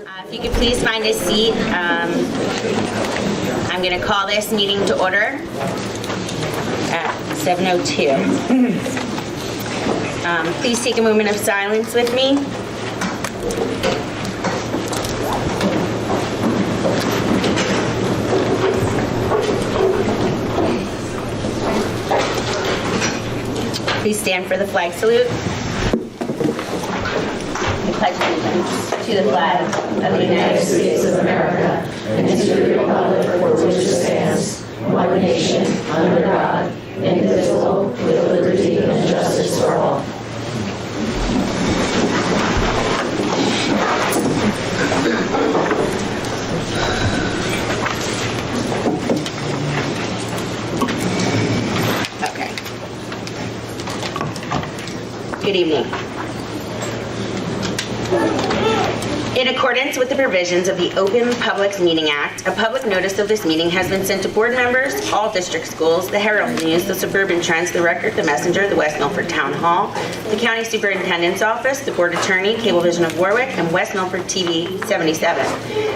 If you could please find a seat, I'm going to call this meeting to order at 7:02. Please take a moment of silence with me. Please stand for the flag salute. I pledge allegiance to the flag of the United States of America and to the republic for which it stands, one nation, under God, indivisible, with liberty and justice for all. Okay. Good evening. In accordance with the provisions of the Open Public Meeting Act, a public notice of this meeting has been sent to board members, all district schools, the Herald News, the Suburban Trends, the Record, the Messenger, the West Milford Town Hall, the County Superintendent's Office, the Board Attorney, Cablevision of Warwick, and West Milford TV 77,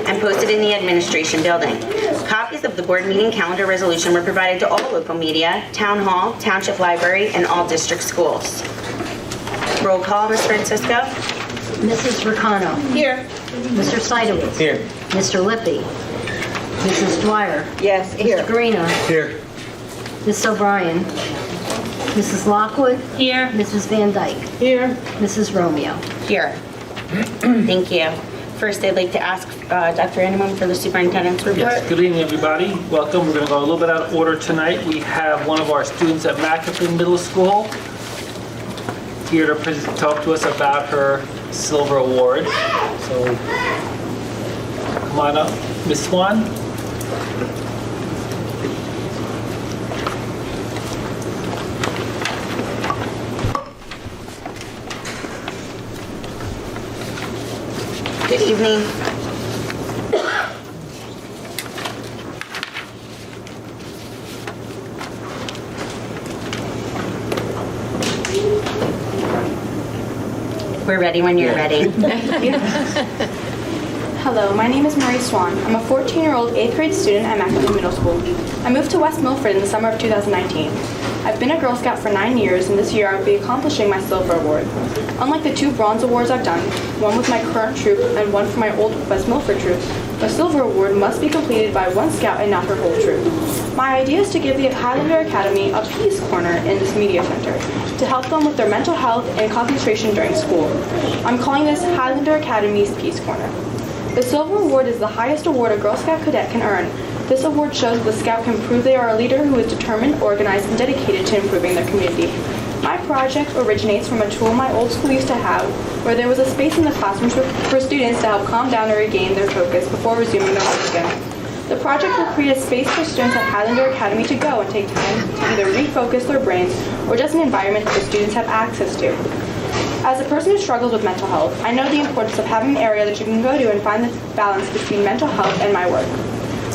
and posted in the Administration Building. Copies of the board meeting calendar resolution were provided to all local media, Town Hall, Township Library, and all district schools. Roll call, Ms. Francisco. Mrs. Ricano. Here. Mr. Seidowitz. Here. Mr. Lippy. Mrs. Dwyer. Yes, here. Mr. Garino. Here. Ms. O'Brien. Mrs. Lockwood. Here. Mrs. Van Dyke. Here. Mrs. Romeo. Here. Thank you. First, I'd like to ask Dr. Animum for the superintendent's report. Yes, good evening, everybody. Welcome. We're going to go a little bit out of order tonight. We have one of our students at McAfee Middle School here to talk to us about her Silver Award. So, come on up, Ms. Swan. Good evening. We're ready when you're ready. Hello, my name is Marie Swan. I'm a 14-year-old 8th grade student at McAfee Middle School. I moved to West Milford in the summer of 2019. I've been a Girl Scout for 9 years, and this year I will be accomplishing my Silver Award. Unlike the 2 Bronze Awards I've done, one with my current troop and one for my old West Milford troop, the Silver Award must be completed by one Scout and not her whole troop. My idea is to give the Highlander Academy a Peace Corner in this media center to help them with their mental health and concentration during school. I'm calling this Highlander Academy's Peace Corner. The Silver Award is the highest award a Girl Scout cadet can earn. This award shows the Scout can prove they are a leader who is determined, organized, and dedicated to improving their community. My project originates from a tool my old school used to have, where there was a space in the classroom for students to help calm down and regain their focus before resuming their work again. The project will create a space for students at Highlander Academy to go and take time to either refocus their brains or just an environment that the students have access to. As a person who struggles with mental health, I know the importance of having an area that you can go to and find the balance between mental health and my work.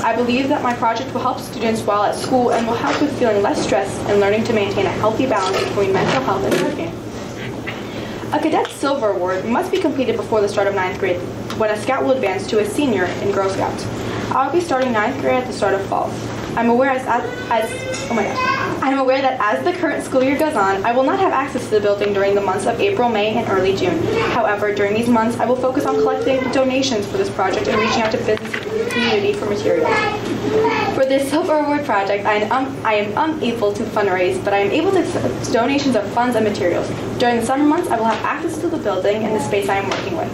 I believe that my project will help students while at school and will help with feeling less stressed and learning to maintain a healthy balance between mental health and working. A Cadet's Silver Award must be completed before the start of 9th grade, when a Scout will advance to a senior in Girl Scouts. I will be starting 9th grade at the start of fall. I'm aware that as the current school year goes on, I will not have access to the building during the months of April, May, and early June. However, during these months, I will focus on collecting donations for this project and reaching out to businesses in the community for materials. For this Silver Award project, I am unable to fundraise, but I am able to accept donations of funds and materials. During the summer months, I will have access to the building and the space I am working with.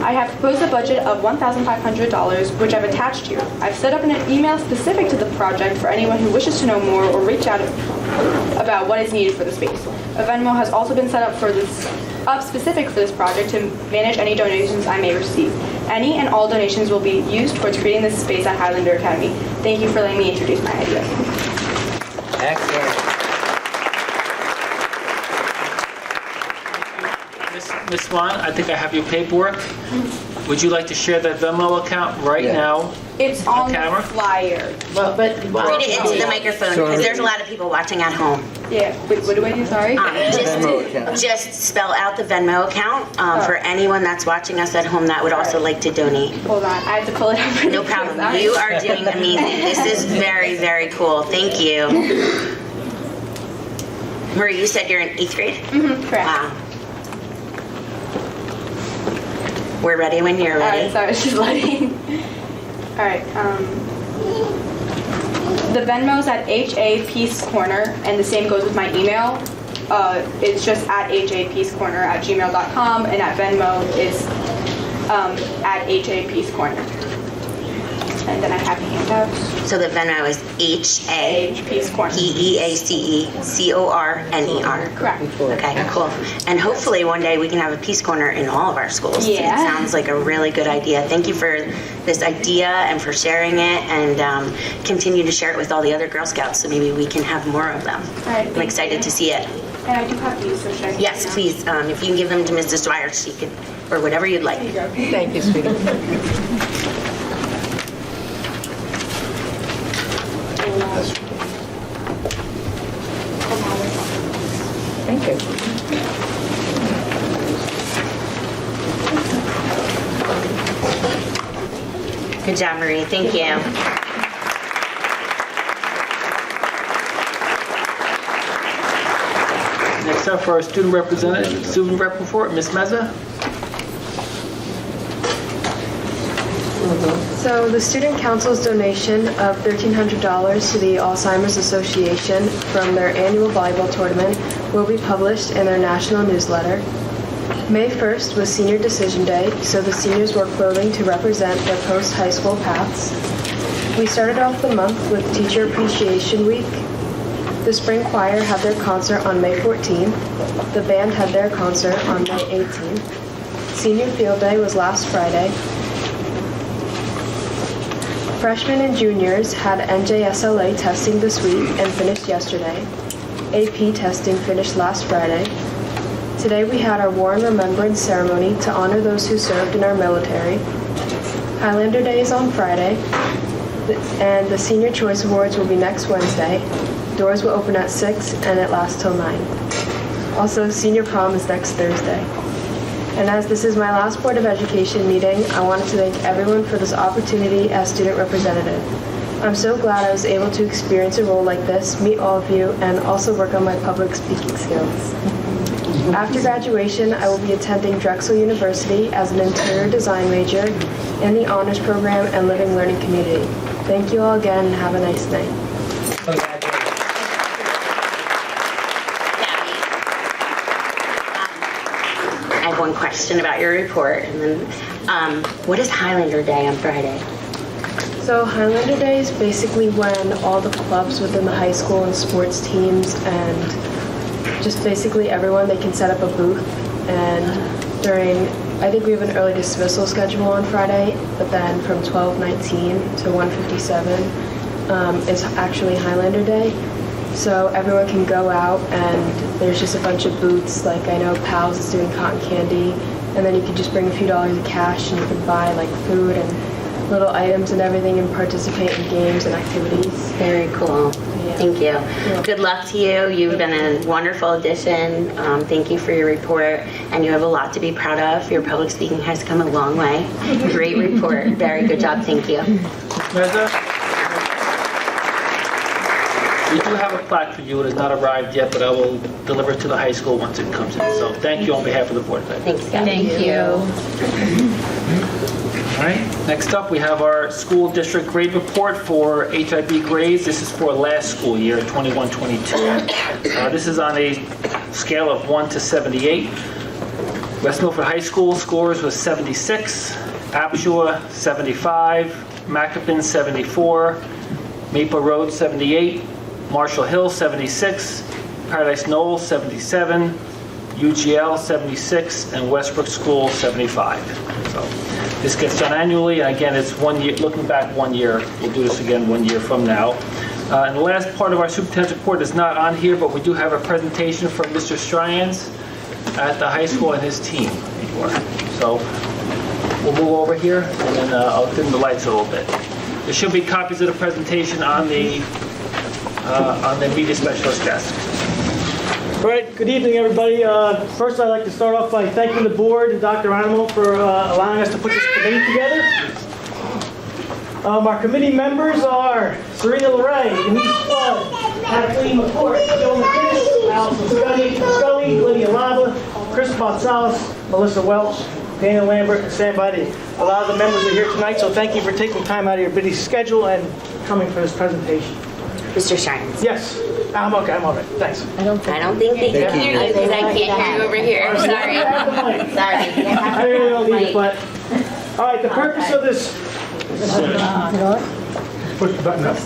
I have proposed a budget of $1,500, which I've attached here. I've set up an email specific to the project for anyone who wishes to know more or reach out about what is needed for the space. A Venmo has also been set up specific for this project to manage any donations I may receive. Any and all donations will be used towards creating this space at Highlander Academy. Thank you for letting me introduce my idea. Excellent. Ms. Swan, I think I have your paperwork. Would you like to share that Venmo account right now? It's on camera? the flyer. Read it into the microphone because there's a lot of people watching at home. Yeah, wait, what do I do? Sorry. Just spell out the Venmo account for anyone that's watching us at home that would also like to donate. Hold on, I have to pull it up. No problem. You are doing amazing. This is very, very cool. Thank you. Marie, you said you're in 8th grade? Mm-hmm, correct. Wow. We're ready when you're ready. Sorry, it's just loading. All right. The Venmo's at HA Peace Corner, and the same goes with my email. It's just at hapeacecorner@gmail.com, and at Venmo is at HA Peace Corner. And then I have handouts. So the Venmo is H Peace Corner. HEACECORNER. Correct. Okay, cool. And hopefully one day we can have a Peace Corner in all of our schools. Yeah. It sounds like a really good idea. Thank you for this idea and for sharing it, and continue to share it with all the other Girl Scouts so maybe we can have more of them. All right, I'm excited to see it. And I do have these, so should I? Yes, please. If you can give them to Mrs. Dwyer, she can, or whatever you'd like. Thank you, sweetie. Thank you. Good job, Marie. Thank you. Next up for our student rep report, Ms. Meza. So the Student Council's donation of $1,300 to the Alzheimer's Association from their annual volleyball tournament will be published in their national newsletter. May 1st was Senior Decision Day, so the seniors wore clothing to represent their post-high school paths. We started off the month with Teacher Appreciation Week. The Spring Choir had their concert on May 14th. The band had their concert on May 18th. Senior Field Day was last Friday. Freshmen and juniors had NJSLA testing this week and finished yesterday. AP testing finished last Friday. Today we had our War and Remembrance ceremony to honor those who served in our military. Highlander Day is on Friday, and the Senior Choice Awards will be next Wednesday. Doors will open at 6 and it lasts till 9. Also, Senior Prom is next Thursday. And as this is my last Board of Education meeting, I wanted to thank everyone for this opportunity as student representative. I'm so glad I was able to experience a role like this, meet all of you, and also work on my public speaking skills. After graduation, I will be attending Drexel University as an interior design major in the honors program and living learning community. Thank you all again and have a nice night. I have one question about your report, and then what is Highlander Day on Friday? So Highlander Day is basically when all the clubs within the high school and sports teams and just basically everyone, they can set up a booth, and I think we have an early dismissal schedule on Friday, but then from 12:19 to 1:57 is actually Highlander Day. So everyone can go out and there's just a bunch of booths, like I know Pals is doing cotton candy, and then you can just bring a few dollars in cash and you can buy like food and little items and everything and participate in games and activities. Very cool. Yeah. Thank you. Yeah. Good luck to you. You've been a wonderful addition. Thank you for your report, and you have a lot to be proud of. Your public speaking has come a long way. Great report. Very good job. Thank you. Meza? We do have a plaque for you. It has not arrived yet, but I will deliver it to the high school once it comes in. So thank you on behalf of the board. Thanks, Gabby. Thank you. All right, next up we have our school district grade report for HIB grades. This is for last school year, 21-22. This is on a scale of 1 to 78. West Milford High School scores was 76, Apshua 75, Macoupin 74, Maple Road 78, Marshall Hill 76, Paradise Knoll 77, UGL 76, and Westbrook School 75. So this gets done annually, and again, it's 1 year, looking back 1 year. We'll do this again 1 year from now. And the last part of our superintendent's report is not on here, but we do have a presentation from Mr. Stryans at the high school and his team. So we'll move over here, and then I'll dim the lights a little bit. There should be copies of the presentation on the media specialist desk. All right, good evening, everybody. First, I'd like to start off by thanking the board and Dr. Animal for allowing us to put this committee together. Our committee members are Serena LeRae, Denise Flood, Kathleen McCourt, Joe McKinnis, Allison Scully, Lydia Lava, Chris Gonzalez, Melissa Welch, Dana Lambert, and Sam Buddy. A lot of the members are here tonight, so thank you for taking time out of your busy schedule and coming for this presentation. Mr. Shines. Yes, I'm okay, I'm all right, thanks. I don't think they can hear you because I can't hear you over here. Sorry. Sorry. I really don't need it, but, all right, the purpose of this, push the button up.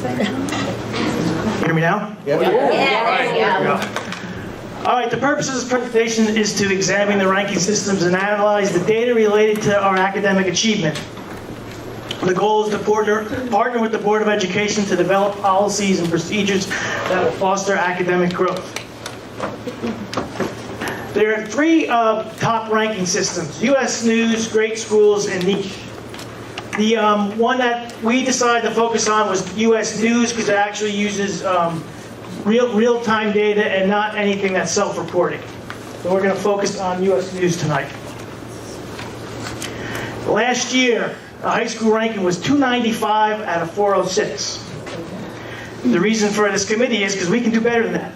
Hear me now? Yeah, there you go. All right, the purpose of this presentation is to examine the ranking systems and analyze the data related to our academic achievement. The goal is to partner with the Board of Education to develop policies and procedures that will foster academic growth. There are three top ranking systems: U.S. News, Great Schools, and Niche. The one that we decided to focus on was U.S. News because it actually uses real-time data and not anything that's self-reporting. So we're going to focus on U.S. News tonight. Last year, the high school ranking was 295 out of 406. The reason for this committee is because we can do better than that.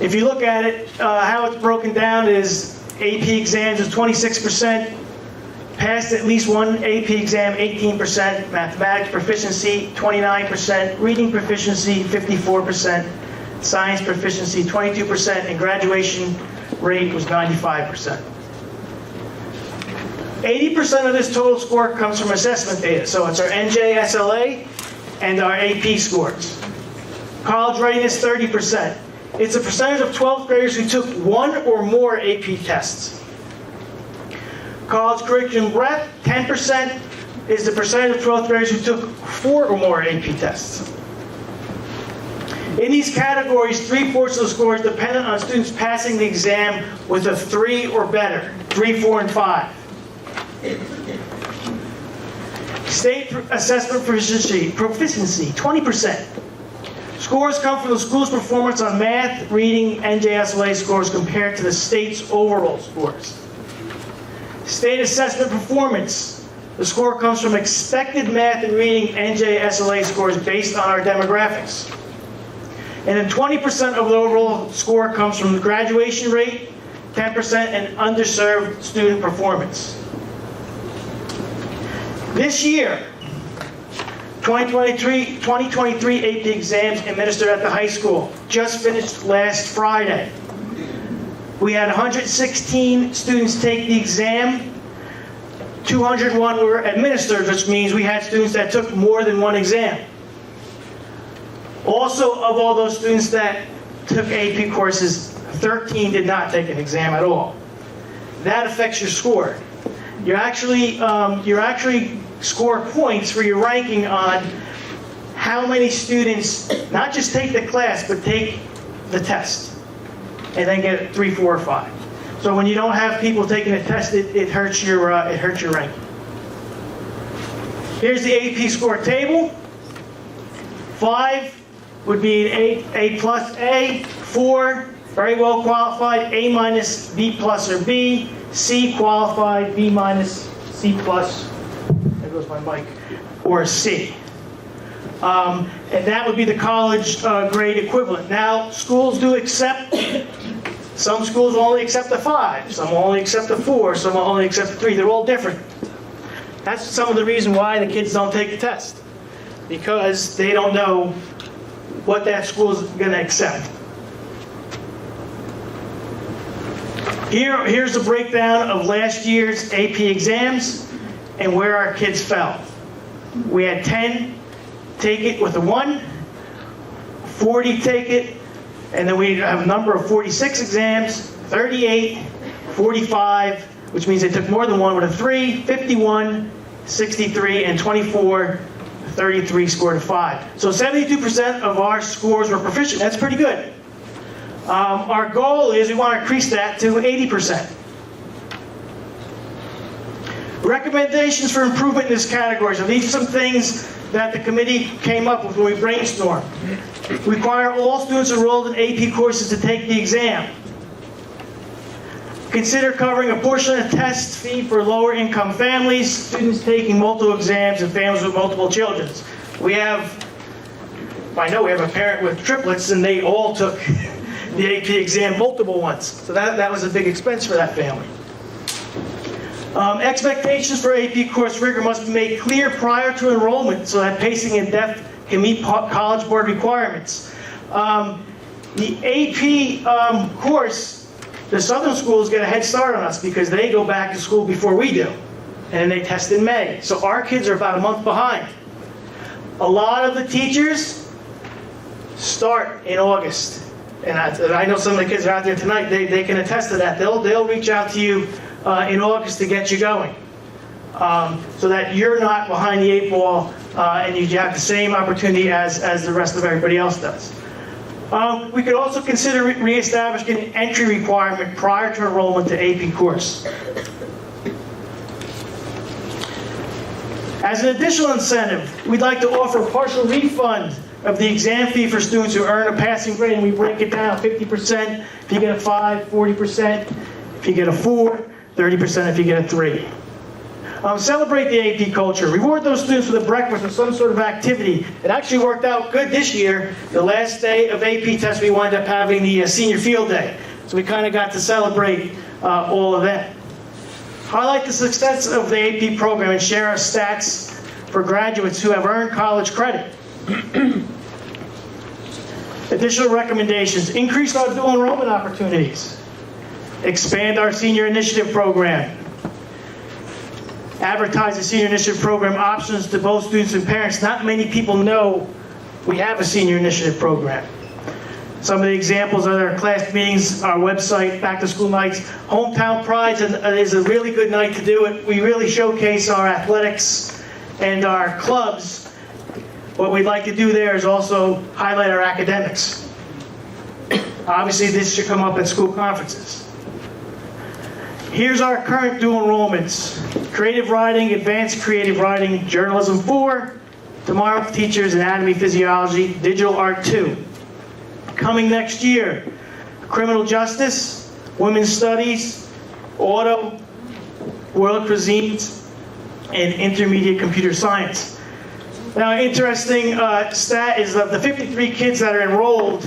If you look at it, how it's broken down is AP exams is 26%, passed at least one AP exam 18%, mathematics proficiency 29%, reading proficiency 54%, science proficiency 22%, and graduation rate was 95%. 80% of this total score comes from assessment data, so it's our NJ, SLA, and our AP scores. College readiness, 30%. It's a percentage of 12th graders who took one or more AP tests. College curriculum breadth, 10%, is the percentage of 12th graders who took 4 or more AP tests. In these categories, 3/4 of the scores dependent on students passing the exam with a 3 or better, 3, 4, and 5. State assessment proficiency, 20%. Scores come from the school's performance on math, reading, NJSLA scores compared to the state's overall scores. State assessment performance. The score comes from expected math and reading NJSLA scores based on our demographics. And then 20% of the overall score comes from the graduation rate, 10% and underserved student performance. This year, 2023 AP exams administered at the high school just finished last Friday. We had 116 students take the exam. 201 were administered, which means we had students that took more than one exam. Also, of all those students that took AP courses, 13 did not take an exam at all. That affects your score. You actually score points for your ranking on how many students not just take the class, but take the test and then get 3, 4, or 5. So when you don't have people taking the test, it hurts your ranking. Here's the AP score table. 5 would be an A plus A, 4 very well qualified, A minus, B plus or B, C qualified, B minus, C plus. There goes my mic, or a C. And that would be the college grade equivalent. Now, schools do accept, some schools only accept a 5, some only accept a 4, some only accept a 3. They're all different. That's some of the reason why the kids don't take the test, because they don't know what that school's going to accept. Here's a breakdown of last year's AP exams and where our kids fell. We had 10 take it with a 1, 40 take it, and then we have a number of 46 exams, 38, 45, which means they took more than one with a 3, 51, 63, and 24, 33 scored a 5. So 72% of our scores were proficient. That's pretty good. Our goal is we want to increase that to 80%. Recommendations for improvement in this category. So these are some things that the committee came up with when we brainstormed. Require all students enrolled in AP courses to take the exam. Consider covering a portion of the test fee for lower income families, students taking multiple exams, and families with multiple children. I know we have a parent with triplets, and they all took the AP exam multiple ones. So that was a big expense for that family. Expectations for AP course rigor must be made clear prior to enrollment so that pacing and depth can meet College Board requirements. The AP course, the southern schools get a head start on us because they go back to school before we do, and they test in May. So our kids are about a month behind. A lot of the teachers start in August, and I know some of the kids are out there tonight. They can attest to that. They'll reach out to you in August to get you going, so that you're not behind the 8 ball and you have the same opportunity as the rest of everybody else does. We could also consider reestablishing an entry requirement prior to enrollment to AP course. As an additional incentive, we'd like to offer a partial refund of the exam fee for students who earn a passing grade, and we break it down 50% if you get a 5, 40% if you get a 4, 30% if you get a 3. Celebrate the AP culture. Reward those students with a breakfast or some sort of activity. It actually worked out good this year. The last day of AP test, we wound up having the senior field day. So we kind of got to celebrate all of that. Highlight the success of the AP program and share our stats for graduates who have earned college credit. Additional recommendations: increase our dual enrollment opportunities, expand our senior initiative program, advertise the senior initiative program options to both students and parents. Not many people know we have a senior initiative program. Some of the examples are our class meetings, our website, back to school nights. Hometown Prides is a really good night to do it. We really showcase our athletics and our clubs. What we'd like to do there is also highlight our academics. Obviously, this should come up at school conferences. Here's our current dual enrollments: creative writing, advanced creative writing, journalism 4, tomorrow teachers, anatomy, physiology, digital art 2. Coming next year, criminal justice, women's studies, auto, world cuisines, and intermediate computer science. Now, an interesting stat is of the 53 kids that are enrolled,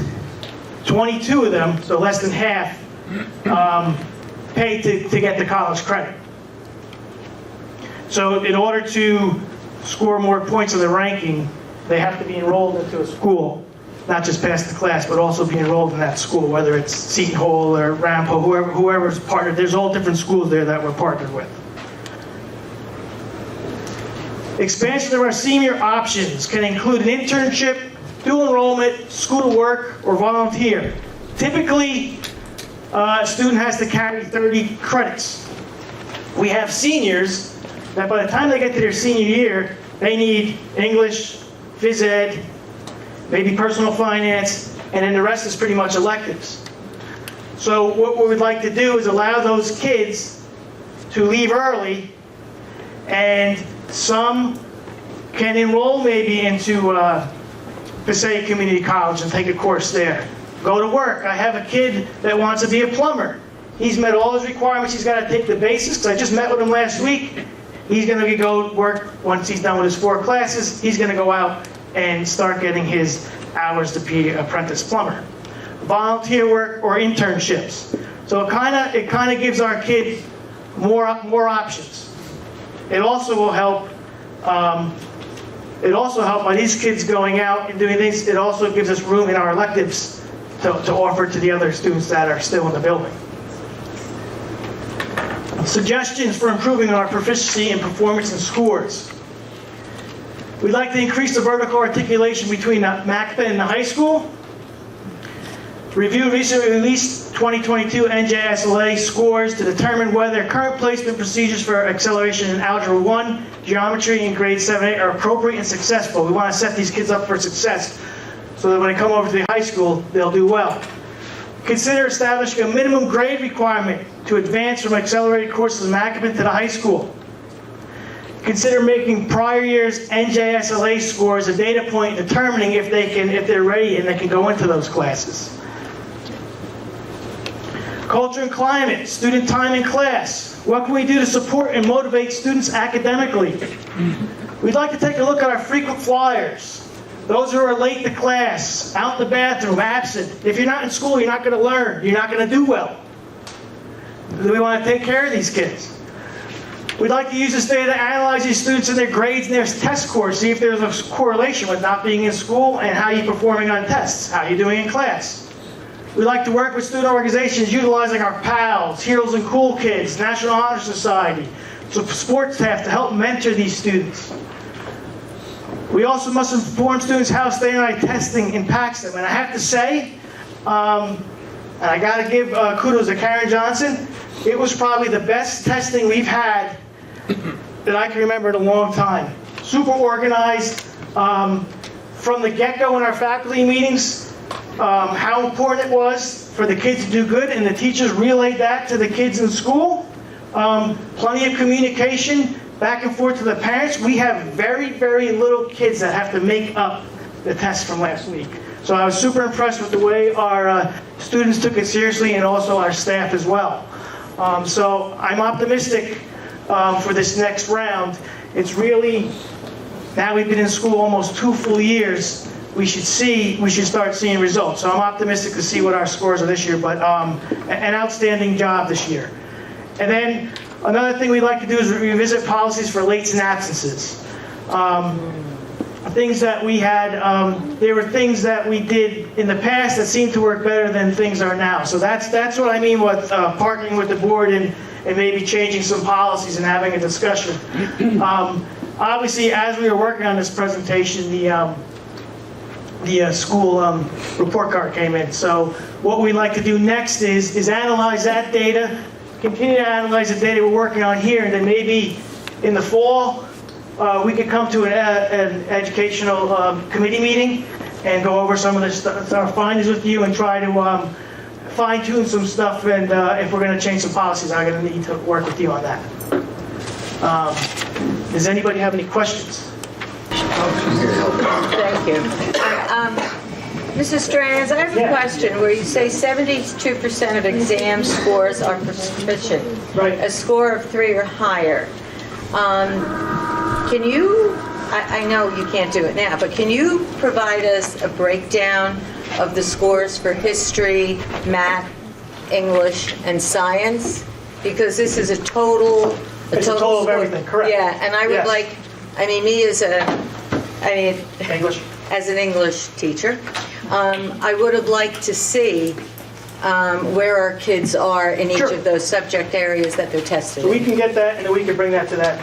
22 of them, so less than half, pay to get the college credit. So in order to score more points in the ranking, they have to be enrolled into a school, not just pass the class, but also be enrolled in that school, whether it's Seton Hall or Rampo, whoever's partnered. There's all different schools there that we're partnered with. Expansion of our senior options can include an internship, dual enrollment, school work, or volunteer. Typically, a student has to carry 30 credits. We have seniors that by the time they get to their senior year, they need English, phys ed, maybe personal finance, and then the rest is pretty much electives. So what we would like to do is allow those kids to leave early, and some can enroll maybe into Passaic Community College and take a course there. Go to work. I have a kid that wants to be a plumber. He's met all his requirements. He's got to take the basics. I just met with him last week. He's going to go work once he's done with his 4 classes. He's going to go out and start getting his hours to be an apprentice plumber. Volunteer work or internships. So it kind of gives our kids more options. It also will help. By these kids going out and doing things. It also gives us room in our electives to offer to the other students that are still in the building. Suggestions for improving our proficiency and performance and scores. We'd like to increase the vertical articulation between MACPA and the high school. Review recently released 2022 NJSLA scores to determine whether current placement procedures for acceleration in Algebra 1, Geometry, and Grade 7A are appropriate and successful. We want to set these kids up for success so that when they come over to the high school, they'll do well. Consider establishing a minimum grade requirement to advance from accelerated courses in MACPA to the high school. consider making prior year's NJSLA scores a data point determining if they're ready and they can go into those classes. Culture and climate, student time in class. What can we do to support and motivate students academically? We'd like to take a look at our frequent flyers. Those who are late to class, out in the bathroom, absent. If you're not in school, you're not going to learn. You're not going to do well. We want to take care of these kids. We'd like to use this data to analyze these students and their grades and their test scores, see if there's a correlation with not being in school and how you're performing on tests, how you're doing in class. We like to work with student organizations utilizing our PALs, Heroes and Cool Kids, National Honor Society, support staff to help mentor these students. We also must inform students how standardized testing impacts them. And I have to say, and I got to give kudos to Karen Johnson, it was probably the best testing we've had that I can remember in a long time. Super organized. From the get-go in our faculty meetings, how important it was for the kids to do good, and the teachers relayed that to the kids in school. Plenty of communication back and forth to the parents. We have very, very little kids that have to make up the test from last week. So I was super impressed with the way our students took it seriously, and also our staff as well. So I'm optimistic for this next round. It's really, now we've been in school almost 2 full years, we should start seeing results. So I'm optimistic to see what our scores are this year, but an outstanding job this year. And then another thing we'd like to do is revisit policies for lates and absences. Things that we had, there were things that we did in the past that seemed to work better than things are now. So that's what I mean with partnering with the board and maybe changing some policies and having a discussion. Obviously, as we were working on this presentation, the school report card came in. So what we'd like to do next is analyze that data, continue to analyze the data we're working on here, and then maybe in the fall, we could come to an educational committee meeting and go over some of our findings with you and try to fine-tune some stuff. And if we're going to change some policies, I'm going to need to work with you on that. Does anybody have any questions? Thank you. Mrs. Strands, I have a question where you say 72% of exam scores are proficient, Right. a score of 3 or higher. Can you, I know you can't do it now, but can you provide us a breakdown of the scores for history, math, English, and science? Because this is a total It's a total of score. everything, correct. Yeah, and I would Yes. like, me English? as an English teacher, I would have liked to see where our kids are in each Sure. of those subject areas that they're tested So we in. can get that, and then we can bring that to that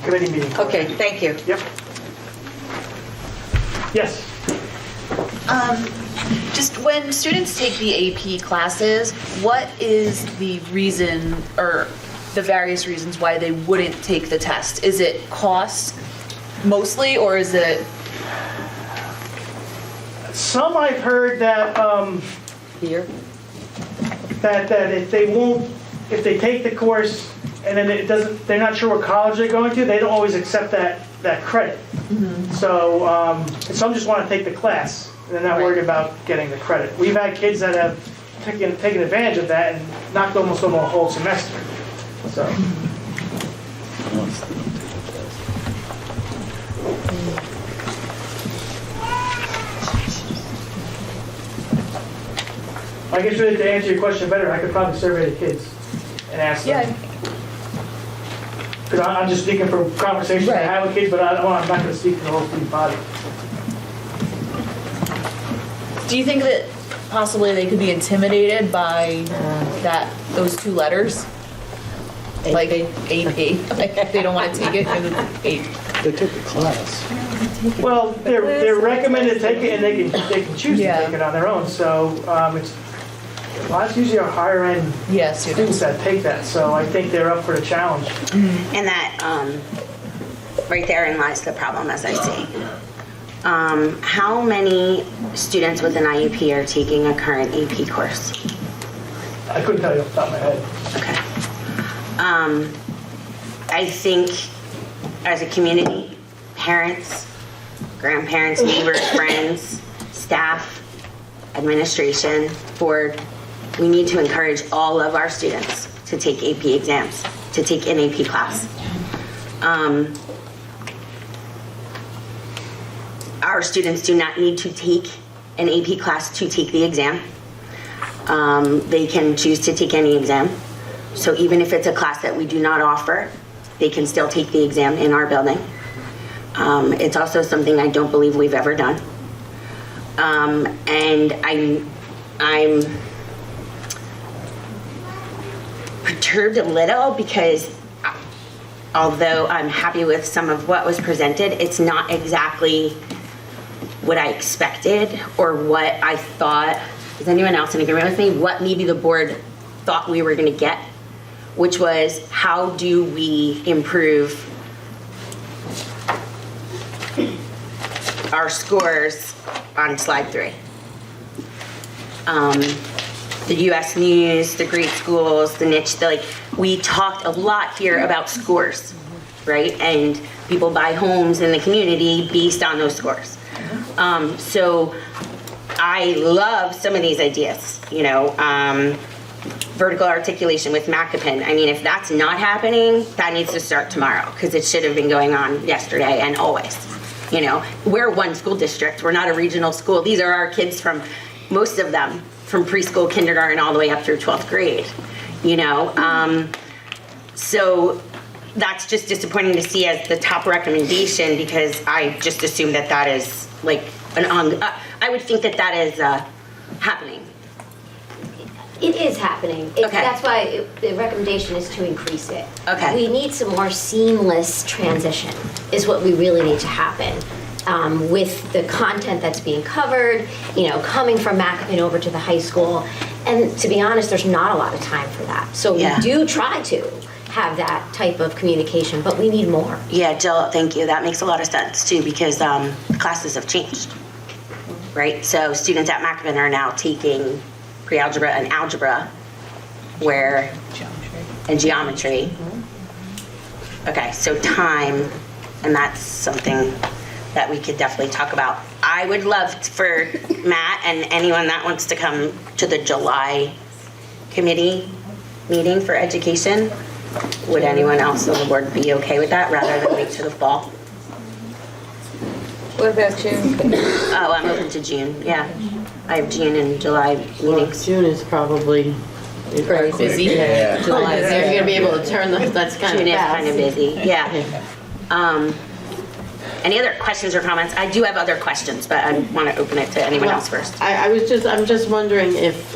committee meeting. Okay, thank you. Yep. Yes. Just when students take the AP classes, what is the reason or the various reasons why they wouldn't take the test? Is it cost mostly, or is it? Some I've heard that Here? that if they take the course and then they're not sure what college they're going to, they don't always accept that credit. So some just want to take the class and they're not worried about getting the credit. We've had kids that have taken advantage of that and knocked almost a whole semester. So. I guess really to answer your question better, I could probably survey the kids and ask them. Because I'm just speaking from conversations I have with kids, but I'm not going to speak for the whole student body. Do you think that possibly they could be intimidated by those 2 letters? Like AP. Like they don't want to take it because it's AP. They took the class. Well, they're recommended to take it, and they can choose to Yeah. take it on their own. So it's usually our higher end Yes, students that take that. So I think they're up for the challenge. And that, right therein lies the problem, as I see. How many students with an IEP are taking a current AP course? I couldn't tell you off the top of my head. Okay. I think as a community, parents, grandparents, neighbors, friends, staff, administration, board, we need to encourage all of our students to take AP exams, to take an AP class. Our students do not need to take an AP class to take the exam. They can choose to take any exam. So even if it's a class that we do not offer, they can still take the exam in our building. It's also something I don't believe we've ever done. And I'm perturbed a little because although I'm happy with some of what was presented, it's not exactly what I expected or what I thought. Is anyone else in agreement with me? What maybe the board thought we were going to get, which was how do we improve our scores on slide 3. The U.S. News, the great schools, the niche, we talked a lot here about scores, right? And people buy homes in the community based on those scores. So I love some of these ideas, vertical articulation with Macapin. I mean, if that's not happening, that needs to start tomorrow because it should have been going on yesterday and always. We're one school district. We're not a regional school. These are our kids from, most of them, from preschool, kindergarten, all the way up through 12th grade, So that's just disappointing to see as the top recommendation because I just assume that is like I would think that is happening. It is happening. Okay. That's why the recommendation is to increase it. Okay. We need some more seamless transition is what we really need to happen with the content that's being covered, coming from Macapin over to the high school. And to be honest, there's not a lot of time for that. So we do try to have that type of communication, but we need more. Yeah, Jill, thank you. That makes a lot of sense too because classes have changed, right? So students at Macapin are now taking pre-algebra and algebra, and geometry. Okay, so time, and that's something that we could definitely talk about. I would love for Matt and anyone that wants to come to the July committee meeting for education. Would anyone else on the board be okay with that rather than wait to the fall? What about June? Oh, I'm open to June, yeah. I have June and July meetings. June is probably Pretty busy. Yeah. July, is there going to be able to turn that's kind June of is fast. kind of busy, yeah. Any other questions or comments? I do have other questions, but I want to open it to anyone else first. I'm just wondering if,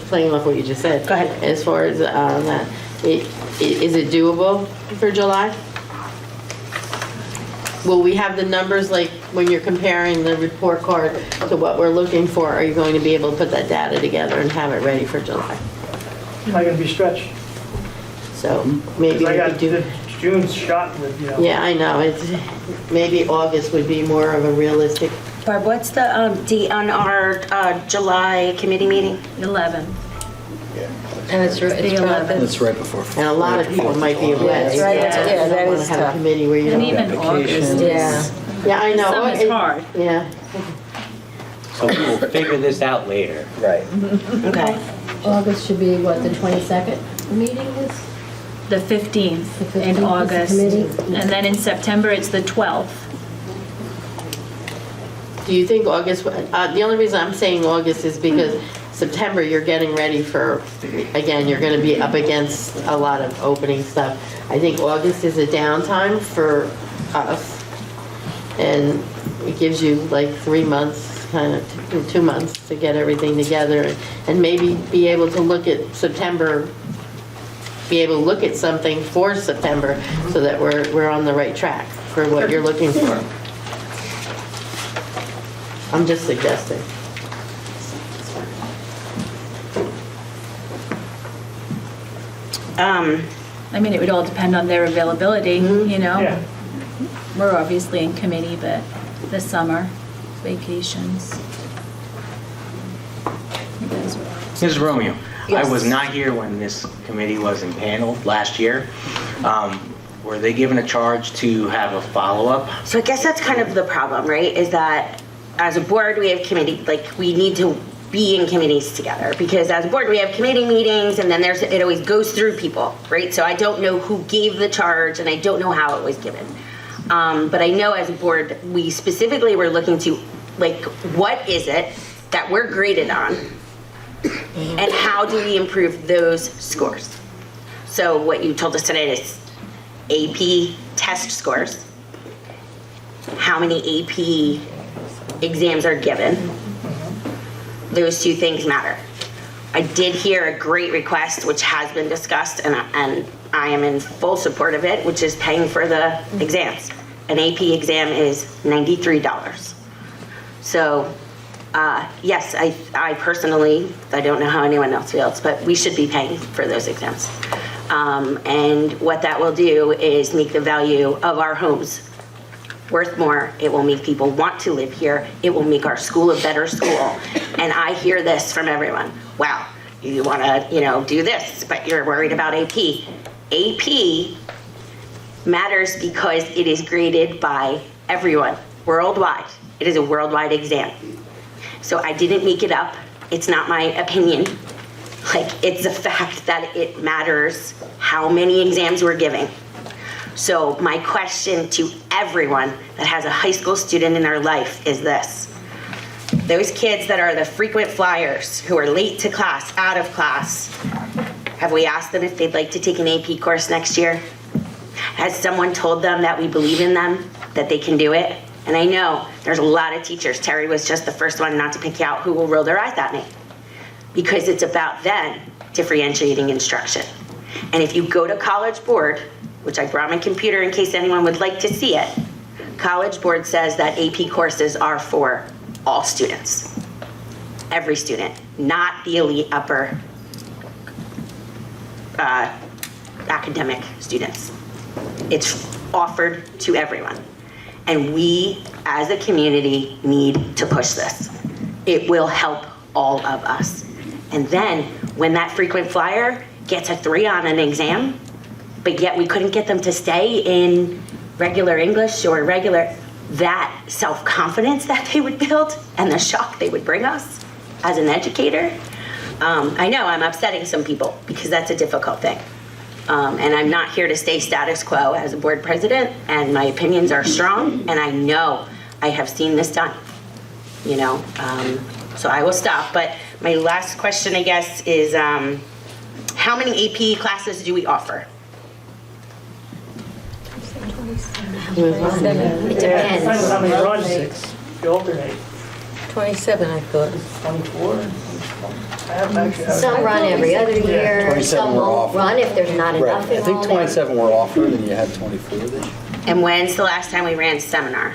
playing off what you just said. Go ahead. As far as that, is it doable for July? Will we have the numbers, like when you're comparing the report card to what we're looking for? Are you going to be able to put that data together and have it ready for July? Am I going to be stretched? So maybe I we got could do. June's shot with, Yeah, I know. Maybe August would be more of a realistic. Barb, what's the date on our July committee meeting? 11. And it's That's right before. And a lot of people might be away. that's right. Yeah, that Want is to have a tough. committee where you And don't. even August is, Yeah, I know. some is hard. Yeah. So we'll figure this out later. Right. Okay. August should be what, the 22nd meeting is? The 15th The 15th is in the August. committee. And then in September, it's the 12th. Do you think August, the only reason I'm saying August is because September, you're getting ready for, again, you're going to be up against a lot of opening stuff. I think August is a downtime for us. And it gives you like 3 months, kind of 2 months to get everything together and maybe be able to look at September, be able to look at something for September so that we're on the right track for what you're looking for. I'm just suggesting. I mean, it would all depend on their availability, you know? Yeah. We're obviously in committee, but the summer, vacations. You guys were- Ms. Romeo, I was not here when this committee was impaneled last year. Were they given a charge to have a follow-up? So I guess that's kind of the problem, right? Is that as a board, we have committee, like we need to be in committees together because as a board, we have committee meetings and then it always goes through people, right? So I don't know who gave the charge and I don't know how it was given. But I know as a board, we specifically were looking to like, what is it that we're graded on and how do we improve those scores? So what you told us today is AP test scores, how many AP exams are given. Those two things matter. I did hear a great request, which has been discussed, and I am in full support of it, which is paying for the exams. An AP exam is $93. So, yes, I personally, I don't know how anyone else feels, but we should be paying for those exams. And what that will do is make the value of our homes worth more. It will make people want to live here. It will make our school a better school. And I hear this from everyone. Wow, you want to, do this, but you're worried about AP. AP matters because it is graded by everyone worldwide. It is a worldwide exam. So I didn't make it up. It's not my opinion. It's a fact that it matters how many exams we're giving. So my question to everyone that has a high school student in their life is this. Those kids that are the frequent flyers, who are late to class, out of class, have we asked them if they'd like to take an AP course next year? Has someone told them that we believe in them, that they can do it? And I know there's a lot of teachers, Terry was just the first one not to pick out, who will roll their eyes at me. Because it's about then differentiating instruction. And if you go to College Board, which I brought my computer in case anyone would like to see it, College Board says that AP courses are for all students. Every student, not the elite upper academic students. It's offered to everyone. And we, as a community, need to push this. It will help all of us. And then, when that frequent flyer gets a 3 on an exam, but yet we couldn't get them to stay in regular English or that self-confidence that they would build and the shock they would bring us as an educator. I know I'm upsetting some people because that's a difficult thing. And I'm not here to stay status quo as a board president, and my opinions are strong, and I know I have seen this done, so I will stop. But my last question, I guess, is how many AP classes do we offer? It depends. How many runs? 6. You alternate. 27, I thought. 24. Some run every other year, 27 some were won't offered. run if there's not Right, enough I think enrollment. 27 were offered and you had 24 this year. And when's the last time we ran seminar?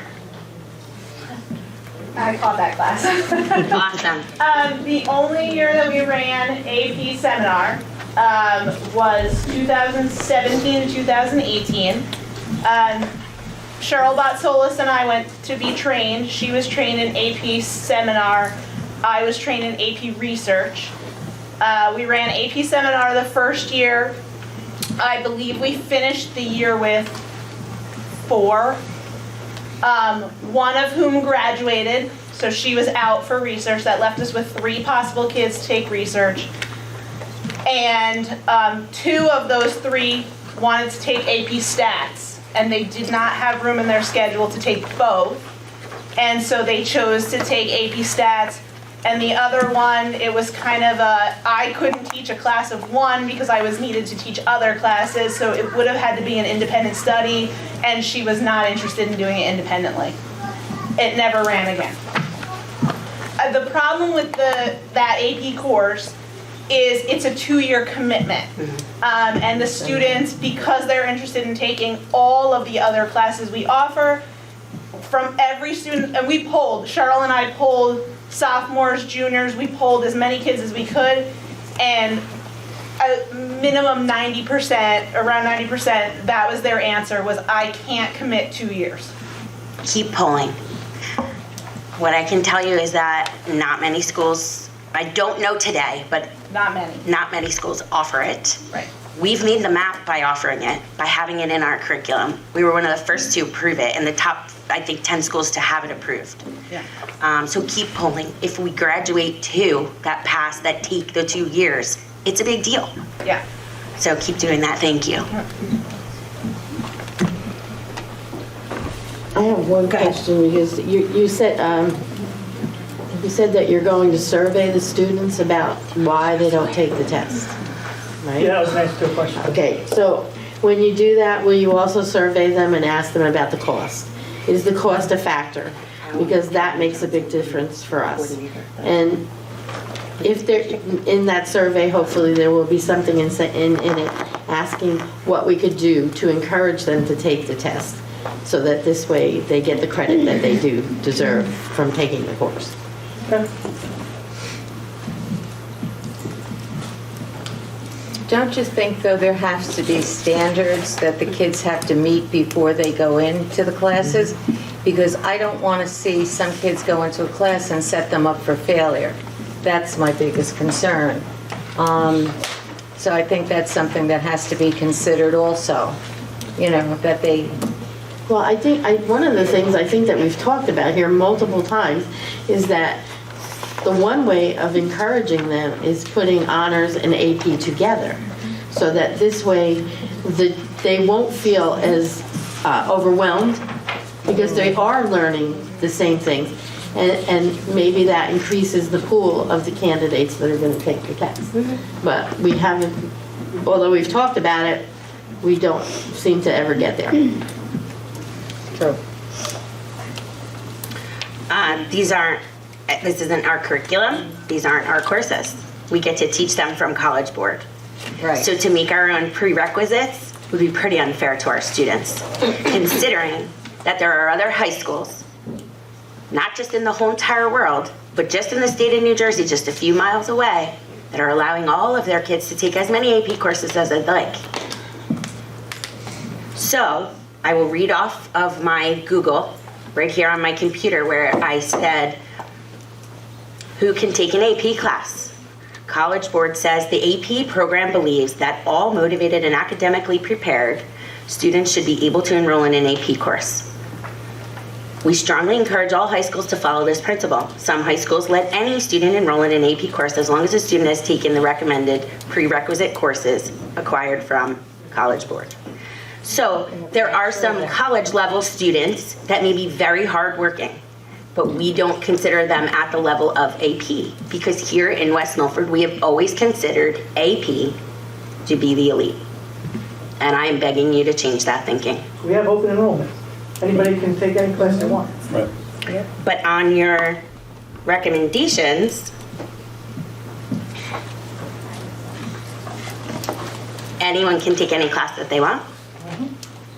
I taught that class. Awesome. The only year that we ran AP seminar was 2017 to 2018. Cheryl Botsolis and I went to be trained. She was trained in AP seminar. I was trained in AP research. We ran AP seminar the first year. I believe we finished the year with 4. One of whom graduated, so she was out for research. That left us with 3 possible kids to take research. And 2 of those 3 wanted to take AP stats, and they did not have room in their schedule to take both. And so they chose to take AP stats. And the other one, it was kind of I couldn't teach a class of 1 because I was needed to teach other classes, so it would have had to be an independent study, and she was not interested in doing it independently. It never ran again. The problem with that AP course is it's a 2-year commitment. And the students, because they're interested in taking all of the other classes we offer, from every student, and we polled, Cheryl and I polled sophomores, juniors, we polled as many kids as we could, and a minimum 90%, around 90%, that was their answer, was I can't commit 2 years. Keep polling. What I can tell you is that not many schools, I don't know today, but not many schools offer it. Right. We've made the map by offering it, by having it in our curriculum. We were one of the first to approve it, and the top, I think, 10 schools to have it approved. Yeah. So keep pulling. If we graduate 2 that pass, that take the 2 years, it's a big deal. Yeah. So keep doing that. Thank you. I have one question, because you said that you're going to survey the students about why they don't take the test, right? Yeah, that was nice to a question. Okay, so when you do that, will you also survey them and ask them about the cost? Is the cost a factor? Because that makes a big difference for us. And if they're in that survey, hopefully there will be something in it asking what we could do to encourage them to take the test, so that this way they get the credit that they do deserve from taking the course. Don't you think, though, there has to be standards that the kids have to meet before they go into the classes? Because I don't want to see some kids go into a class and set them up for failure. That's my biggest concern. So I think that's something that has to be considered also, that they... Well, I think, one of the things I think that we've talked about here multiple times is that the one way of encouraging them is putting honors and AP together, so that this way they won't feel as overwhelmed, because they are learning the same things, and maybe that increases the pool of the candidates that are going to take the test. But we haven't, although we've talked about it, we don't seem to ever get there. True. This isn't our curriculum. These aren't our courses. We get to teach them from College Board. Right. So to make our own prerequisites would be pretty unfair to our students, considering that there are other high schools, not just in the whole entire world, but just in the state of New Jersey, just a few miles away, that are allowing all of their kids to take as many AP courses as they'd like. So I will read off of my Google right here on my computer, where I said, who can take an AP class? College Board says the AP program believes that all motivated and academically prepared students should be able to enroll in an AP course. We strongly encourage all high schools to follow this principle. Some high schools let any student enroll in an AP course as long as the student has taken the recommended prerequisite courses acquired from College Board. So there are some college level students that may be very hardworking, but we don't consider them at the level of AP, because here in West Milford, we have always considered AP to be the elite. And I am begging you to change that thinking. We have open enrollment. Anybody can take any class they want. Right. But on your recommendations, anyone can take any class that they want?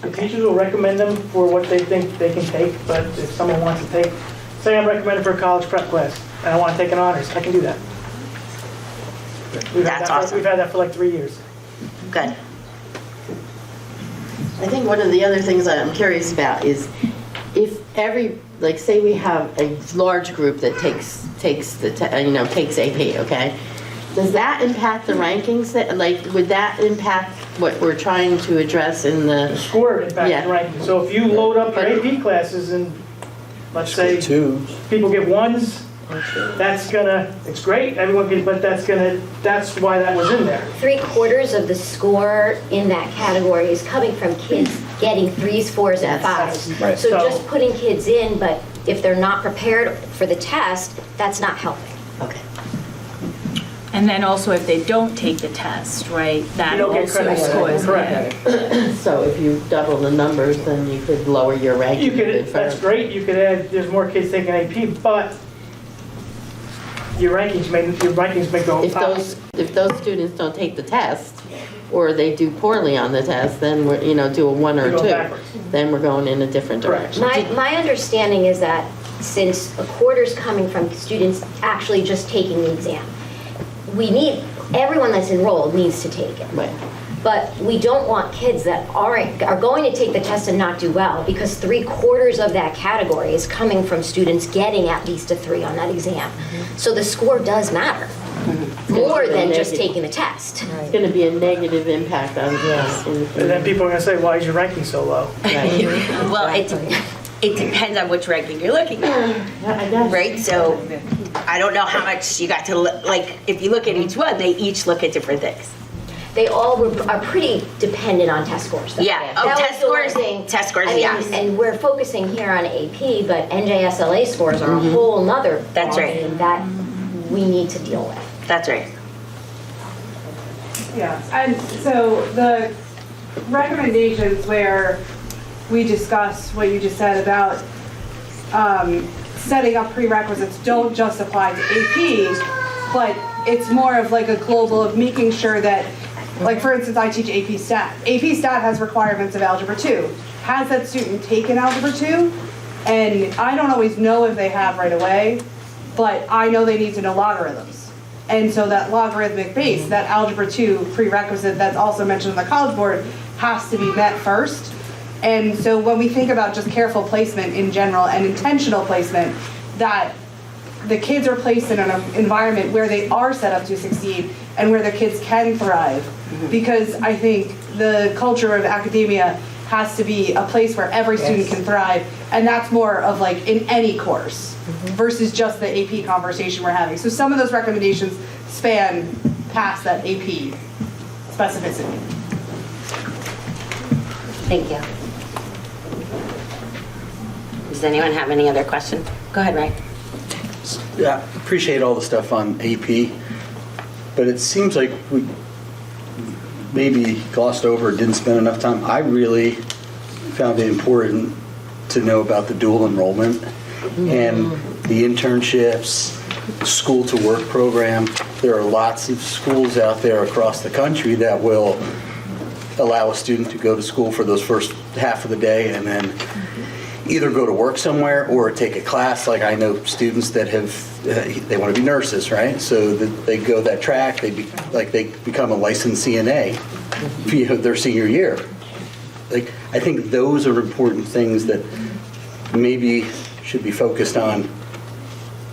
The teachers will recommend them for what they think they can take, but if someone wants to take, say I'm recommended for a college prep class, and I want to take an honors, I can do that. That's awesome. We've had that for like 3 years. Good. I think one of the other things that I'm curious about is if say we have a large group that takes AP, okay? Does that impact the rankings? Would that impact what we're trying to address in the Score impacts the ranking. So if you load up your AP classes and let's say people get ones, it's great, everyone gets, but that's why that was in there. 3/4 of the score in that category is coming from kids getting 3s, 4s, and 5s. Right. So just putting kids in, but if they're not prepared for the test, that's not helping. Okay. And then also if they don't take the test, right, that You don't get also credit for that. scores. Correct. So if you double the numbers, then you could lower your ranking. You could, that's great, you could add, there's more kids taking AP, but your rankings may go up. If those students don't take the test, or they do poorly on the test, then we're, do a 1 or We go 2, backwards. then we're going in a different direction. My understanding is that since a quarter's coming from students actually just taking the exam, everyone that's enrolled needs to take it. Right. But we don't want kids that are going to take the test and not do well, because 3/4 of that category is coming from students getting at least a 3 on that exam. So the score does matter. more than just taking the test. It's going to be a negative impact on us. And then people are gonna say, why is your ranking so low? Well, it depends on which ranking you're looking at, right? So I don't know how much you got to, like, if you look at each one, they each look at different things. They all are pretty dependent on test scores. Though. Yeah, That was test the one scores, thing. test scores, I mean, yes. and we're focusing here on AP, but NJSLA scores are a whole nother That's right. ballgame that we need to deal with. That's right. Yeah, and so the recommendations where we discuss what you just said about setting up prerequisites don't just apply to AP, but it's more of like a global of making sure that, like for instance, I teach AP Stat. AP Stat has requirements of Algebra 2. Has that student taken Algebra 2? And I don't always know if they have right away, but I know they need to know logarithms. And so that logarithmic base, that Algebra 2 prerequisite that's also mentioned in the College Board, has to be met first. And so when we think about just careful placement in general and intentional placement, that the kids are placed in an environment where they are set up to succeed and where the kids can thrive. Because I think the culture of academia has to be a place where every student can thrive, and that's more of like in any course versus just the AP conversation we're having. So some of those recommendations span past that AP specificity. Thank you. Does anyone have any other questions? Go ahead, Ray. Yeah, appreciate all the stuff on AP, but it seems like we maybe glossed over, didn't spend enough time. I really found it important to know about the dual enrollment and the internships, school to work program. There are lots of schools out there across the country that will allow a student to go to school for those first half of the day and then either go to work somewhere or take a class. Like I know students that have, they want to be nurses, right? So that they go that track, they become a licensed CNA, their senior year. Like, I think those are important things that maybe should be focused on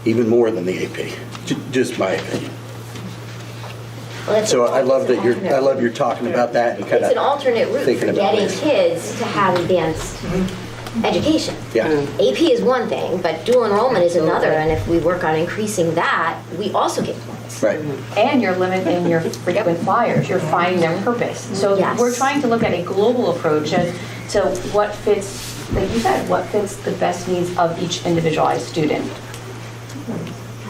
even more than the AP, just my opinion. Well, So I love that you're talking about that and kind of It's an alternate route for thinking about getting this. kids to have advanced education. Yeah. AP is one thing, but dual enrollment is another, and if we work on increasing that, we also get points. Right. And you're limiting your frequent flyers, you're finding their purpose. So Yes. we're trying to look at a global approach as to what fits, like you said, what fits the best needs of each individualized student.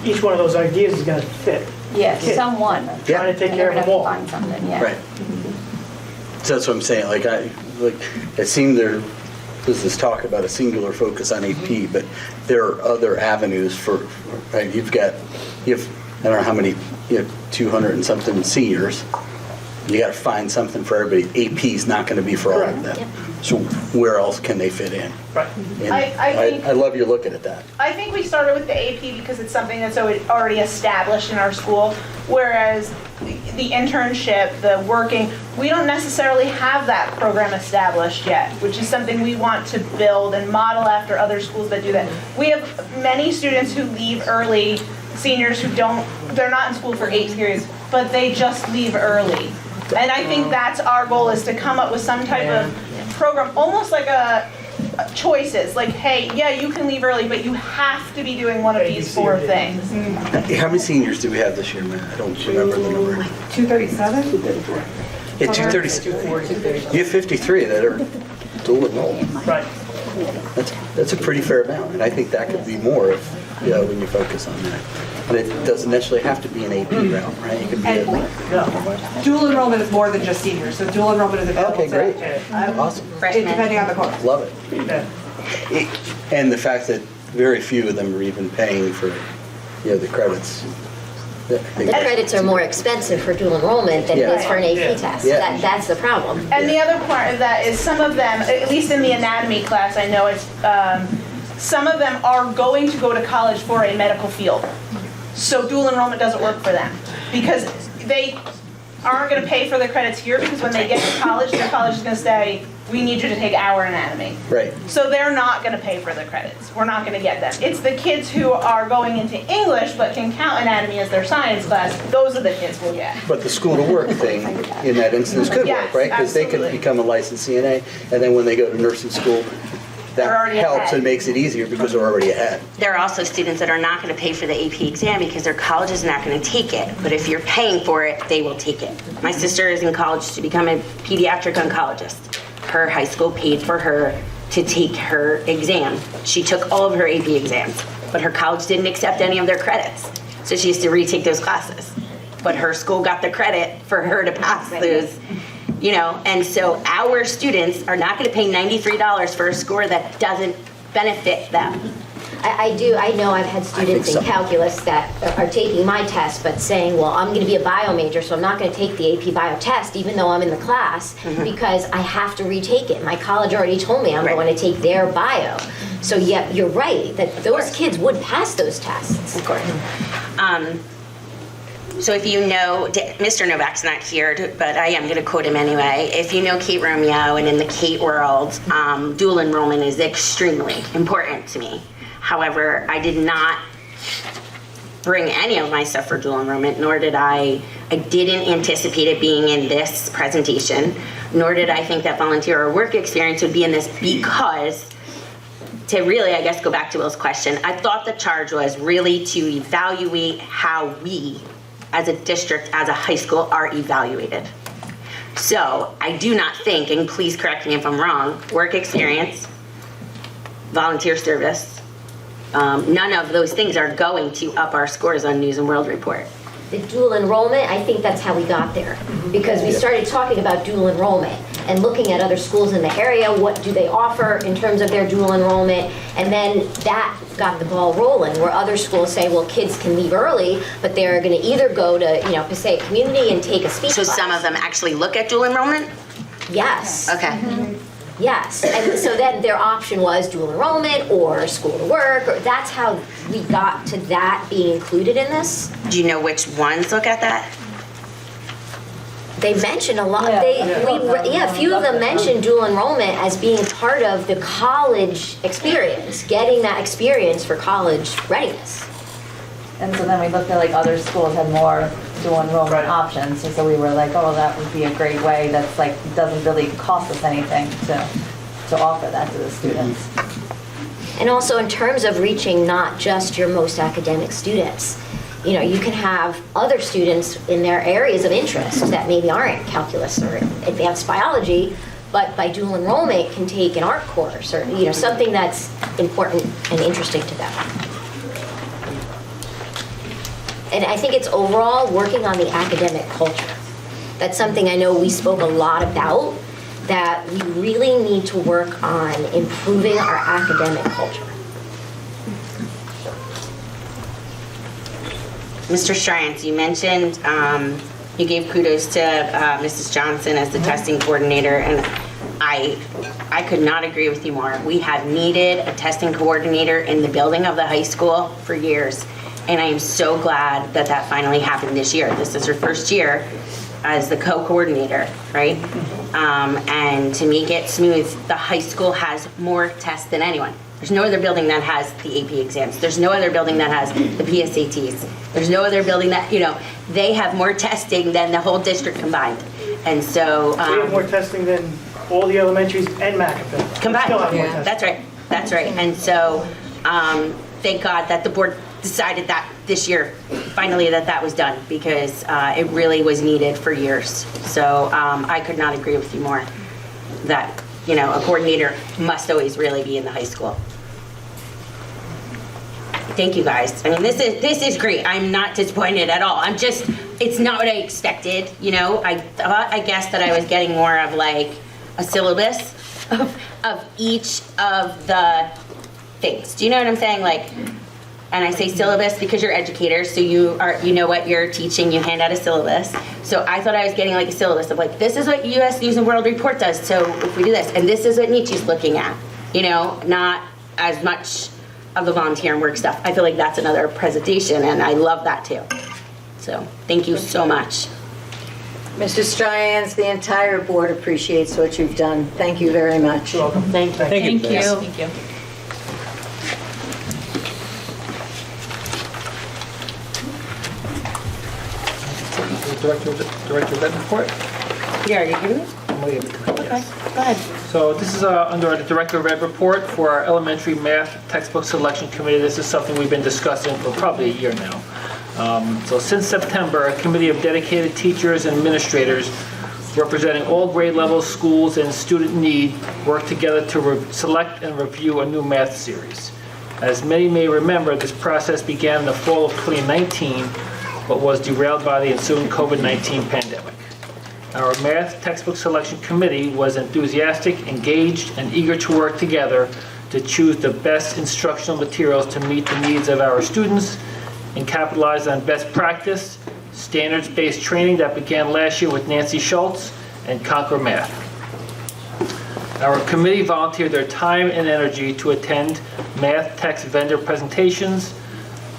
Each one of those ideas is gonna fit. Yes, Kid. someone. Trying to take care of them all. Find something, yeah. Right. So that's what I'm saying. Like it seemed there was this talk about a singular focus on AP, but there are other avenues for. Right. You have I don't know how many. You have 200 and something seniors. You got to find something for everybody. AP is not going to be for all of them. So where else can they fit in? Right. And I love you looking at that. I think we started with the AP because it's something that's already established in our school, whereas the internship, the working, we don't necessarily have that program established yet, which is something we want to build and model after other schools that do that. We have many students who leave early, seniors who they're not in school for 8 periods, but they just leave early. And I think that's our goal, is to come up with some type of program, almost like a choices, like, hey, yeah, you can leave early, but you have to be doing one of these 4 things. How many seniors do we have this year, man? I don't remember the number. 237? Yeah, 230. You have 53 that are dual enrolled. Right. That's a pretty fair amount, and I think that could be more if, when you focus on that. And it doesn't necessarily have to be an AP route, right? It could be Dual enrollment is more than just seniors, so dual enrollment is available Okay, great. to Awesome. depending on the course. Love it. And the fact that very few of them are even paying for, the credits. The credits are more expensive for dual enrollment than it is for an AP test. Yeah. That's the problem. And the other part of that is some of them, at least in the anatomy class, I know it's, some of them are going to go to college for a medical field. So dual enrollment doesn't work for them because aren't gonna pay for the credits here because when they get to college, their college is gonna say, we need you to take our anatomy. Right. So they're not gonna pay for the credits. We're not gonna get them. It's the kids who are going into English but can count anatomy as their science class, those are the kids we'll get. But the school to work thing in that instance could Yes, work, right? Because they could absolutely. become a licensed CNA, and then when they go to nursing school, They're that already helps ahead. and makes it easier because they're already ahead. There are also students that are not going to pay for the AP exam because their college is not going to take it. But if you're paying for it, they will take it. My sister is in college to become a pediatric oncologist. Her high school paid for her to take her exam. She took all of her AP exams, but her college didn't accept any of their credits. So she used to retake those classes. But her school got the credit for her to pass those, you know, and so our students are not going to pay $93 for a score that doesn't benefit them. I know I've had students in calculus that are taking my test, but saying, well, I'm going to be a bio major, so I'm not going to take the AP bio test, even though I'm in the class, because I have to retake it. My college already told me I'm going to take their bio. So yeah, you're right, that those kids would pass those tests. Of course. So if you know, Mr. Novak's not here, but I am going to quote him anyway. If you know Kate Romeo and in the Kate world, dual enrollment is extremely important to me. However, I did not bring any of my stuff for dual enrollment, nor did I didn't anticipate it being in this presentation, nor did I think that volunteer or work experience would be in this, because to really, I guess, go back to Will's question, I thought the charge was really to evaluate how we, as a district, as a high school, are evaluated. So I do not think, and please correct me if I'm wrong, work experience, volunteer service, none of those things are going to up our scores on News and World Report. The dual enrollment, I think that's how we got there, because we started talking about dual enrollment and looking at other schools in the area, what do they offer in terms of their dual enrollment, and then that got the ball rolling, where other schools say, well, kids can leave early, but they're going to either go to, you know, Passaic Community and take a speech So class. some of them actually look at dual enrollment? Yes. Okay. Yes, and so then their option was dual enrollment or school to work, or that's how we got to that being included in this. Do you know which ones look at that? They mentioned a lot, a few of them mentioned dual enrollment as being part of the college experience, getting that experience for college readiness. And so then we looked at like other schools had more dual enrollment options, and so we were like, oh, that would be a great way that's like, doesn't really cost us anything to offer that to the students. And also in terms of reaching not just your most academic students. You know, you can have other students in their areas of interest that maybe aren't calculus or advanced biology, but by dual enrollment can take an art course or, you know, something that's important and interesting to them. And I think it's overall working on the academic culture. That's something I know we spoke a lot about, that we really need to work on improving our academic culture. Mr. Stryance, you mentioned, you gave kudos to Mrs. Johnson as the testing coordinator, and I could not agree with you more. We have needed a testing coordinator in the building of the high school for years, and I am so glad that that finally happened this year. This is her first year as the co-coordinator, right? And to make it smooth, the high school has more tests than anyone. There's no other building that has the AP exams. There's no other building that has the PSATs. There's no other building that, you know, they have more testing than the whole district combined. And so. We have more testing than all the elementaries and McAfee. Combined. Still have more testing. That's right. That's right. And so, thank God that the board decided that this year, finally, that was done, because it really was needed for years. So I could not agree with you more that, you know, a coordinator must always really be in the high school. Thank you, guys. I mean, this is great. I'm not disappointed at all. I'm just, it's not what I expected, you know. I thought, I guess, that I was getting more of like a syllabus of each of the things. Do you know what I'm saying? Like, and I say syllabus because you're educators, so you know what you're teaching, you hand out a syllabus. So I thought I was getting like a syllabus of like, this is what U.S. News and World Report does, so if we do this, and this is what Nietzsche's looking at, you know, not as much of the volunteer and work stuff. I feel like that's another presentation, and I love that too. So thank you so much. Mr. Stryans, the entire board appreciates what you've done. Thank you very much. You're welcome. Thank you. Thank you. Thank you. Director of Ed report? Yeah, are you giving it? Okay, Go ahead. So this is under the Director of Ed report for our elementary math textbook selection committee. This is something we've been discussing for probably a year now. So since September, a committee of dedicated teachers and administrators representing all grade levels, schools, and student need work together to select and review a new math series. As many may remember, this process began in the fall of 2019, but was derailed by the ensuing COVID-19 pandemic. Our math textbook selection committee was enthusiastic, engaged, and eager to work together to choose the best instructional materials to meet the needs of our students and capitalize on best practice, standards-based training that began last year with Nancy Schultz and Conquer Math. Our committee volunteered their time and energy to attend math text vendor presentations,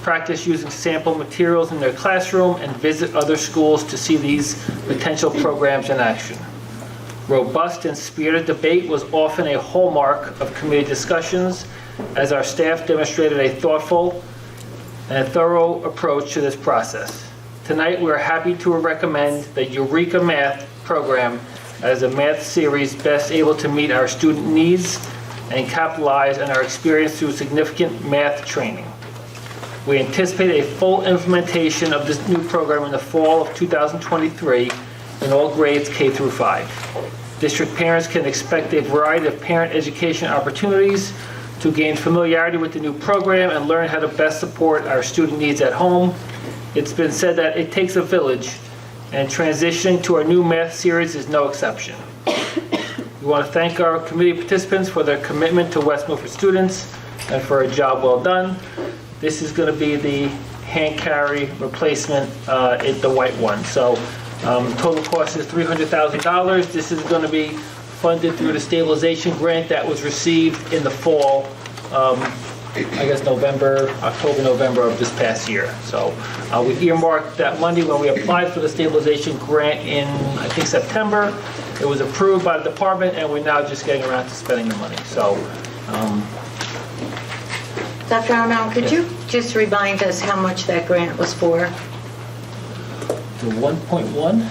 practice using sample materials in their classroom, and visit other schools to see these potential programs in action. Robust and spirited debate was often a hallmark of committee discussions, as our staff demonstrated a thoughtful and a thorough approach to this process. Tonight, we are happy to recommend the Eureka Math program as a math series best able to meet our student needs and capitalize on our experience through significant math training. We anticipate a full implementation of this new program in the fall of 2023 in all grades K through 5. District parents can expect a variety of parent education opportunities to gain familiarity with the new program and learn how to best support our student needs at home. It's been said that it takes a village, and transitioning to our new math series is no exception. We want to thank our committee participants for their commitment to West Milford students and for a job well done. This is going to be the hand carry replacement, the white one. So total cost is $300,000. This is going to be funded through the stabilization grant that was received in the fall, I guess October, November of this past year. So we earmarked that money when we applied for the stabilization grant in, I think, September. It was approved by the department, and we're now just getting around to spending the money. So. Dr. Armel, could you just remind us how much that grant was for? The 1.1?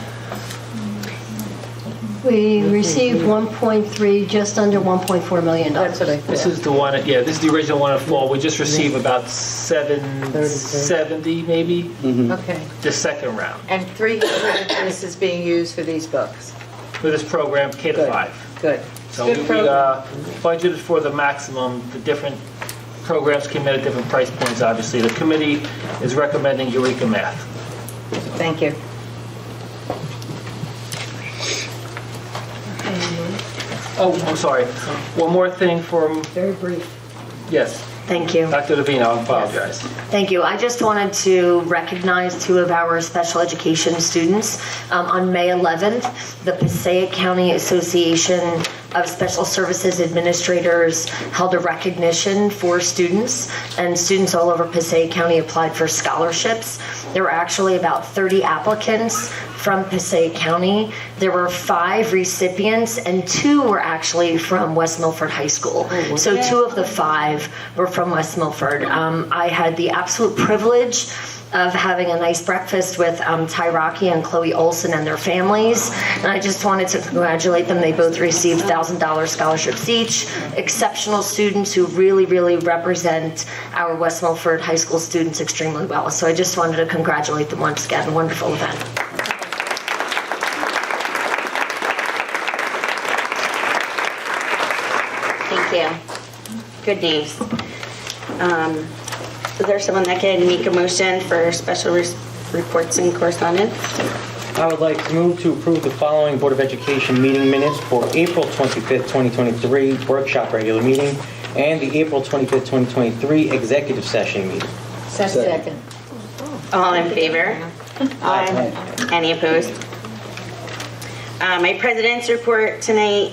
We received 1.3, just under $1.4 million. That's what I thought. This is the one, this is the original one in fall. We just received about 770 maybe, Okay. the second round. And 300 of this is being used for these books? For this program, K to 5. Good. So Good we program. budgeted for the maximum. The different programs came in at different price points, obviously. The committee is recommending Eureka Math. Thank you. Oh, I'm sorry. One more thing from... Very brief. Yes. Thank you. Dr. Davino, I apologize. Thank you. I just wanted to recognize two of our special education students. On May 11th, the Passaic County Association of Special Services Administrators held a recognition for students, and students all over Passaic County applied for scholarships. There were actually about 30 applicants from Passaic County. There were 5 recipients, and 2 were actually from West Milford High School. So 2 of the 5 were from West Milford. I had the absolute privilege of having a nice breakfast with Ty Rocky and Chloe Olson and their families. And I just wanted to congratulate them. They both received $1,000 scholarships each. Exceptional students who really, really represent our West Milford High School students extremely well. So I just wanted to congratulate them once again. Wonderful event. Thank you. Good news. Is there someone that can make a motion for special reports and correspondence? I would like to move to approve the following Board of Education meeting minutes for April 25th, 2023 workshop regular meeting and the April 25th, 2023 executive session meeting. Second. All in favor? Aye. Any opposed? My president's report tonight.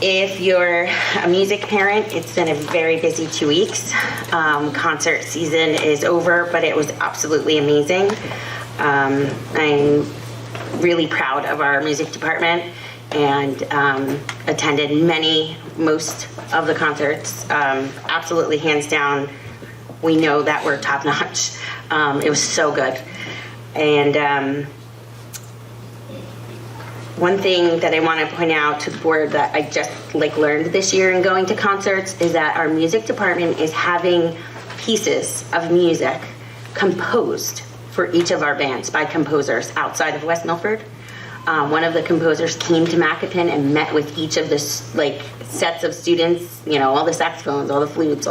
If you're a music parent, it's been a very busy 2 weeks. Concert season is over, but it was absolutely amazing. I'm really proud of our music department and attended most of the concerts. Absolutely, hands down, we know that we're top notch. It was so good. And one thing that I want to point out to the board that I just learned this year in going to concerts is that our music department is having pieces of music composed for each of our bands by composers outside of West Milford. One of the composers came to Macoupin and met with each of the sets of students, all the saxophones, all the flutes,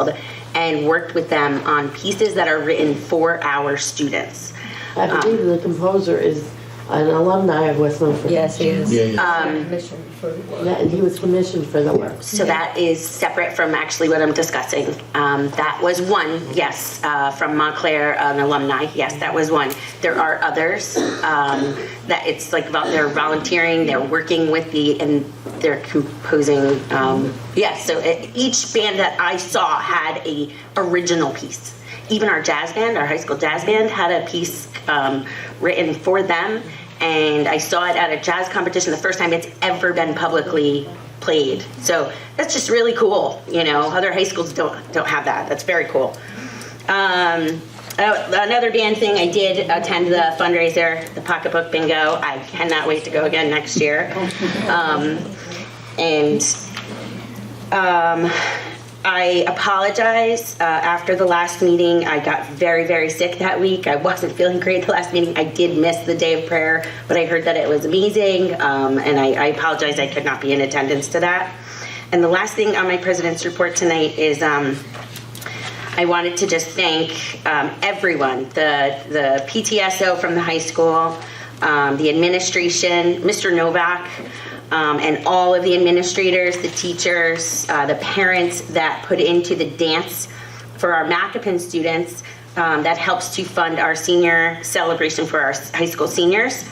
and worked with them on pieces that are written for our students. I believe the composer is an alumni of West Milford. Yes, he is. Yeah, and he was commissioned for the work. So that is separate from actually what I'm discussing. That was one, yes, from Montclair, an alumni. Yes, that was one. There are others that it's about they're volunteering, they're working with and they're composing. Yes, so each band that I saw had a original piece. Even our jazz band, our high school jazz band, had a piece written for them. And I saw it at a jazz competition, the first time it's ever been publicly played. So that's just really cool. Other high schools don't have that. That's very cool. Another band thing, I did attend the fundraiser, the Pocketbook Bingo. I cannot wait to go again next year. I apologize. After the last meeting, I got very, very sick that week. I wasn't feeling great the last meeting. I did miss the day of prayer, but I heard that it was amazing, and I apologize I could not be in attendance to that. And the last thing on my president's report tonight is I wanted to just thank everyone, the PTSO from the high school, the administration, Mr. Novak, and all of the administrators, the teachers, the parents that put into the dance for our Macoupin students that helps to fund our senior celebration for our high school seniors.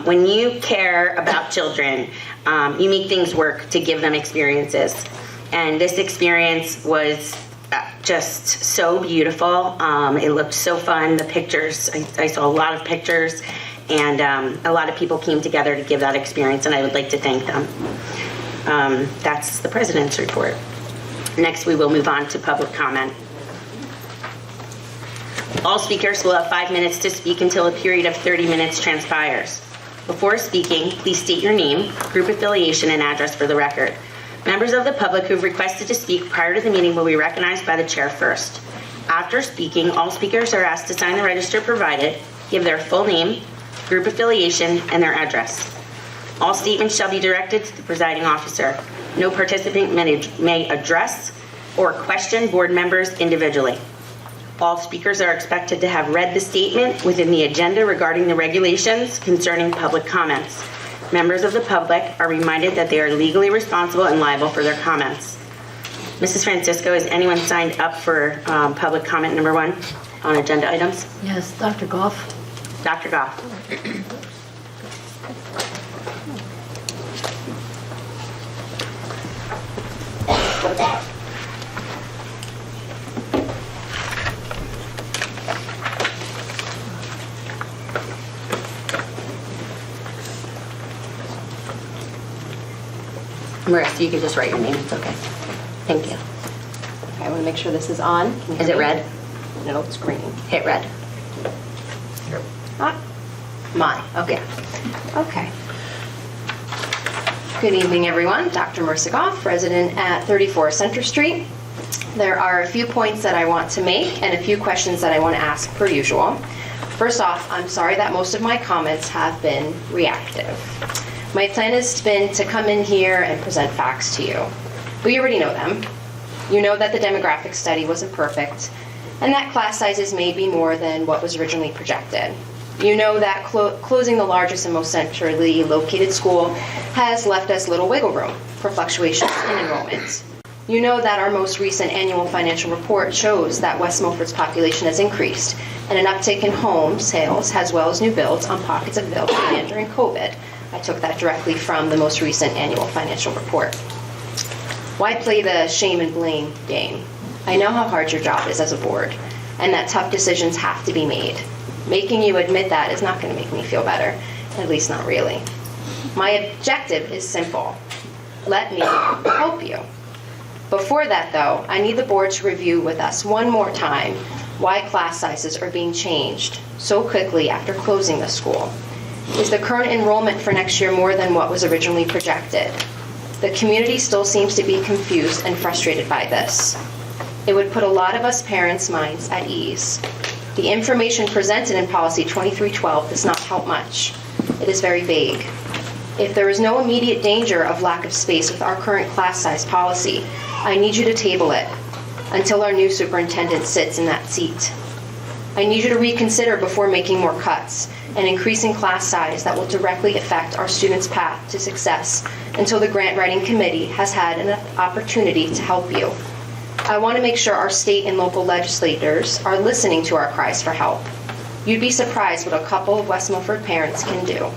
When you care about children, you make things work to give them experiences. And this experience was just so beautiful. It looked so fun. The pictures, I saw a lot of pictures. And a lot of people came together to give that experience, and I would like to thank them. That's the president's report. Next, we will move on to public comment. All speakers will have 5 minutes to speak until a period of 30 minutes transpires. Before speaking, please state your name, group affiliation, and address for the record. Members of the public who've requested to speak prior to the meeting will be recognized by the chair first. After speaking, all speakers are asked to sign the register provided, give their full name, group affiliation, and their address. All statements shall be directed to the presiding officer. No participant may address or question board members individually. All speakers are expected to have read the statement within the agenda regarding the regulations concerning public comments. Members of the public are reminded that they are legally responsible and liable for their comments. Mrs. Francisco, is anyone signed up for public comment number 1 on agenda items? Yes, Dr. Goff. Dr. Goff. Marissa, you can just write your name. It's okay. Thank you. I want to make sure this is on. Is it red? No, it's green. Hit red. Mine. Okay. Okay. Good evening, everyone. Dr. Marissa Goff, resident at 34 Center Street. There are a few points that I want to make and a few questions that I want to ask per usual. First off, I'm sorry that most of my comments have been reactive. My plan has been to come in here and present facts to you. But you already know them. You know that the demographic study wasn't perfect and that class sizes may be more than what was originally projected. You know that closing the largest and most centrally located school has left us little wiggle room for fluctuations in enrollments. You know that our most recent annual financial report shows that West Milford's population has increased and an uptick in home sales as well as new builds on pockets of available land during COVID. I took that directly from the most recent annual financial report. Why play the shame and blame game? I know how hard your job is as a board and that tough decisions have to be made. Making you admit that is not going to make me feel better, at least not really. My objective is simple. Let me help you. Before that, though, I need the board to review with us one more time why class sizes are being changed so quickly after closing the school. Is the current enrollment for next year more than what was originally projected? The community still seems to be confused and frustrated by this. It would put a lot of us parents' minds at ease. The information presented in Policy 2312 does not help much. It is very vague. If there is no immediate danger of lack of space with our current class size policy, I need you to table it until our new superintendent sits in that seat. I need you to reconsider before making more cuts and increasing class size that will directly affect our students' path to success until the grant writing committee has had an opportunity to help you. I want to make sure our state and local legislators are listening to our cries for help. You'd be surprised what a couple of West Milford parents can do.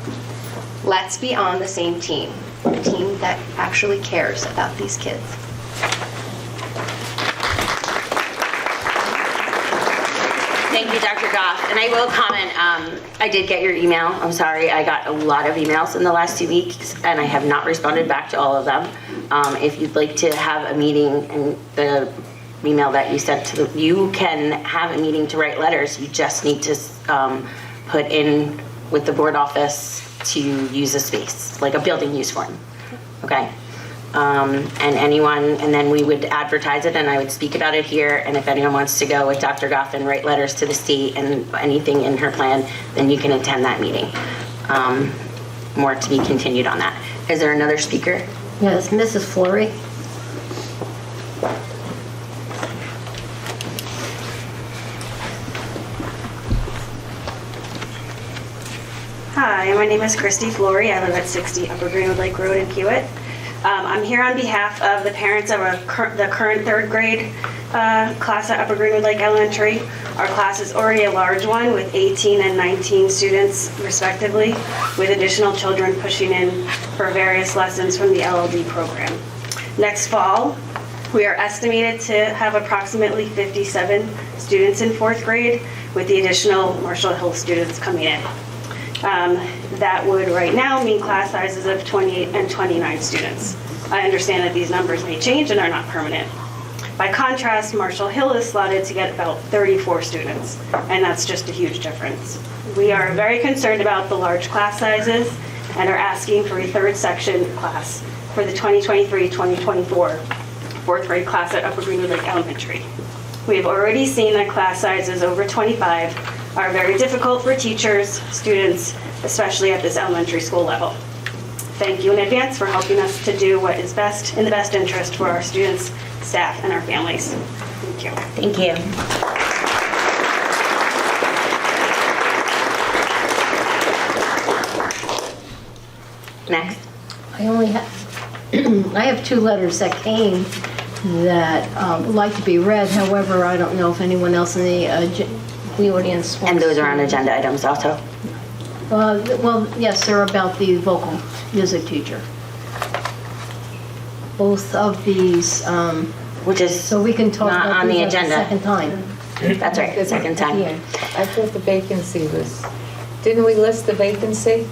Let's be on the same team, a team that actually cares about these kids. Thank you, Dr. Goff. And I will comment, I did get your email. I'm sorry, I got a lot of emails in the last 2 weeks, and I have not responded back to all of them. If you'd like to have a meeting, and the email that you sent to you can have a meeting to write letters. You just need to put in with the board office to use a space, like a building use form. Okay? And anyone, and then we would advertise it and I would speak about it here. And if anyone wants to go with Dr. Goff and write letters to the state and anything in her plan, then you can attend that meeting. More to be continued on that. Is there another speaker? Yes, Mrs. Flory. Hi, my name is Christy Flory. I live at 60 Upper Greenwood Lake Road in Hewitt. I'm here on behalf of the parents of the current third grade class at Upper Greenwood Lake Elementary. Our class is already a large one with 18 and 19 students respectively, with additional children pushing in for various lessons from the LLD program. Next fall, we are estimated to have approximately 57 students in fourth grade, with the additional Marshall Hill students coming in. That would right now mean class sizes of 28 and 29 students. I understand that these numbers may change and are not permanent. By contrast, Marshall Hill is slotted to get about 34 students, and that's just a huge difference. We are very concerned about the large class sizes and are asking for a third section class for the 2023-2024 fourth grade class at Upper Greenwood Lake Elementary. We have already seen that class sizes over 25 are very difficult for teachers, students, especially at this elementary school level. Thank you in advance for helping us to do what is best in the best interest for our students, staff, and our families. Thank you. Thank you. Next. I only have, I have 2 letters that came that would like to be read. However, I don't know if anyone else in the audience wants. And those are on agenda items also? Well, yes, they're about the vocal music teacher. Both of these, which is so we can talk not about on the these agenda. Second time. That's right, the second time. I thought the vacancy was, didn't we list the vacancy?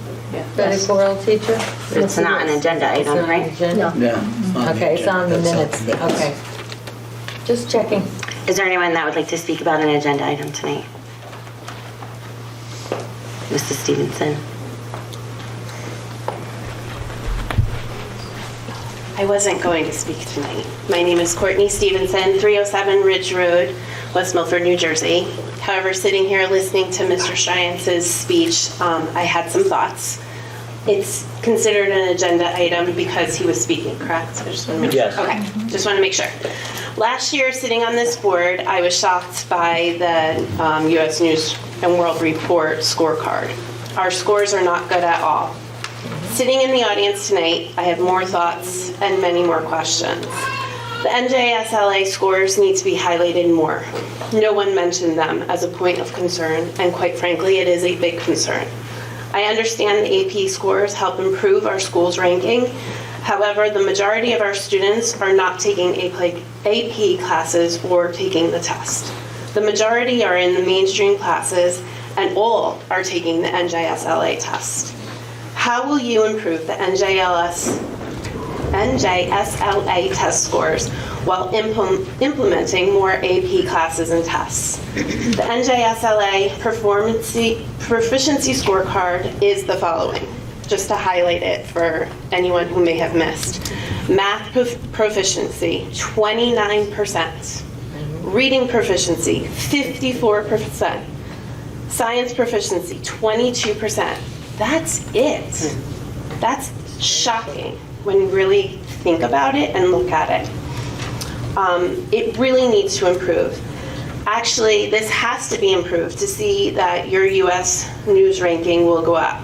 For the choral teacher? It's not an agenda item, right? No. Yeah. Okay, it's on the minutes. Okay. Just checking. Is there anyone that would like to speak about an agenda item tonight? Mrs. Stevenson. I wasn't going to speak tonight. My name is Courtney Stevenson, 307 Ridge Road, West Milford, New Jersey. However, sitting here listening to Mr. Science's speech, I had some thoughts. It's considered an agenda item because he was speaking, correct? I just want to make Yes. sure. Okay, just want to make sure. Last year, sitting on this board, I was shocked by the U.S. News and World Report scorecard. Our scores are not good at all. Sitting in the audience tonight, I have more thoughts and many more questions. The NJSLA scores need to be highlighted more. No one mentioned them as a point of concern, and quite frankly, it is a big concern. I understand the AP scores help improve our school's ranking. However, the majority of our students are not taking AP classes or taking the test. The majority are in the mainstream classes, and all are taking the NJSLA test. How will you improve the NJSLA test scores while implementing more AP classes and tests? The NJSLA proficiency scorecard is the following, just to highlight it for anyone who may have missed. Math proficiency, 29%. Reading proficiency, 54%. Science proficiency, 22%. That's it. That's shocking when you really think about it and look at it. It really needs to improve. Actually, this has to be improved to see that your U.S. News ranking will go up.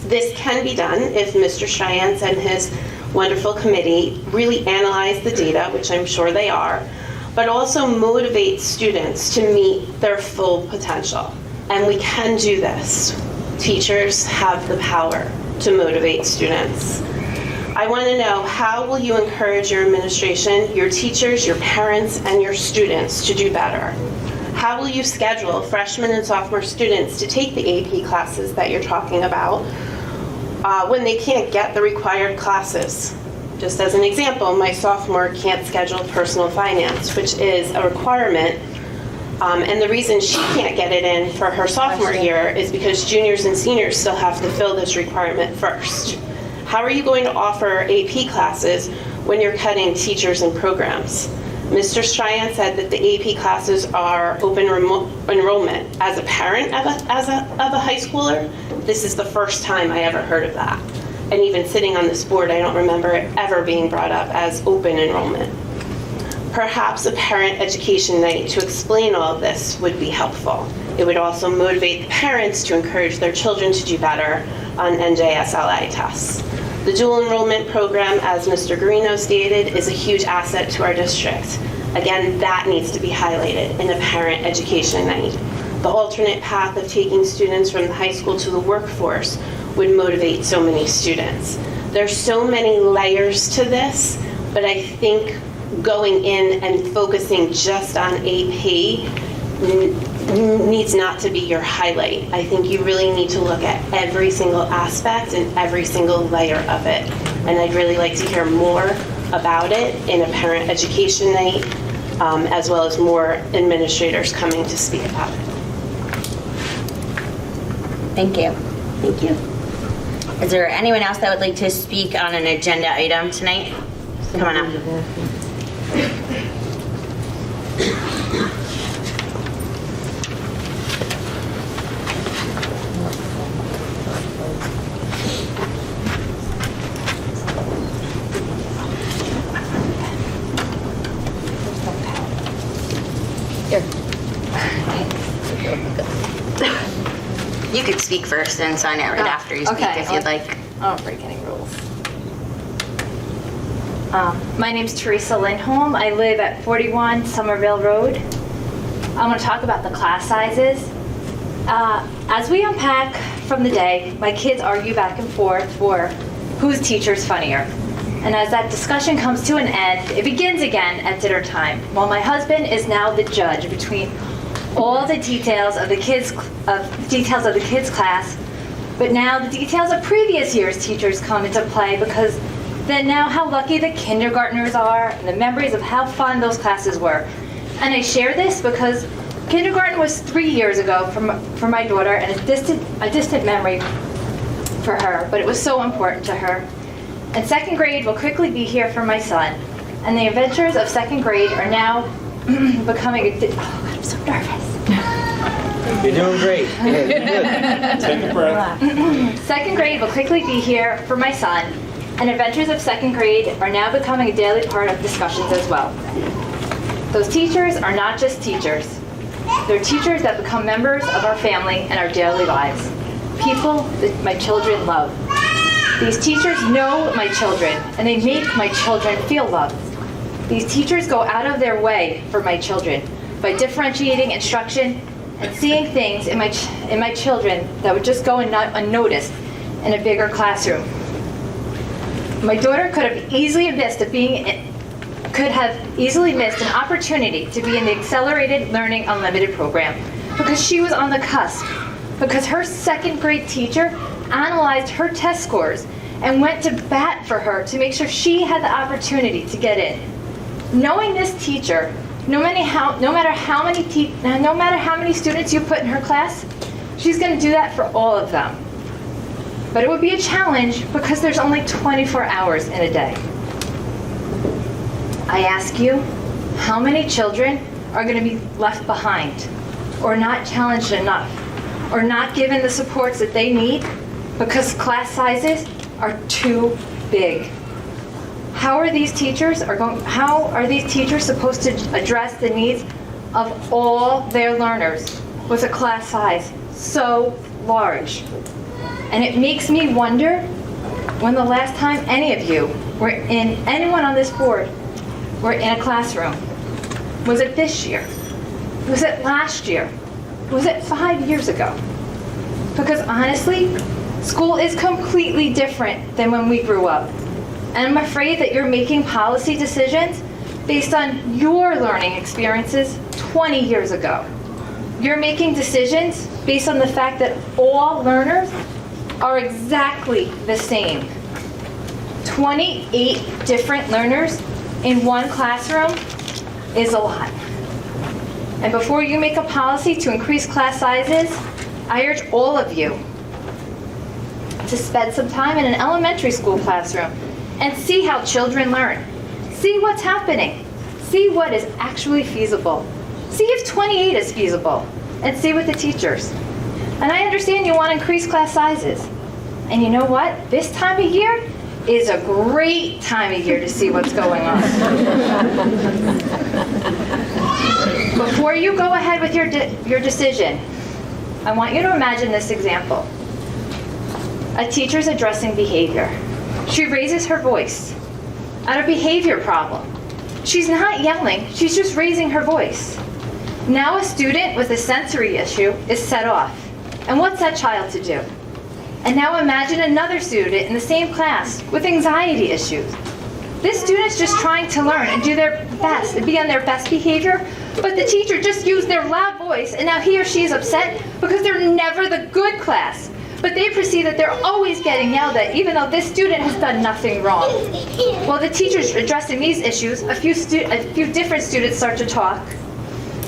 This can be done if Mr. Cheyenne and his wonderful committee really analyze the data, which I'm sure they are, but also motivate students to meet their full potential. And we can do this. Teachers have the power to motivate students. I want to know, how will you encourage your administration, your teachers, your parents, and your students to do better? How will you schedule freshmen and sophomore students to take the AP classes that you're talking about when they can't get the required classes? Just as an example, my sophomore can't schedule personal finance, which is a requirement. And the reason she can't get it in for her sophomore year is because juniors and seniors still have to fill this requirement first. How are you going to offer AP classes when you're cutting teachers and programs? Mr. Cheyenne said that the AP classes are open enrollment. As a parent of a high schooler, this is the first time I ever heard of that. And even sitting on this board, I don't remember it ever being brought up as open enrollment. Perhaps a parent education night to explain all of this would be helpful. It would also motivate the parents to encourage their children to do better on NJSLA tests. The dual enrollment program, as Mr. Garino stated, is a huge asset to our district. Again, that needs to be highlighted in a parent education night. The alternate path of taking students from the high school to the workforce would motivate so many students. There's so many layers to this, but I think going in and focusing just on AP needs not to be your highlight. I think you really need to look at every single aspect and every single layer of it. And I'd really like to hear more about it in a parent education night, as well as more administrators coming to speak about it. Thank you. Thank you. Is there anyone else that would like to speak on an agenda item tonight? Come on up. You could speak first and sign it right after you speak if you'd like. I don't break any rules. My name's Teresa Lindholm. I live at 41 Somerville Road. I want to talk about the class sizes. As we unpack from the day, my kids argue back and forth for whose teacher's funnier. And as that discussion comes to an end, it begins again at dinner time, while my husband is now the judge between all the details of the kids' class, but now the details of previous year's teachers come into play, because then now how lucky the kindergartners are and the memories of how fun those classes were. And I share this because kindergarten was 3 years ago for my daughter, and a distant memory for her, but it was so important to her. And second grade will quickly be here for my son, and the adventures of second grade are now becoming oh God, I'm so nervous. You're doing great. Good. Take a breath. Second grade will quickly be here for my son, and adventures of second grade are now becoming a daily part of discussions as well. Those teachers are not just teachers. They're teachers that become members of our family and our daily lives. People that my children love. These teachers know my children, and they make my children feel loved. These teachers go out of their way for my children by differentiating instruction and seeing things in my children that would just go unnoticed in a bigger classroom. My daughter could have easily missed an opportunity to be in the Accelerated Learning Unlimited program because she was on the cusp because her second grade teacher analyzed her test scores and went to bat for her to make sure she had the opportunity to get in. Knowing this teacher, no matter how many students you put in her class, she's going to do that for all of them. But it would be a challenge because there's only 24 hours in a day. I ask you, how many children are going to be left behind, or not challenged enough, or not given the supports that they need because class sizes are too big? How are these teachers supposed to address the needs of all their learners with a class size so large? And it makes me wonder when the last time any of you anyone on this board were in a classroom. Was it this year? Was it last year? Was it 5 years ago? Because honestly, school is completely different than when we grew up. And I'm afraid that you're making policy decisions based on your learning experiences 20 years ago. You're making decisions based on the fact that all learners are exactly the same. 28 different learners in one classroom is a lot. And before you make a policy to increase class sizes, I urge all of you to spend some time in an elementary school classroom and see how children learn. See what's happening. See what is actually feasible. See if 28 is feasible, and see with the teachers. And I understand you want to increase class sizes. And you know what? This time of year is a great time of year to see what's going on. Before you go ahead with your decision, I want you to imagine this example. A teacher's addressing behavior. She raises her voice at a behavior problem. She's not yelling, she's just raising her voice. Now a student with a sensory issue is set off. And what's that child to do? And now imagine another student in the same class with anxiety issues. This student's just trying to learn and do their best and be on their best behavior, but the teacher just used their loud voice, and now he or she is upset because they're never the good class. But they perceive that they're always getting yelled at, even though this student has done nothing wrong. While the teacher's addressing these issues, a few different students start to talk,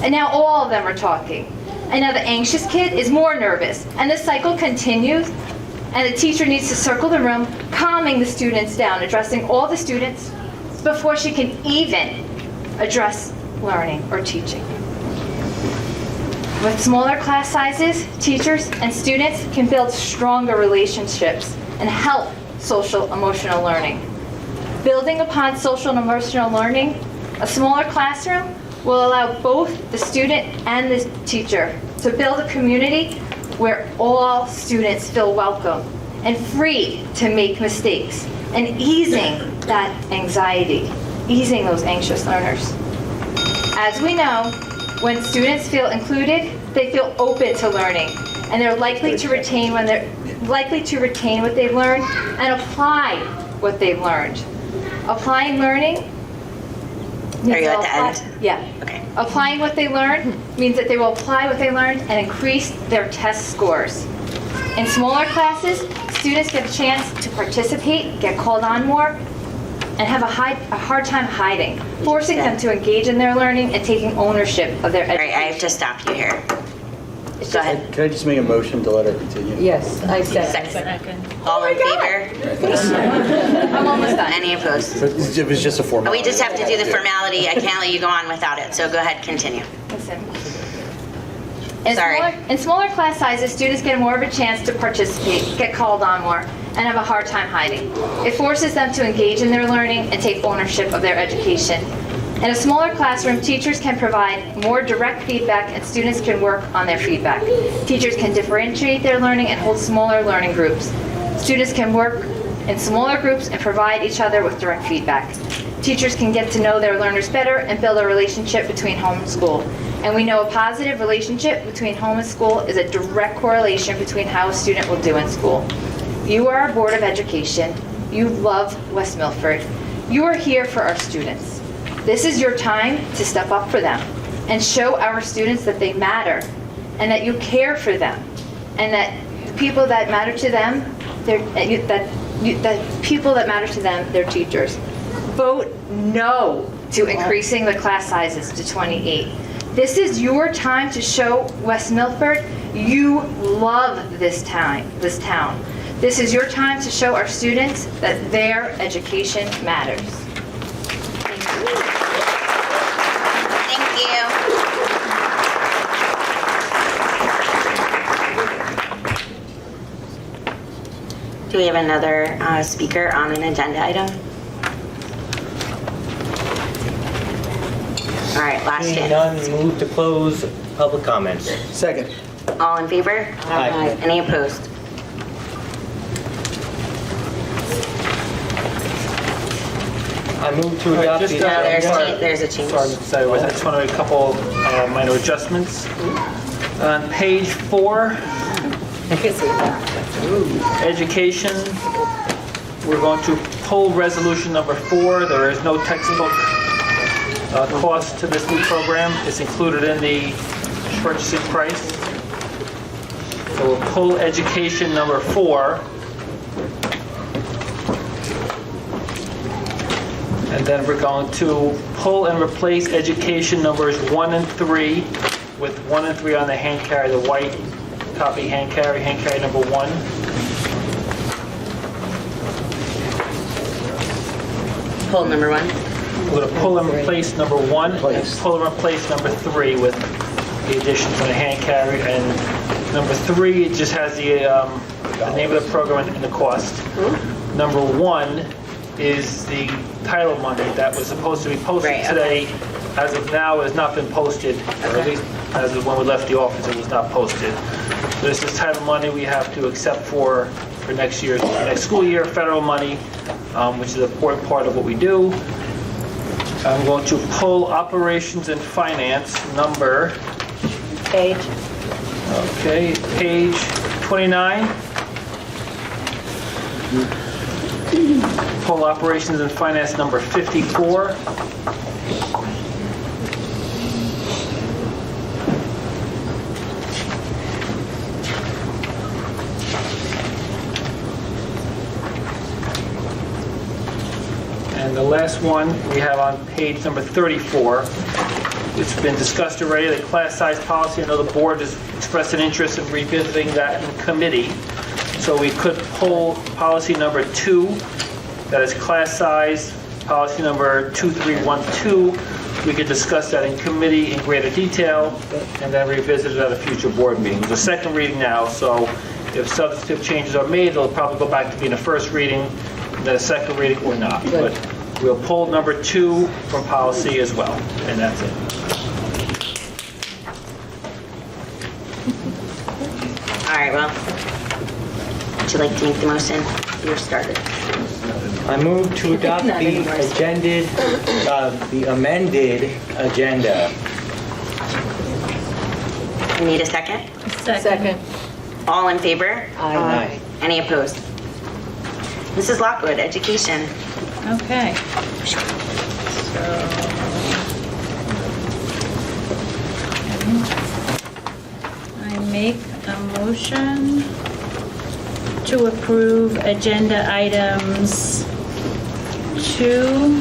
and now all of them are talking. And now the anxious kid is more nervous, and the cycle continues, and the teacher needs to circle the room, calming the students down, addressing all the students before she can even address learning or teaching. With smaller class sizes, teachers and students can build stronger relationships and help social emotional learning. Building upon social and emotional learning, a smaller classroom will allow both the student and the teacher to build a community where all students feel welcome and free to make mistakes, and easing that anxiety, easing those anxious learners. As we know, when students feel included, they feel open to learning, and they're likely to retain what they've learned and apply what they've learned. Applying learning. Are you at the end? Yeah. Okay. Applying what they learned means that they will apply what they learned and increase their test scores. In smaller classes, students get a chance to participate, get called on more, and have a hard time hiding, forcing them to engage in their learning and taking ownership of their education. All right, I have to stop you here. Go ahead. Can I just make a motion to let her continue? Yes, I Second. All in favor? I'm almost done. Any opposed? It was just a formality. We just have to do the formality. I can't let you go on without it, so go ahead, continue. Listen. Sorry. In smaller class sizes, students get more of a chance to participate, get called on more, and have a hard time hiding. It forces them to engage in their learning and take ownership of their education. In a smaller classroom, teachers can provide more direct feedback and students can work on their feedback. Teachers can differentiate their learning and hold smaller learning groups. Students can work in smaller groups and provide each other with direct feedback. Teachers can get to know their learners better and build a relationship between home and school. And we know a positive relationship between home and school is a direct correlation between how a student will do in school. You are our Board of Education. You love West Milford. You are here for our students. This is your time to step up for them and show our students that they matter and that you care for them. and that the people that matter to them, that people that matter to them, they're teachers. Vote no to increasing the class sizes to 28. This is your time to show West Milford you love this town. This is your time to show our students that their education matters. Thank you. Do we have another speaker on an agenda item? All right, last Seeing chance. none, move to close public comments. Second. All in favor? Aye. Any opposed? I move to adopt Just, the No, agenda. there's a change. Sorry, I just want to make a couple minor adjustments. On page 4, education, we're going to pull resolution number 4. There is no textbook cost to this new program. It's included in the purchasing price. So we'll pull education number 4. And then we're going to pull and replace education numbers 1 and 3 with 1 and 3 on the hand carry, the white copy hand carry number 1. Pull number 1. We're going to pull and replace number 1, and pull and replace number 3 with the additions on the hand carry. And number 3, it just has the name of the program and the cost. Number 1 is the title money that was supposed to be posted today. As of now, it has not been posted, or at least as of when we left the office, it was not posted. So this is title money we have to accept for next school year, federal money, which is an important part of what we do. I'm going to pull operations and finance number. Page. Okay, page 29. Pull operations and finance number 54. And the last one we have on page number 34. It's been discussed already, the class size policy. I know the board has expressed an interest in revisiting that in committee. So we could pull policy number 2, that is class size, policy number 2312. We could discuss that in committee in greater detail and then revisit it at a future board meeting. It's a second reading now, so if substantive changes are made, they'll probably go back to being a first reading, then a second reading or not. But we'll pull number 2 from policy as well, and that's it. All right, well, would you like to make the motion? You're started. I move to adopt the amended agenda. You need a second? Second. All in favor? Aye. Any opposed? Mrs. Lockwood, education. Okay. I make a motion to approve agenda items 2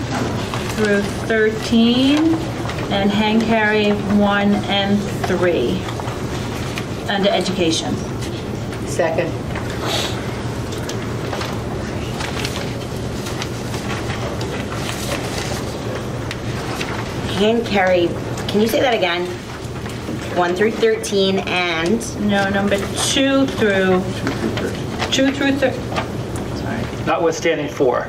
through 13 and hand carry 1 and 3 under education. Second. Hand carry, can you say that again? 1 through 13 and? No, number 2 through 13. Notwithstanding 4.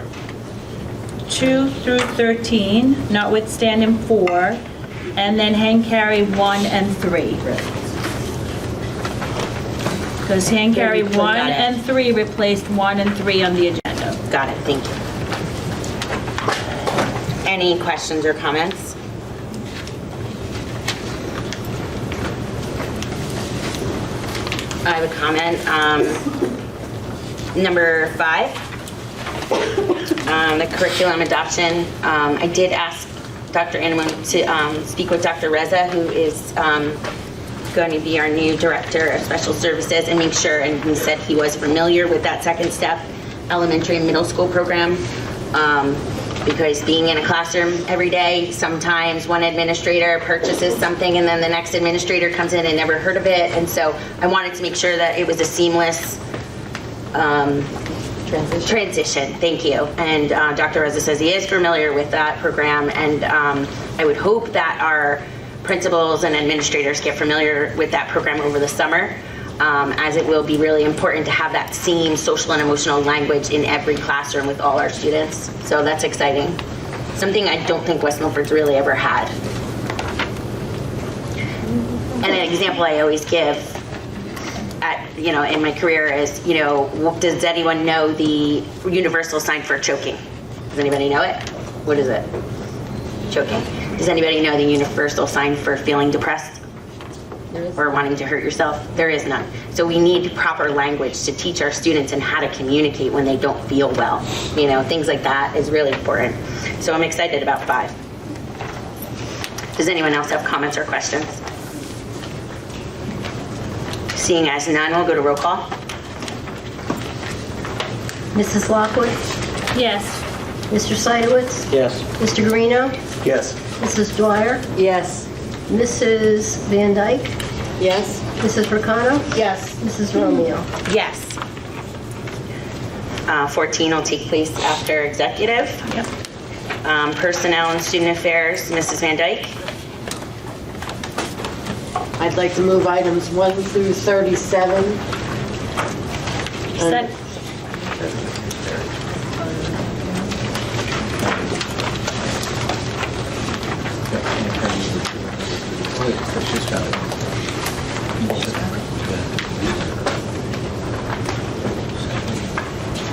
2 through 13, notwithstanding 4, and then hand carry 1 and 3. Because hand carry 1 Got it. and 3 replaced 1 and 3 on the agenda. Got it, thank you. Any questions or comments? I have a comment. Number 5, the curriculum adoption. I did ask Dr. Animan to speak with Dr. Reza, who is going to be our new director of special services and make sure, and he said he was familiar with that second step elementary and middle school program. Because being in a classroom every day, sometimes one administrator purchases something and then the next administrator comes in and never heard of it. And so I wanted to make sure that it was a seamless transition. Thank you. And Dr. Reza says he is familiar with that program, and I would hope that our principals and administrators get familiar with that program over the summer, as it will be really important to have that same social and emotional language in every classroom with all our students. So that's exciting. Something I don't think West Milford's really ever had. And an example I always give in my career is, does anyone know the universal sign for choking? Does anybody know it? What is it? Choking. Does anybody know the universal sign for feeling depressed? Or wanting to hurt yourself? There is none. So we need proper language to teach our students and how to communicate when they don't feel well. Things like that is really important. So I'm excited about 5. Does anyone else have comments or questions? Seeing as none, we'll go to roll call. Mrs. Lockwood? Yes. Mr. Seidowitz? Yes. Mr. Guarino? Yes. Mrs. Dwyer? Yes. Mrs. Van Dyke? Yes. Mrs. Ricano? Yes. Mrs. Romeo? Yes. 14 will take place after executive. Yep. Personnel and student affairs, Mrs. Van Dyke. I'd like to move items 1 through 37.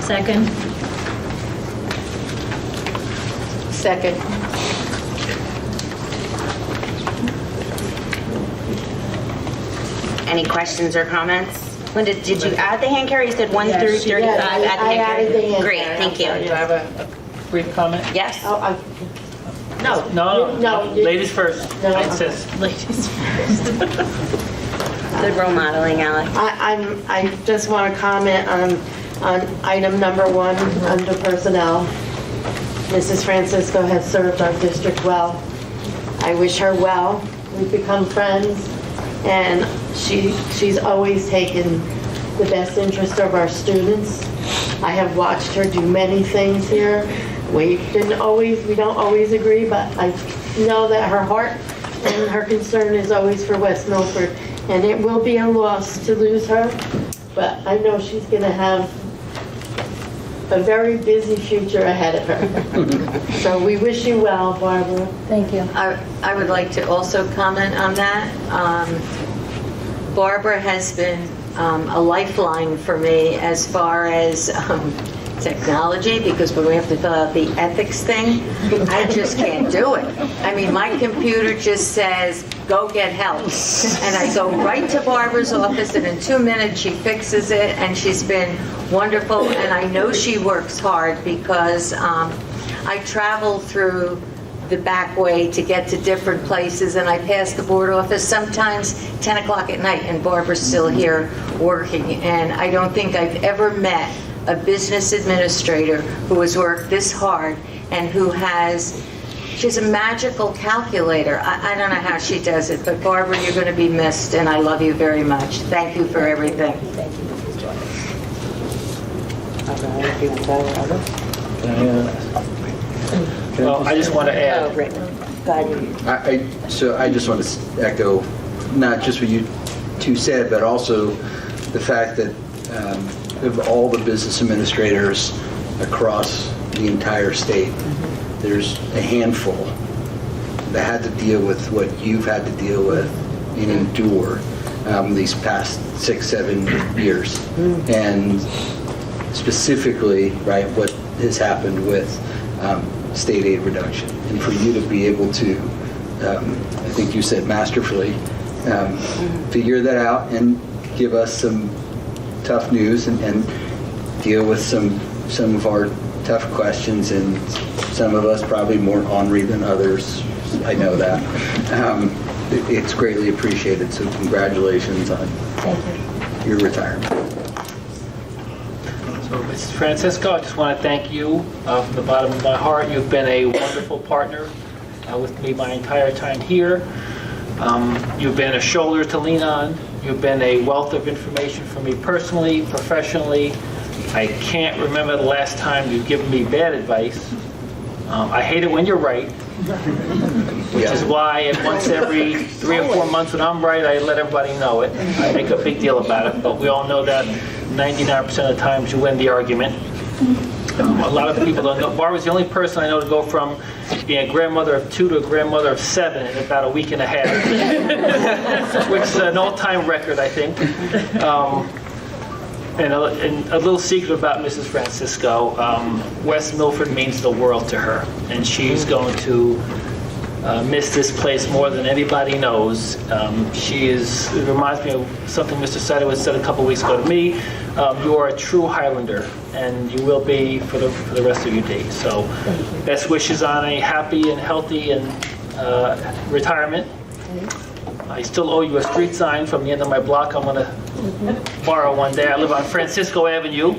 Second. Second. Any questions or comments? Linda, did you add the hand carry? You said 1 through 35. Yeah, Add the I hand added carry. the hand Great, carry. thank you. Do I have a brief comment? Yes. No, ladies first. No. I insist. Ladies first. Good role modeling, Alex. I just want to comment on item number 1 under personnel. Mrs. Francisco has served our district well. I wish her well. We've become friends, and she's always taken the best interest of our students. I have watched her do many things here. We don't always agree, but I know that her heart and her concern is always for West Milford, and it will be a loss to lose her, but I know she's going to have a very busy future ahead of her. So we wish you well, Barbara. Thank you. I would like to also comment on that. Barbara has been a lifeline for me as far as technology, because when we have to fill out the ethics thing, I just can't do it. I mean, my computer just says, go get help. And I go right to Barbara's office, and in 2 minutes she fixes it, and she's been wonderful. And I know she works hard because I travel through the back way to get to different places, and I pass the board office sometimes 10 o'clock at night, and Barbara's still here working. And I don't think I've ever met a business administrator who has worked this hard and who she's a magical calculator. I don't know how she does it, but Barbara, you're going to be missed, and I love you very much. Thank you for everything. Thank you, Mrs. Dwyer. Well, I just want to add. So I just want to echo not just what you two said, but also the fact that of all the business administrators across the entire state, there's a handful that had to deal with what you've had to deal with and endure these past 6-7 years. And specifically, right, what has happened with state aid reduction. And for you to be able to, I think you said masterfully, figure that out and give us some tough news and deal with some of our tough questions, and some of us probably more ornery than others. I know that. it's greatly appreciated, so congratulations on your retirement. So, Mrs. Francisco, I just want to thank you from the bottom of my heart. You've been a wonderful partner with me my entire time here. You've been a shoulder to lean on. You've been a wealth of information for me personally, professionally. I can't remember the last time you've given me bad advice. I hate it when you're right, which is why once every 3 or 4 months when I'm right, I let everybody know it. I make a big deal about it, but we all know that 99% of the times you win the argument. A lot of people don't know. Barbara's the only person I know to go from being a grandmother of 2 to a grandmother of 7 in about a week and a half, which is an all-time record, I think. And a little secret about Mrs. Francisco, West Milford means the world to her, and she's going to miss this place more than anybody knows. It reminds me of something Mr. Sadowitz said a couple weeks ago to me. You are a true Highlander, and you will be for the rest of your days. So best wishes on a happy and healthy and retirement. I still owe you a street sign from the end of my block. I'm going to borrow one day. I live on Francisco Avenue,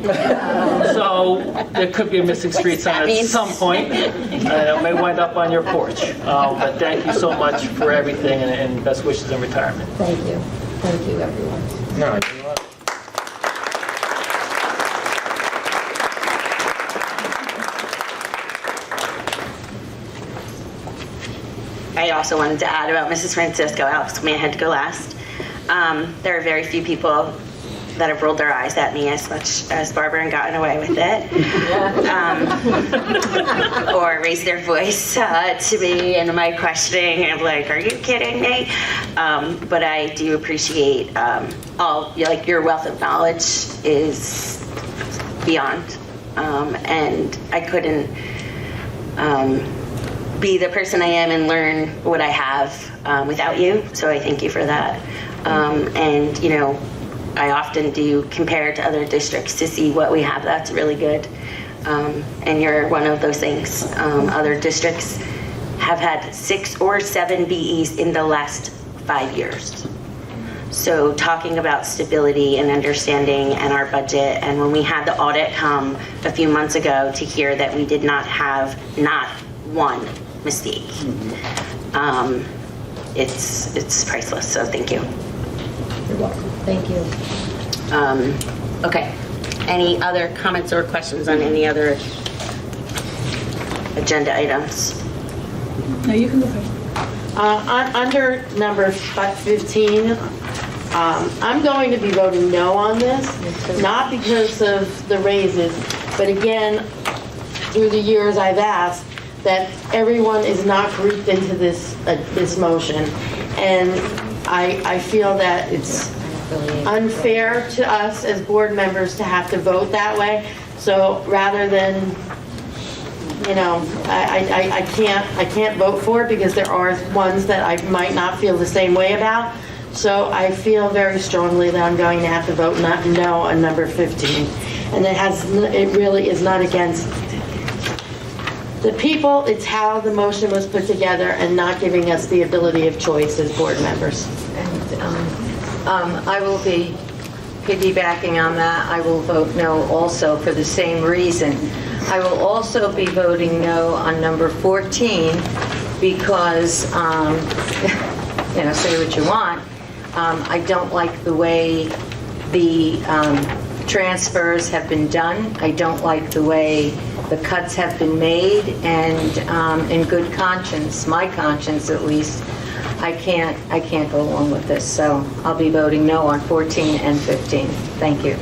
so there could be a missing street sign at some point. It may wind up on your porch. But thank you so much for everything, and best wishes in retirement. Thank you. Thank you, everyone. No, I also wanted to add about Mrs. Francisco. Alex may have had to go last. There are very few people that have rolled their eyes at me as much as Barbara and gotten away with it, or raised their voice to me in my questioning. I'm like, are you kidding me? But I do appreciate your wealth of knowledge is beyond, and I couldn't be the person I am and learn what I have without you. So I thank you for that. And I often do compare to other districts to see what we have that's really good. And you're one of those things. Other districts have had 6 or 7 BEs in the last 5 years. So talking about stability and understanding and our budget, and when we had the audit come a few months ago to hear that we did not have not one mistake, it's priceless. So thank you. You're welcome. Thank you. Okay. Any other comments or questions on any other agenda items? No, you can go first. Under number 15, I'm going to be voting no on this, not because of the raises, but again, through the years I've asked that everyone is not grouped into this motion, and I feel that it's unfair to us as board members to have to vote that way. So rather than, I can't vote for it because there are ones that I might not feel the same way about. So I feel very strongly that I'm going to have to vote no on number 15. And it really is not against the people, it's how the motion was put together and not giving us the ability of choice as board members. And I will be piggybacking on that. I will vote no also for the same reason. I will also be voting no on number 14 because, say what you want. I don't like the way the transfers have been done. I don't like the way the cuts have been made, and in good conscience, my conscience at least, I can't go along with this. So I'll be voting no on 14 and 15. Thank you.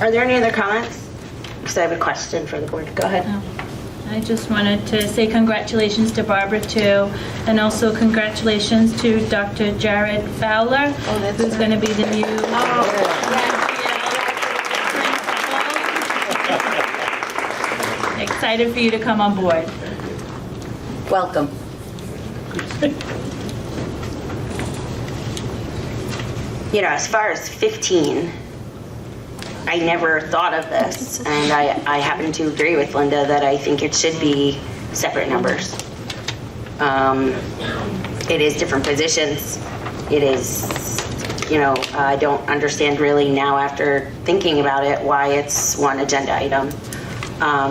Are there any other comments? Because I have a question for the board. Go ahead. I just wanted to say congratulations to Barbara too, and also congratulations to Dr. Jared Fowler, who's going to be the new Excited for you to come on board. Welcome. As far as 15, I never thought of this, and I happen to agree with Linda that I think it should be separate numbers. It is different positions. It is, I don't understand really now after thinking about it why it's one agenda item.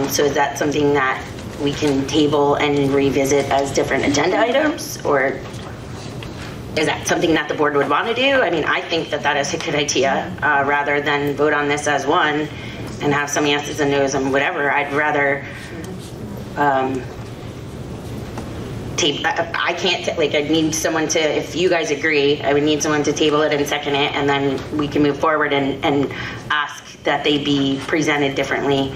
So is that something that we can table and revisit as different agenda items? Or is that something that the board would want to do? I mean, I think that that is a good idea, rather than vote on this as one and have some yeses and nos and whatever. I'd rather, I can't, I need someone to, if you guys agree, I would need someone to table it and second it, and then we can move forward and ask that they be presented differently.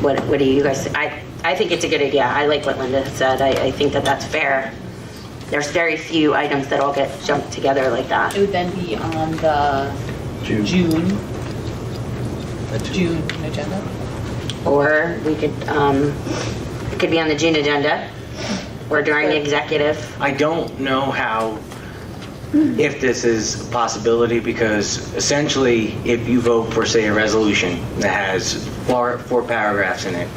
What do you guys, I think it's a good idea. I like what Linda said. I think that that's fair. There's very few items that all get jumped together like that. It would then be on the June agenda? Or we could, it could be on the June agenda or during the executive. I don't know how, if this is a possibility, because essentially if you vote for, say, a resolution that has four paragraphs in it,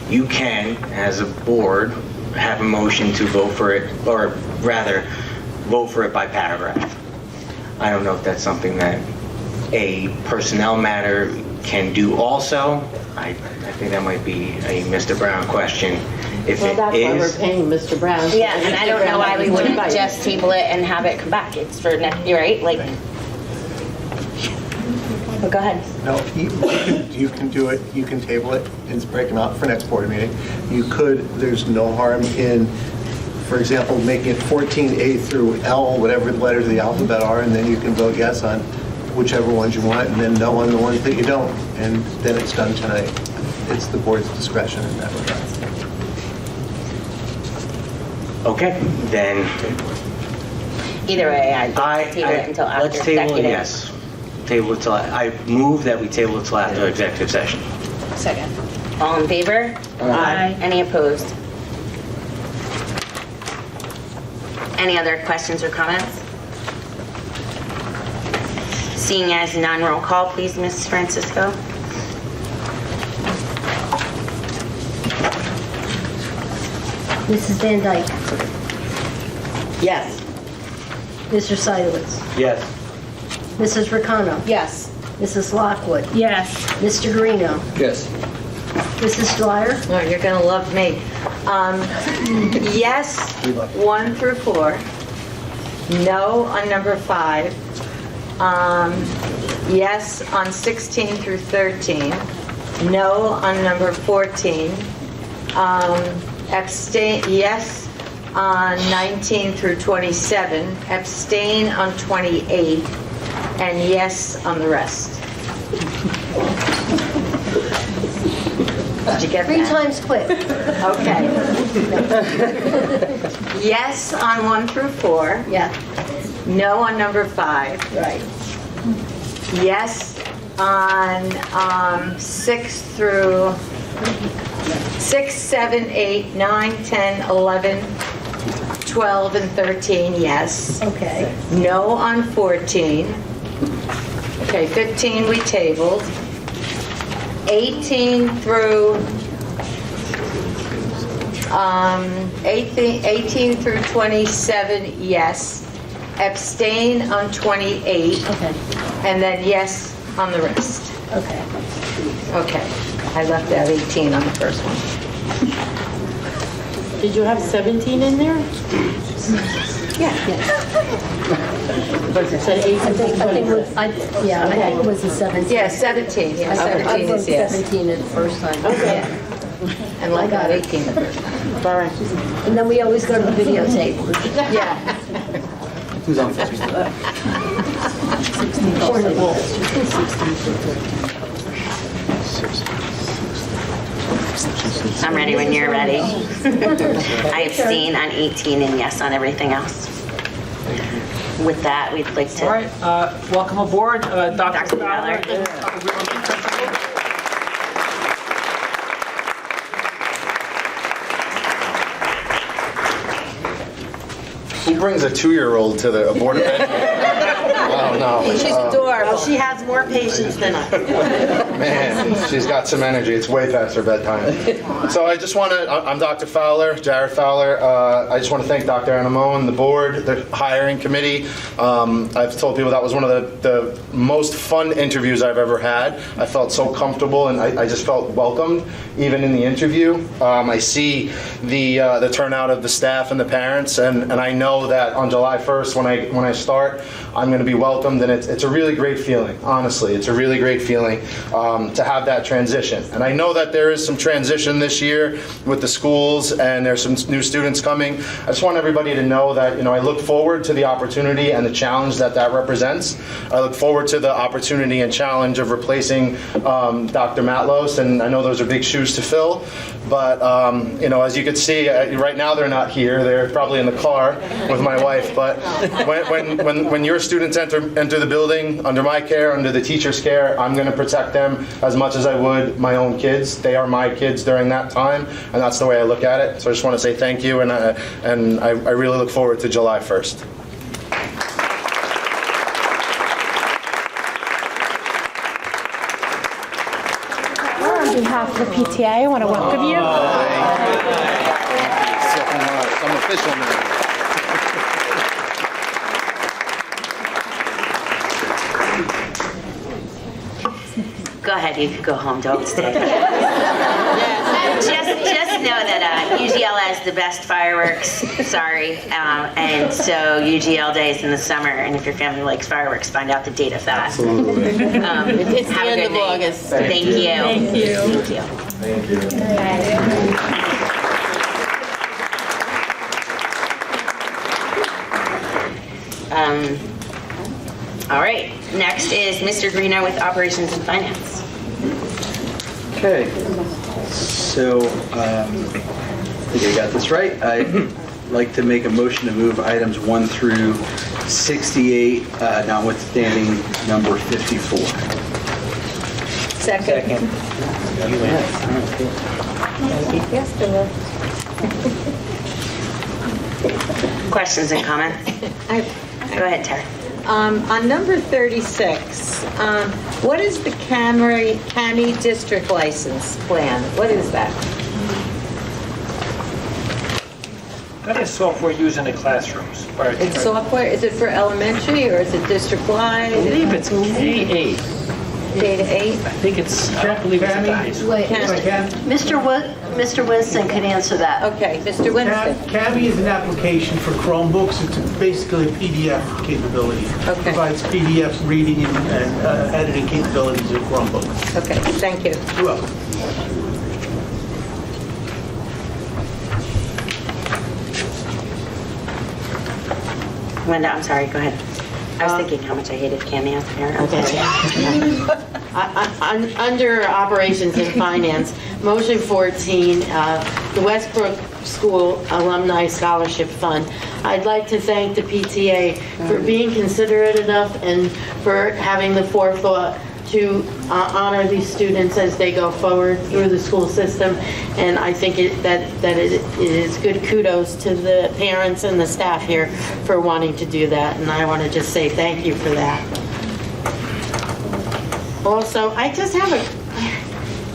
you can, as a board, have a motion to vote for it, or rather, vote for it by paragraph. I don't know if that's something that a personnel matter can do also. I think that might be a Mr. Brown question. If Well, that's why we're paying Mr. Brown. Yeah, and I don't know why we wouldn't just table it and have it come back. It's for next, you're right, like. But go ahead. No, you can do it, you can table it, it's breaking up for next board meeting. You could, there's no harm in, for example, making it 14A through L, whatever the letters of the alphabet are, and then you can vote yes on whichever ones you want, and then no on the ones that you don't, and then it's done tonight. It's the board's discretion in that regard. Okay, then. Either way, I'd table it until after Let's table it, executive. yes. Table it till, I move that we table it till after executive session. Second. All in favor? Aye. Any opposed? Any other questions or comments? Seeing as none, roll call, please, Ms. Francisco. Mrs. Van Dyke. Yes. Mr. Seidowitz. Yes. Mrs. Ricano. Yes. Mrs. Lockwood. Yes. Mr. Guarino. Yes. Mrs. Dwyer. Oh, you're going to love me. Yes, 1 through 4. No on number 5. Yes on 16 through 13. No on number 14. Abstain, yes on 19 through 27. Abstain on 28. And yes on the rest. Did you get that? 3 times quick. Okay. Yes on 1 through 4. Yeah. No on number 5. Right. Yes on 6 through 6, 7, 8, 9, 10, 11, 12, and 13, yes. Okay. No on 14. Okay, 15 we tabled. 18 through 18 through 27, yes. Abstain on 28. Okay. And then yes on the rest. Okay. Okay. I left out 18 on the first one. Did you have 17 in there? Yeah. But it said 18 I think it was, I think it was the 17. Yeah, 17. Yeah, 17 is yes. 17 at the first time. Okay. And like that 18 the first time. All right. And then we always go to the videotape. Yeah. Who's on first? I'm ready when you're ready. I abstain on 18 and yes on everything else. With that, we'd like to. All right, welcome aboard, Dr. Fowler. Who brings a 2-year-old to the board event? don't know. She's adorable. She has more patience than I. Man, she's got some energy. It's way past her bedtime. So I just want to, I'm Dr. Fowler, Jared Fowler. I just want to thank Dr. Animo and the board, the hiring committee. I've told people that was one of the most fun interviews I've ever had. I felt so comfortable and I just felt welcomed, even in the interview. I see the turnout of the staff and the parents, and I know that on July 1st, when I start, I'm going to be welcomed, and it's a really great feeling. Honestly, it's a really great feeling to have that transition. And I know that there is some transition this year with the schools, and there's some new students coming. I just want everybody to know that I look forward to the opportunity and the challenge that represents. I look forward to the opportunity and challenge of replacing Dr. Matlos, and I know those are big shoes to fill. But as you can see, right now they're not here. They're probably in the car with my wife. But when your students enter the building under my care, under the teacher's care, I'm going to protect them as much as I would my own kids. They are my kids during that time, and that's the way I look at it. So I just want to say thank you, and I really look forward to July 1st. On behalf of the PTA, I want to welcome you. Some official now. Go ahead, you can go home, don't stay. Just know that UGL has the best fireworks, sorry, and so UGL Day is in the summer, and if your family likes fireworks, find out the date of that. Absolutely. It's the have a end good of night. August. Thank you. Thank you. Thank you. Thank you. All right, next is Mr. Greeno with Operations and Finance. Okay, so I think I got this right. I'd like to make a motion to move items 1 through 68, notwithstanding number 54. Second. Questions and comments? Go ahead, Tara. On number 36, what is the CAMI district license plan? What is that? That is software used in the classrooms. It's software, is it for elementary or is it district-wide? I believe it's K-8. K-8? I think it's, I don't believe it's at the high school. Wait, Mr. Winston can answer that. Okay, Mr. Winston. CAMI is an application for Chromebooks. It's basically a PDF capability. Okay. Provides PDF reading and editing capabilities in Chromebooks. Okay, thank you. You're welcome. Linda, I'm sorry, go ahead. I was thinking how much I hated Cameo there. Under Operations and Finance, motion 14, the Westbrook School Alumni Scholarship Fund. I'd like to thank the PTA for being considerate enough and for having the forethought to honor these students as they go forward through the school system. And I think that it is good kudos to the parents and the staff here for wanting to do that. And I want to just say thank you for that. Also, I just have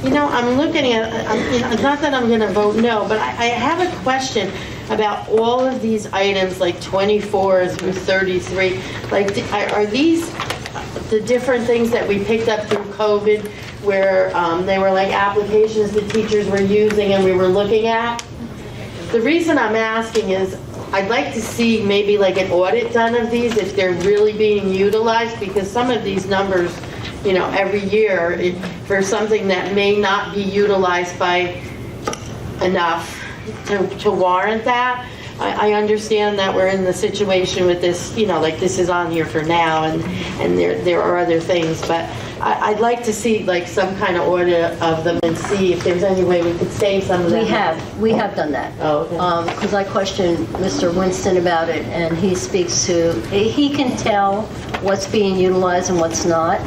I'm looking at, not that I'm going to vote no, but I have a question about all of these items like 24 through 33. Like, are these the different things that we picked up through COVID where they were like applications the teachers were using and we were looking at? The reason I'm asking is I'd like to see maybe like an audit done of these if they're really being utilized, because some of these numbers, every year for something that may not be utilized by enough to warrant that. I understand that we're in the situation with this, like this is on here for now and there are other things, but I'd like to see like some kind of audit of them and see if there's any way we could save some of them. We have done that. Oh, okay. Because I questioned Mr. Winston about it, and he can tell what's being utilized and what's not.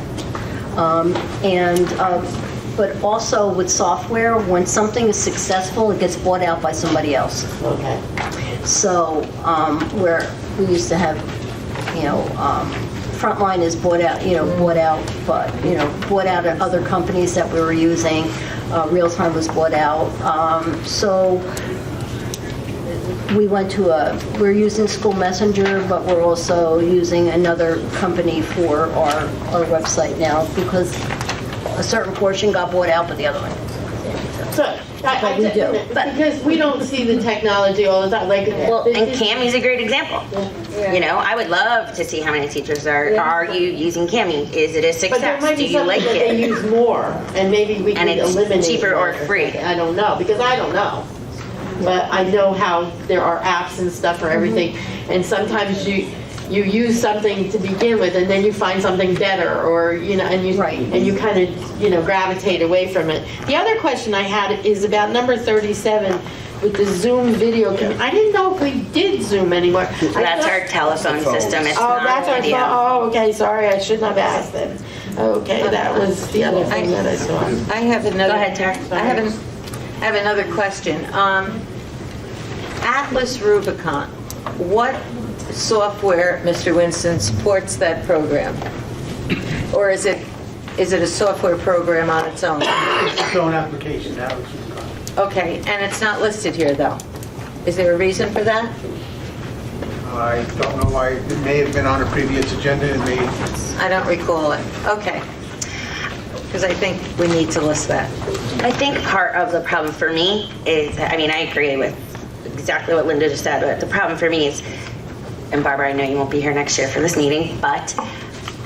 But also with software, when something is successful, it gets bought out by somebody else. Okay. So where we used to have, Frontline is bought out, bought out at other companies that we were using. Real-Time was bought out. So we're using School Messenger, but we're also using another company for our website now because a certain portion got bought out, but the other one didn't. So, But we do. Because we don't see the technology all the time, like. Well, and Cammy's a great example. You know, I would love to see how many teachers are you using Cammy? Is it a But there success? might Do be you something like that they it? use more, and maybe we And can it's eliminate. cheaper or more. free. I don't know, because I don't know. But I know how there are apps and stuff for everything, and sometimes you use something to begin with, and then you find something better, or, and you kind of, gravitate away from it. The other question I had is about number 37 with the Zoom video. I didn't know if we did Zoom anymore. That's our telephone system. It's not that's our video. Oh, okay, sorry, I shouldn't have asked them. Okay, that was the other thing that I saw. I have another. Go ahead, Tara. I have another question. Atlas Rubicon, what software, Mr. Winston, supports that program? Or is it a software program on its own? It's its own application, Alex. Okay, and it's not listed here, though. Is there a reason for that? I don't know why, it may have been on a previous agenda, it may... I don't recall it. Okay. Because I think we need to list that. I think part of the problem for me is, I agree with exactly what Linda just said, but the problem for me is, and Barbara, I know you won't be here next year for this meeting, but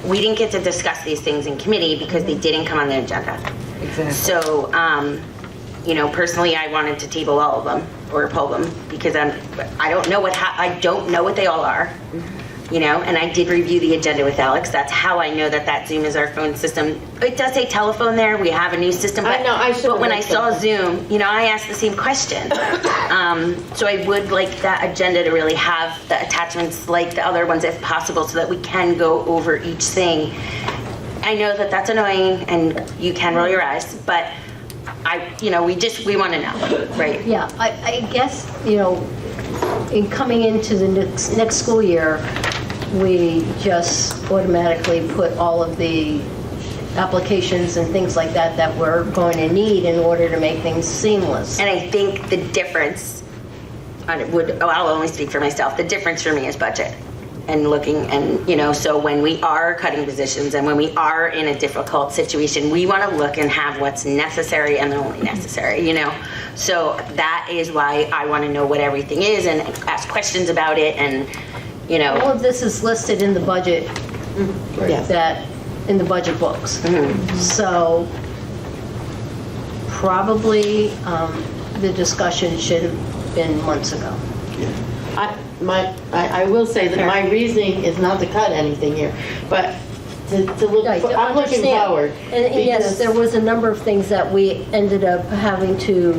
we didn't get to discuss these things in committee because they didn't come on the agenda. Exactly. So, personally, I wanted to table all of them or pull them because I don't know what they all are. And I did review the agenda with Alex. That's how I know that Zoom is our phone system. It does say telephone there. We have a new system. But, I know, but when I saw Zoom, I asked the same question. So I would like that agenda to really have the attachments like the other ones if possible so that we can go over each thing. I know that that's annoying and you can roll your eyes, but we want to know, right? Yeah, I guess, in coming into the next school year, we just automatically put all of the applications and things like that we're going to need in order to make things seamless. And I think the difference, I'll only speak for myself, the difference for me is budget. And looking, and so when we are cutting positions and when we are in a difficult situation, we want to look and have what's necessary and only necessary, So that is why I want to know what everything is and ask questions about it and, All of this is listed in the budget, in the budget books. So probably the discussion should have been months ago. I will say that my reasoning is not to cut anything here, but to look, I'm looking forward. And yes, there was a number of things that we ended up having to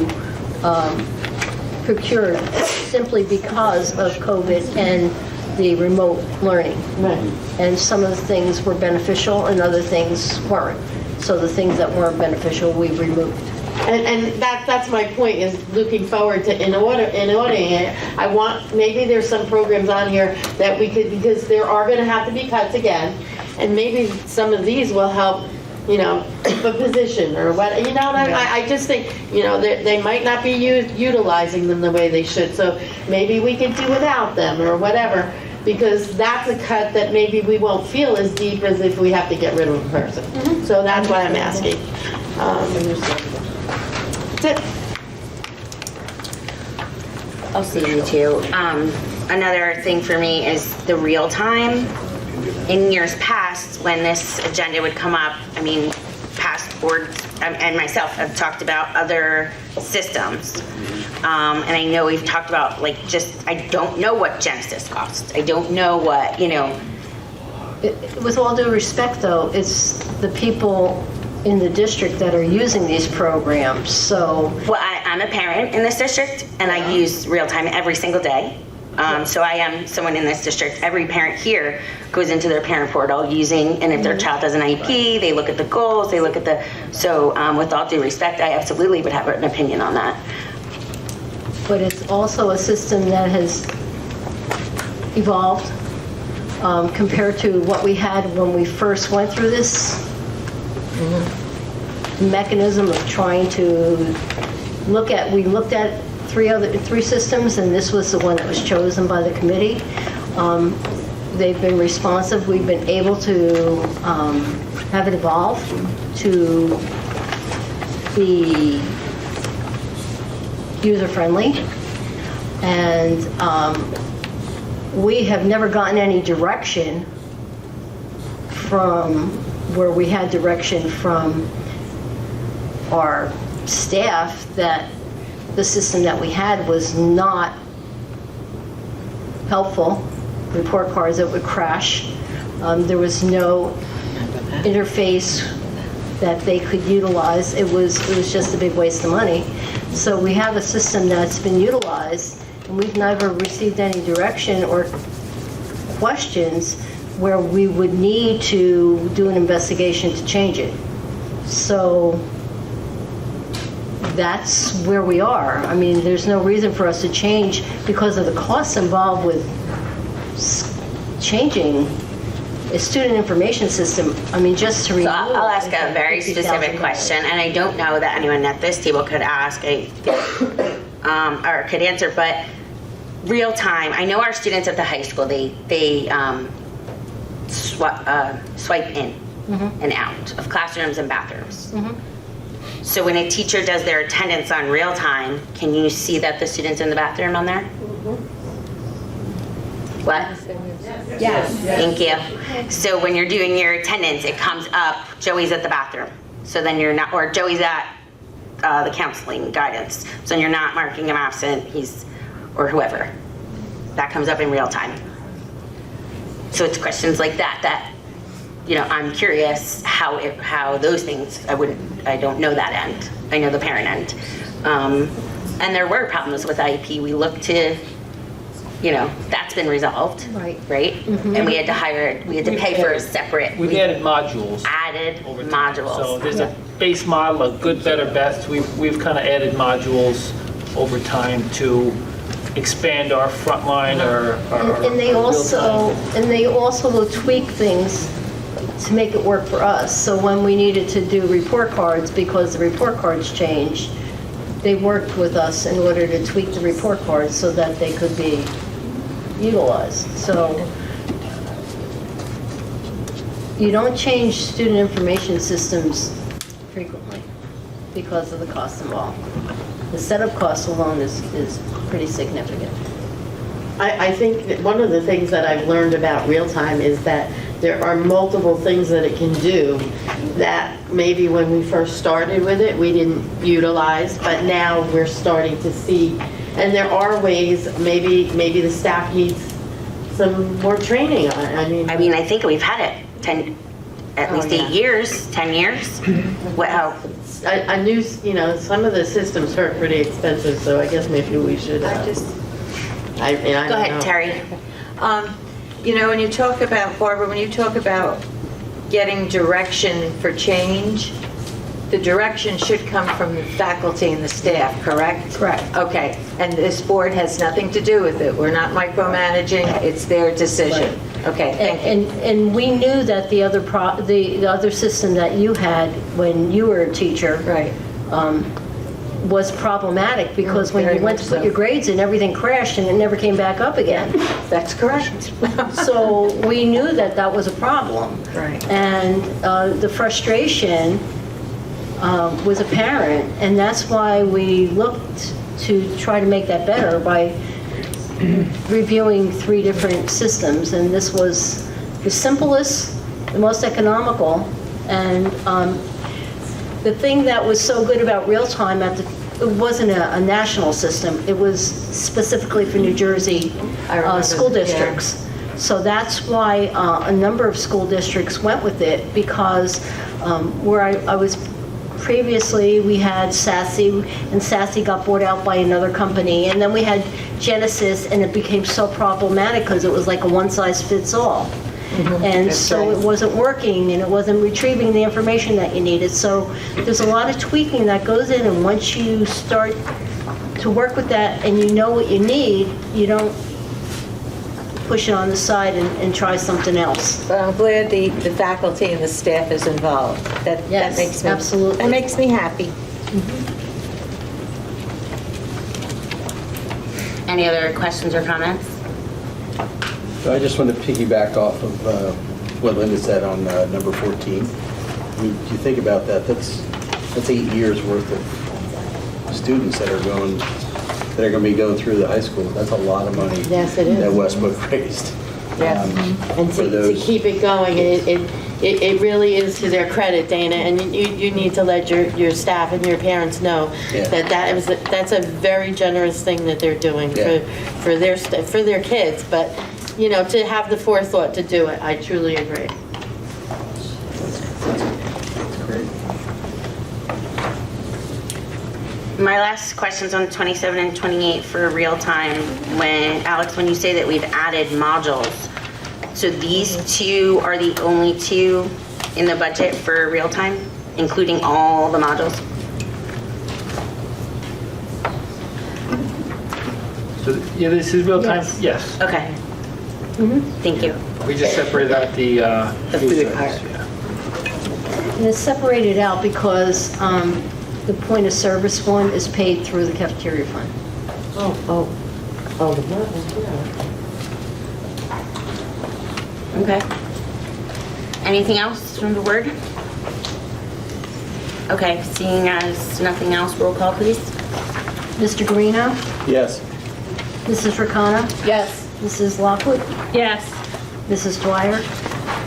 procure simply because of COVID and the remote learning. Right. And some of the things were beneficial and other things weren't. So the things that weren't beneficial, we removed. And that's my point, is looking forward to in ordering it. I want, maybe there's some programs on here that we could, because there are going to have to be cuts again, and maybe some of these will help, keep a position or what, I just think, they might not be utilizing them the way they should, so maybe we could do without them or whatever, because that's a cut that maybe we won't feel as deep as if we have to get rid of a person. So that's why I'm asking. That's it. I'll see you too. Another thing for me is the real time. In years past, when this agenda would come up, past boards and myself have talked about other systems. And I know we've talked about I don't know what Genesis costs. I don't know what, With all due respect though, it's the people in the district that are using these programs, so. Well, I'm a parent in this district, and I use real-time every single day. So I am someone in this district. Every parent here goes into their parent portal using, and if their child has an IEP, they look at the goals, they look at so with all due respect, I absolutely would have an opinion on that. But it's also a system that has evolved compared to what we had when we first went through this mechanism of trying to we looked at three systems, and this was the one that was chosen by the committee. They've been responsive. We've been able to have it evolve to be user-friendly, and we have never gotten any direction from where we had direction from our staff that the system that we had was not helpful. Report cards that would crash. There was no interface that they could utilize. It was just a big waste of money. So we have a system that's been utilized, and we've never received any direction or questions where we would need to do an investigation to change it. So that's where we are. I mean, there's no reason for us to change because of the costs involved with changing a student information system. I mean, just to So I'll ask a very specific question, and I don't know that anyone at this table could ask, or could answer, but real time, I know our students at the high school, they swipe in and out of classrooms and bathrooms. So when a teacher does their attendance on real time, can you see that the student's in the bathroom on there? What? Yes. Thank you. So when you're doing your attendance, it comes up, Joey's at the bathroom. So then you're not, or Joey's at the counseling guidance. So you're not marking him absent, or whoever. That comes up in real time. So it's questions like that, I'm curious how those things, I don't know that end. I know the parent end. And there were problems with IEP. We looked to, that's been resolved. Right? And we had to pay for a separate. We've added modules. Over time. So there's a base model, a good, better, best. We've kind of added modules over time to expand our frontline or and they also will tweak things to make it work for us. So when we needed to do report cards, because the report cards changed, they worked with us in order to tweak the report cards so that they could be utilized. So you don't change student information systems frequently because of the cost involved. The setup cost alone is pretty significant. I think that one of the things that I've learned about real time is that there are multiple things that it can do that maybe when we first started with it, we didn't utilize, but now we're starting to see. And there are ways, maybe the staff needs some more training on it. I mean, I think we've had it at least 8 years, 10 years. I knew, some of the systems are pretty expensive, so I guess maybe we should. Go ahead, Terry. When you talk about, Barbara, when you talk about getting direction for change, the direction should come from the faculty and the staff, correct? Correct. Okay, and this board has nothing to do with it. We're not micromanaging, it's their decision. Right. Okay, thank you. And we knew that the other system that you had when you were a teacher was problematic because when you went to put your grades in, everything crashed and it never came back up again. That's correct. So we knew that was a problem. Right. And the frustration was apparent, and that's why we looked to try to make that better by reviewing 3 different systems, and this was the simplest, the most economical, and the thing that was so good about real time it wasn't a national system. It was specifically for New Jersey school districts. Yeah. So that's why a number of school districts went with it, because where I was previously, we had Sassy, and Sassy got bought out by another company, and then we had Genesis, and it became so problematic because it was like a one-size-fits-all. And so it wasn't working, and it wasn't retrieving the information that you needed. So there's a lot of tweaking that goes in, and once you start to work with that and you know what you need, you don't push it on the side and try something else. But I'm glad the faculty and the staff is involved. That Yes, makes me, absolutely. That makes me happy. Any other questions or comments? So I just want to piggyback off of what Linda said on number 14. I mean, if you think about that, that's 8 years worth of students that are going to be going through the high school. That's a lot of money. Yes, it is. That Westbrook raised. Yes, and for to those- keep it going, it really is to their credit, Dana, and you need to let your staff and your parents know Yeah. that's a very generous thing that they're doing Yeah. for their kids, but, you know, to have the forethought to do it, I truly agree. My last question's on 27 and 28 for real time. Alex, when you say that we've added modules, so these two are the only two in the budget for real time, including all the modules? So, yeah, this is real time? Yes. Yes. Okay. Thank you. We just separated out the food food service, part. yeah. And it's separated out because the point of service one is paid through the cafeteria fund. Oh, the Okay. Anything else from the board? Okay, seeing as nothing else, roll call, please. Mr. Guarino? Yes. Mrs. Ricano? Yes. Mrs. Lockwood? Yes. Mrs. Dwyer?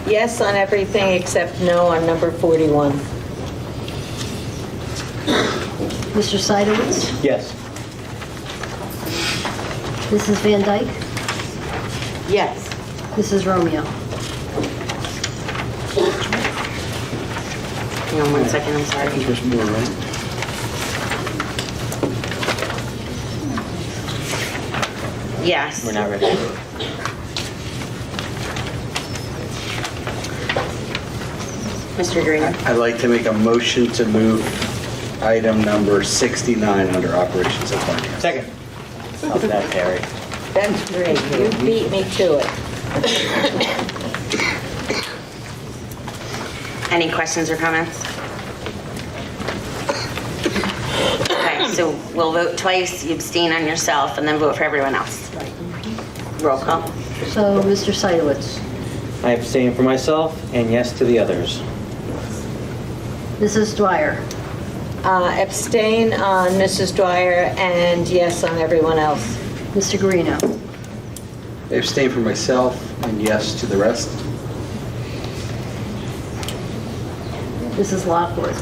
Yes on everything except no on number 41. Mr. Seidowitz? Yes. Mrs. Van Dyke? Yes. Mrs. Romeo? Hang on 1 second, I'm sorry. There's more, right? Yes. We're not ready. Mr. Green. I'd like to make a motion to move item number 69 under operations and finance. Second. How's that, Terry? That's great. You beat me to it. Any questions or comments? Okay, so we'll vote twice, you abstain on yourself, and then vote for everyone else. Roll call. So, Mr. Seidowitz? I abstain for myself and yes to the others. Mrs. Dwyer? Abstain on Mrs. Dwyer and yes on everyone else. Mr. Guarino? I abstain for myself and yes to the rest. Mrs. Lockwood?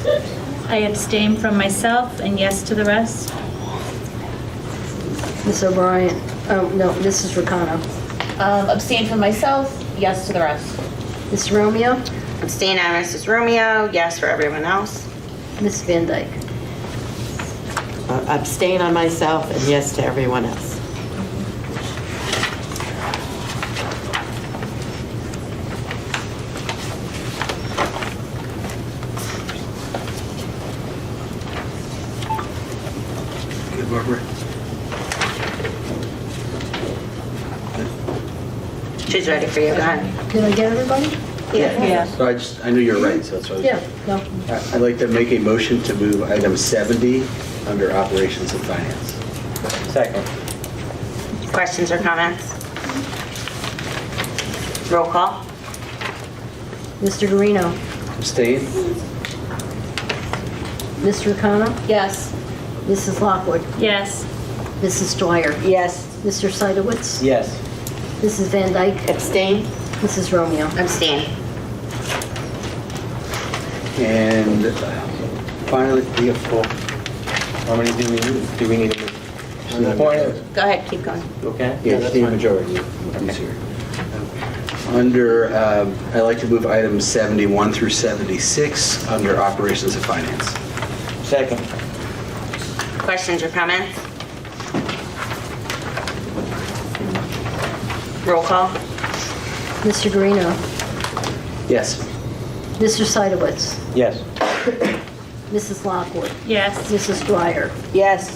I abstain from myself and yes to the rest. Ms. O'Brien? Oh, no, Mrs. Ricano? Abstain from myself, yes to the rest. Ms. Romeo? Abstain on Mrs. Romeo, yes for everyone else. Ms. Van Dyke? Abstain on myself and yes to everyone else. Good, Barbara. She's ready for you, go ahead. Did I get everybody? Yeah. So I knew you were right, so that's why. Yeah, no. I'd like to make a motion to move item 70 under operations and finance. Second. Questions or comments? Roll call. Mr. Guarino? Abstain? Ms. Ricano? Yes. Mrs. Lockwood? Yes. Mrs. Dwyer? Yes. Mr. Seidowitz? Yes. Mrs. Van Dyke? Abstain? Mrs. Romeo? Abstain. And finally, we have four. How many do we need? Do we need to move? Go ahead, keep going. Okay? Yeah, that's the fine. majority. He's here. Under, I'd like to move items 71 through 76 under operations and finance. Second. Questions or comments? Roll call. Mr. Guarino? Yes. Mr. Seidowitz? Yes. Mrs. Lockwood? Yes. Mrs. Dwyer? Yes.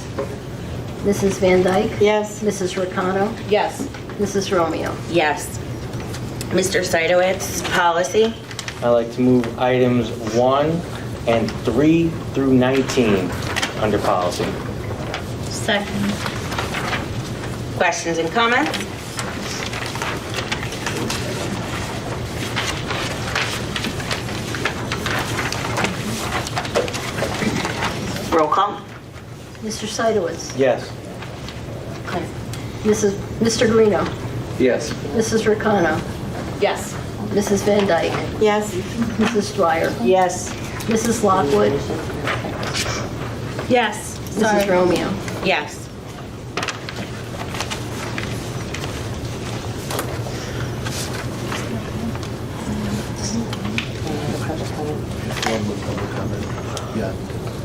Mrs. Van Dyke? Yes. Mrs. Ricano? Yes. Mrs. Romeo? Yes. Mr. Seidowitz, policy. I'd like to move items 1 and 3 through 19 under policy. Second. Questions and comments? Roll call. Mr. Seidowitz? Yes. Mr. Guarino? Yes. Mrs. Ricano? Yes. Mrs. Van Dyke? Yes. Mrs. Dwyer? Yes. Mrs. Lockwood? Yes. Mrs. Romeo? Yes. One with public comment. Yeah,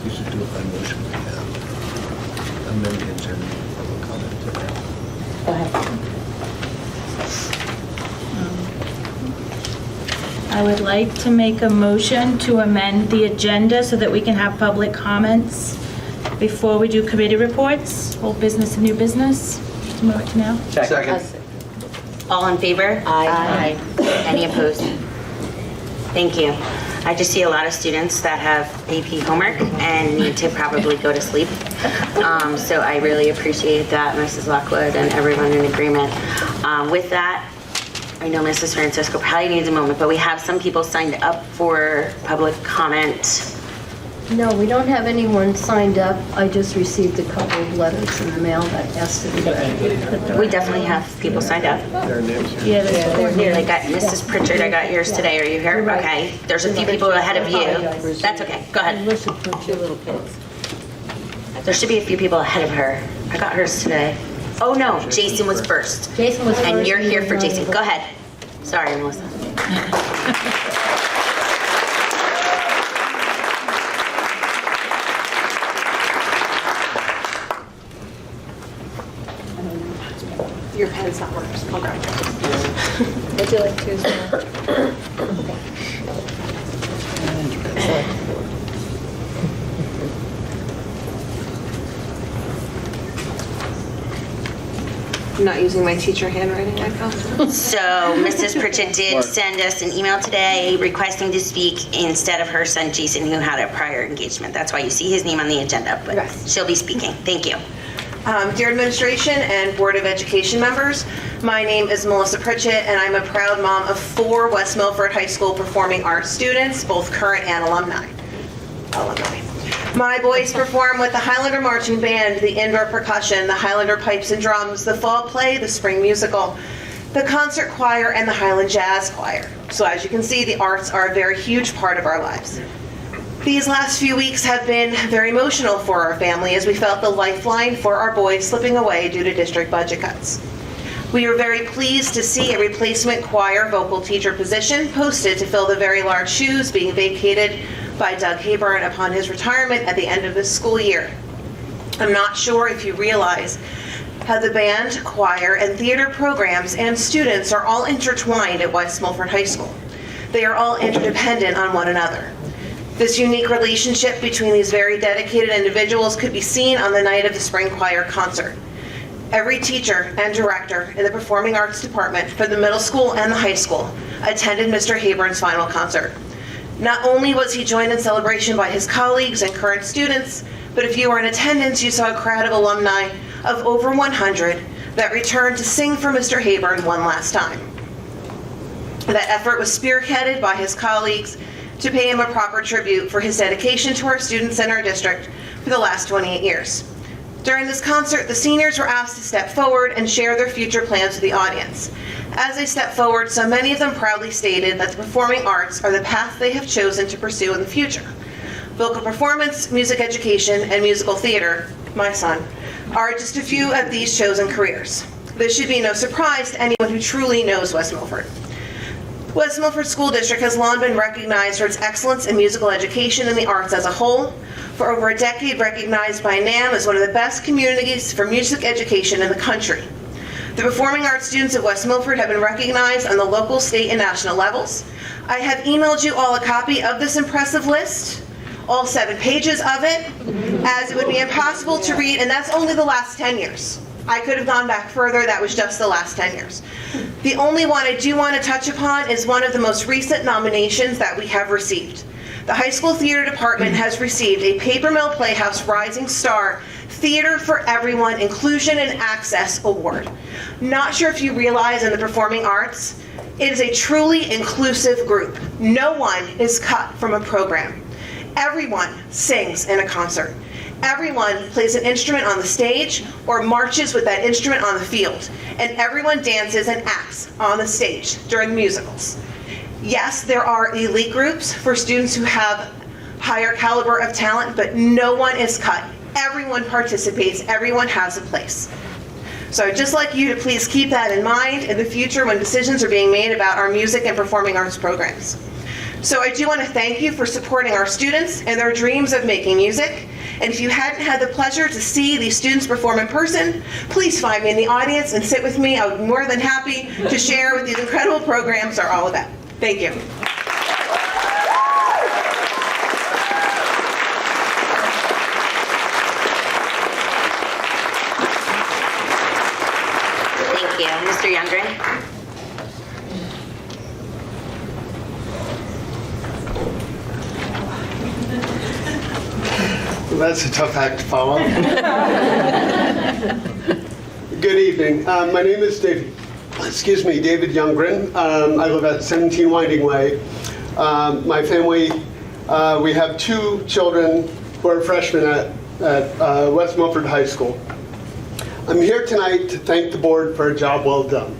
you should do it by motion. Yeah. Amend the agenda with public comment today. Go ahead. I would like to make a motion to amend the agenda so that we can have public comments before we do committee reports, old business and new business. To move it to now. Second. All in favor? Aye. Any opposed? Thank you. I just see a lot of students that have AP homework and need to probably go to sleep. So I really appreciate that, Mrs. Lockwood, and everyone in agreement. With that, I know Mrs. Francisco probably needs a moment, but we have some people signed up for public comment. No, we don't have anyone signed up. I just received a couple of letters in the mail that asked to be read. We definitely have people signed up. Their names here. Yeah, they're Here, I got Mrs. Pritchard, I got yours today. Are you here? Okay. There's a few people ahead of you. That's okay. Go ahead. Two little kids. There should be a few people ahead of her. I got hers today. Oh, no, Jason was first. Jason was first. And you're here for you're Jason. not. Go ahead. Sorry, Melissa. Your pen's not working. I'll grab it. Would you like to as well? I'm not using my teacher handwriting, I found. So Mrs. Pritchard did send us an email today requesting to speak instead of her son Jason, who had a prior engagement. That's why you see his name on the agenda, but Yes. she'll be speaking. Thank you. Dear administration and Board of Education members, my name is Melissa Pritchett, and I'm a proud mom of 4 West Milford High School performing arts students, both current and alumni. My boys perform with the Highlander Marching Band, the indoor percussion, the Highlander Pipes and Drums, the Fall Play, the Spring Musical, the Concert Choir, and the Highland Jazz Choir. So as you can see, the arts are a very huge part of our lives. These last few weeks have been very emotional for our family as we felt the lifeline for our boys slipping away due to district budget cuts. We were very pleased to see a replacement choir vocal teacher position posted to fill the very large shoes being vacated by Doug Hayburn upon his retirement at the end of this school year. I'm not sure if you realize how the band, choir, and theater programs and students are all intertwined at West Milford High School. They are all interdependent on one another. This unique relationship between these very dedicated individuals could be seen on the night of the spring choir concert. Every teacher and director in the Performing Arts Department for the middle school and the high school attended Mr. Hayburn's final concert. Not only was he joined in celebration by his colleagues and current students, but if you were in attendance, you saw a crowd of alumni of over 100 that returned to sing for Mr. Hayburn one last time. That effort was spearheaded by his colleagues to pay him a proper tribute for his dedication to our students and our district for the last 28 years. During this concert, the seniors were asked to step forward and share their future plans with the audience. As they stepped forward, so many of them proudly stated that the performing arts are the path they have chosen to pursue in the future. Vocal performance, music education, and musical theater, my son, are just a few of these chosen careers. This should be no surprise to anyone who truly knows West Milford. West Milford School District has long been recognized for its excellence in musical education and the arts as a whole. For over a decade, recognized by NAM as one of the best communities for music education in the country. The performing arts students of West Milford have been recognized on the local, state, and national levels. I have emailed you all a copy of this impressive list, all 7 pages of it, as it would be impossible to read, and that's only the last 10 years. I could have gone back further, that was just the last 10 years. The only one I do want to touch upon is one of the most recent nominations that we have received. The high school theater department has received a Paper Mill Playhouse Rising Star Theater for Everyone Inclusion and Access Award. Not sure if you realize in the performing arts, it is a truly inclusive group. No one is cut from a program. Everyone sings in a concert. Everyone plays an instrument on the stage or marches with that instrument on the field. And everyone dances and acts on the stage during musicals. Yes, there are elite groups for students who have higher caliber of talent, but no one is cut. Everyone participates, everyone has a place. So I'd just like you to please keep that in mind in the future when decisions are being made about our music and performing arts programs. So I do want to thank you for supporting our students and their dreams of making music. And if you hadn't had the pleasure to see these students perform in person, please find me in the audience and sit with me. I would be more than happy to share what these incredible programs are all about. Thank you. Thank you. Mr. Youngren? That's a tough act to follow. Good evening. My name is David Youngren. I live at 17 Winding Way. My family, we have 2 children who are freshmen at West Milford High School. I'm here tonight to thank the board for a job well done.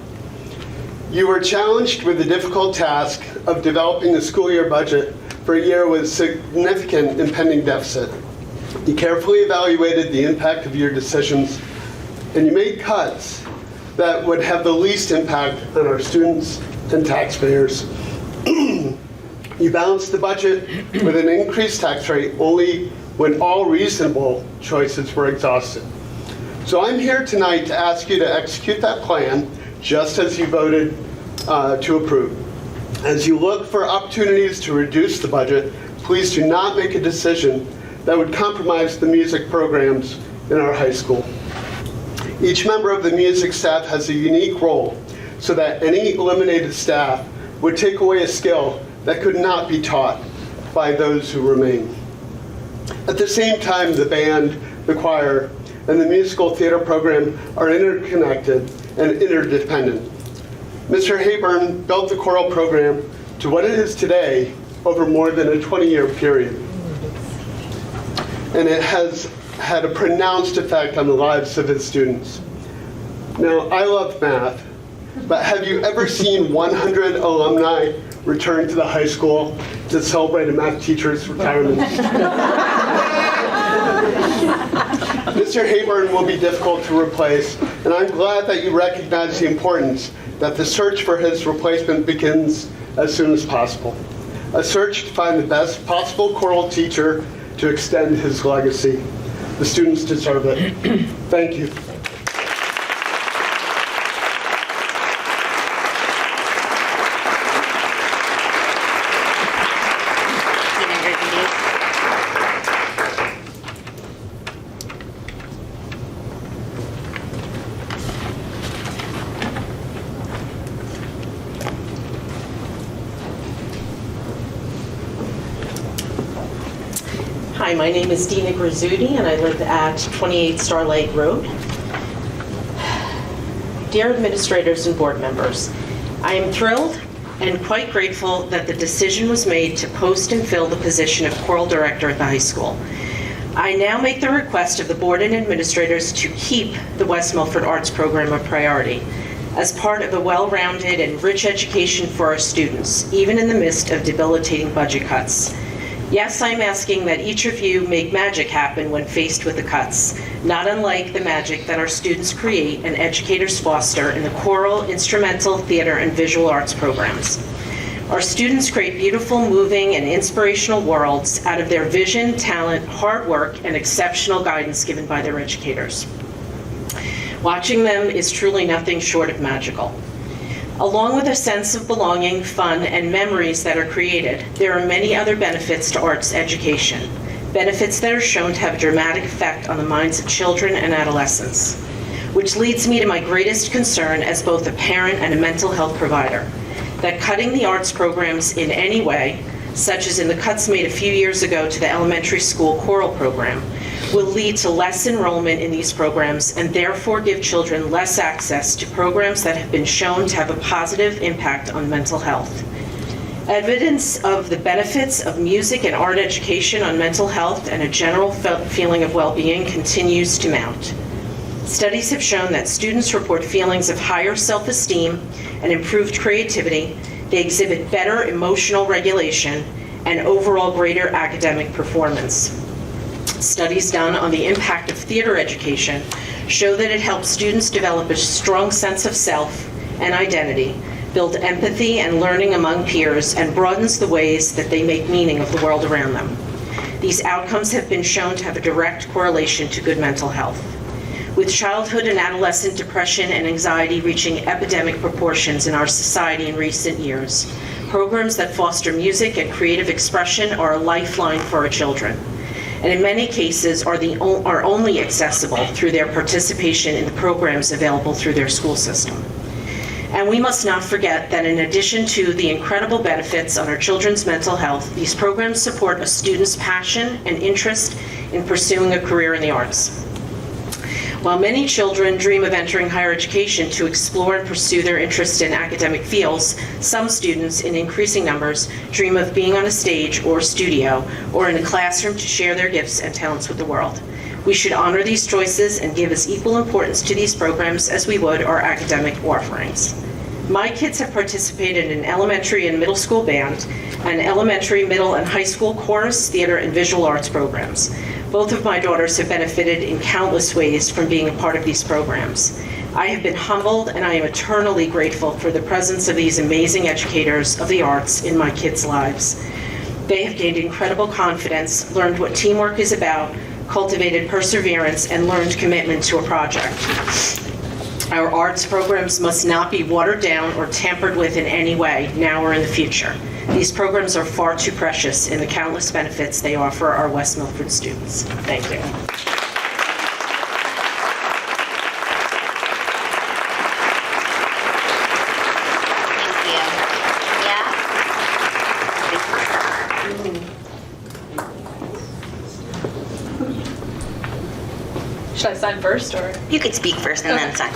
You were challenged with the difficult task of developing a school year budget for a year with significant impending deficit. You carefully evaluated the impact of your decisions, and you made cuts that would have the least impact on our students and taxpayers. You balanced the budget with an increased tax rate only when all reasonable choices were exhausted. So I'm here tonight to ask you to execute that plan just as you voted to approve. As you look for opportunities to reduce the budget, please do not make a decision that would compromise the music programs in our high school. Each member of the music staff has a unique role, so that any eliminated staff would take away a skill that could not be taught by those who remain. At the same time, the band, the choir, and the musical theater program are interconnected and interdependent. Mr. Hayburn built the choral program to what it is today over more than a 20-year period. And it has had a pronounced effect on the lives of its students. Now, I love math, but have you ever seen 100 alumni return to the high school to celebrate a math teacher's retirement? Mr. Hayburn will be difficult to replace, and I'm glad that you recognize the importance that the search for his replacement begins as soon as possible. A search to find the best possible choral teacher to extend his legacy. The students deserve it. Thank you. Hi, my name is Dina Grizzuti, and I live at 28 Starlight Road. Dear administrators and board members, I am thrilled and quite grateful that the decision was made to post and fill the position of choral director at the high school. I now make the request of the board and administrators to keep the West Milford Arts Program a priority as part of a well-rounded and rich education for our students, even in the midst of debilitating budget cuts. Yes, I'm asking that each of you make magic happen when faced with the cuts, not unlike the magic that our students create and educators foster in the choral, instrumental, theater, and visual arts programs. Our students create beautiful, moving, and inspirational worlds out of their vision, talent, hard work, and exceptional guidance given by their educators. Watching them is truly nothing short of magical. Along with a sense of belonging, fun, and memories that are created, there are many other benefits to arts education, benefits that are shown to have a dramatic effect on the minds of children and adolescents. which leads me to my greatest concern as both a parent and a mental health provider, that cutting the arts programs in any way, such as in the cuts made a few years ago to the elementary school choral program, will lead to less enrollment in these programs and therefore give children less access to programs that have been shown to have a positive impact on mental health. Evidence of the benefits of music and art education on mental health and a general feeling of well-being continues to mount. Studies have shown that students report feelings of higher self-esteem and improved creativity. They exhibit better emotional regulation and overall greater academic performance. Studies done on the impact of theater education show that it helps students develop a strong sense of self and identity, build empathy and learning among peers, and broadens the ways that they make meaning of the world around them. These outcomes have been shown to have a direct correlation to good mental health. With childhood and adolescent depression and anxiety reaching epidemic proportions in our society in recent years, programs that foster music and creative expression are a lifeline for our children, and in many cases are only accessible through their participation in the programs available through their school system. And we must not forget that in addition to the incredible benefits on our children's mental health, these programs support a student's passion and interest in pursuing a career in the arts. While many children dream of entering higher education to explore and pursue their interest in academic fields, some students, in increasing numbers, dream of being on a stage or studio or in a classroom to share their gifts and talents with the world. We should honor these choices and give as equal importance to these programs as we would our academic offerings. My kids have participated in elementary and middle school band and elementary, middle, and high school chorus, theater, and visual arts programs. Both of my daughters have benefited in countless ways from being a part of these programs. I have been humbled and I am eternally grateful for the presence of these amazing educators of the arts in my kids' lives. They have gained incredible confidence, learned what teamwork is about, cultivated perseverance, and learned commitment to a project. Our arts programs must not be watered down or tampered with in any way, now or in the future. These programs are far too precious in the countless benefits they offer our West Milford students. Thank you. Should I sign first, or? You could speak first and then sign.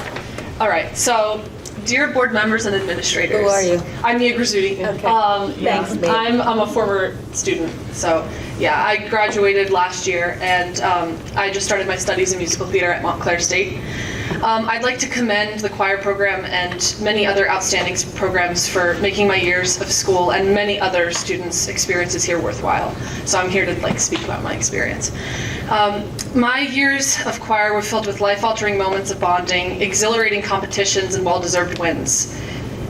All right, so, dear board members and administrators. Who are you? I'm Mia Grizzuti. Okay. Thanks, Mia. I'm a former student, so, yeah, I graduated last year, and I just started my studies in musical theater at Montclair State. I'd like to commend the choir program and many other outstanding programs for making my years of school and many other students' experiences here worthwhile. So I'm here to speak about my experience. My years of choir were filled with life-altering moments of bonding, exhilarating competitions, and well-deserved wins.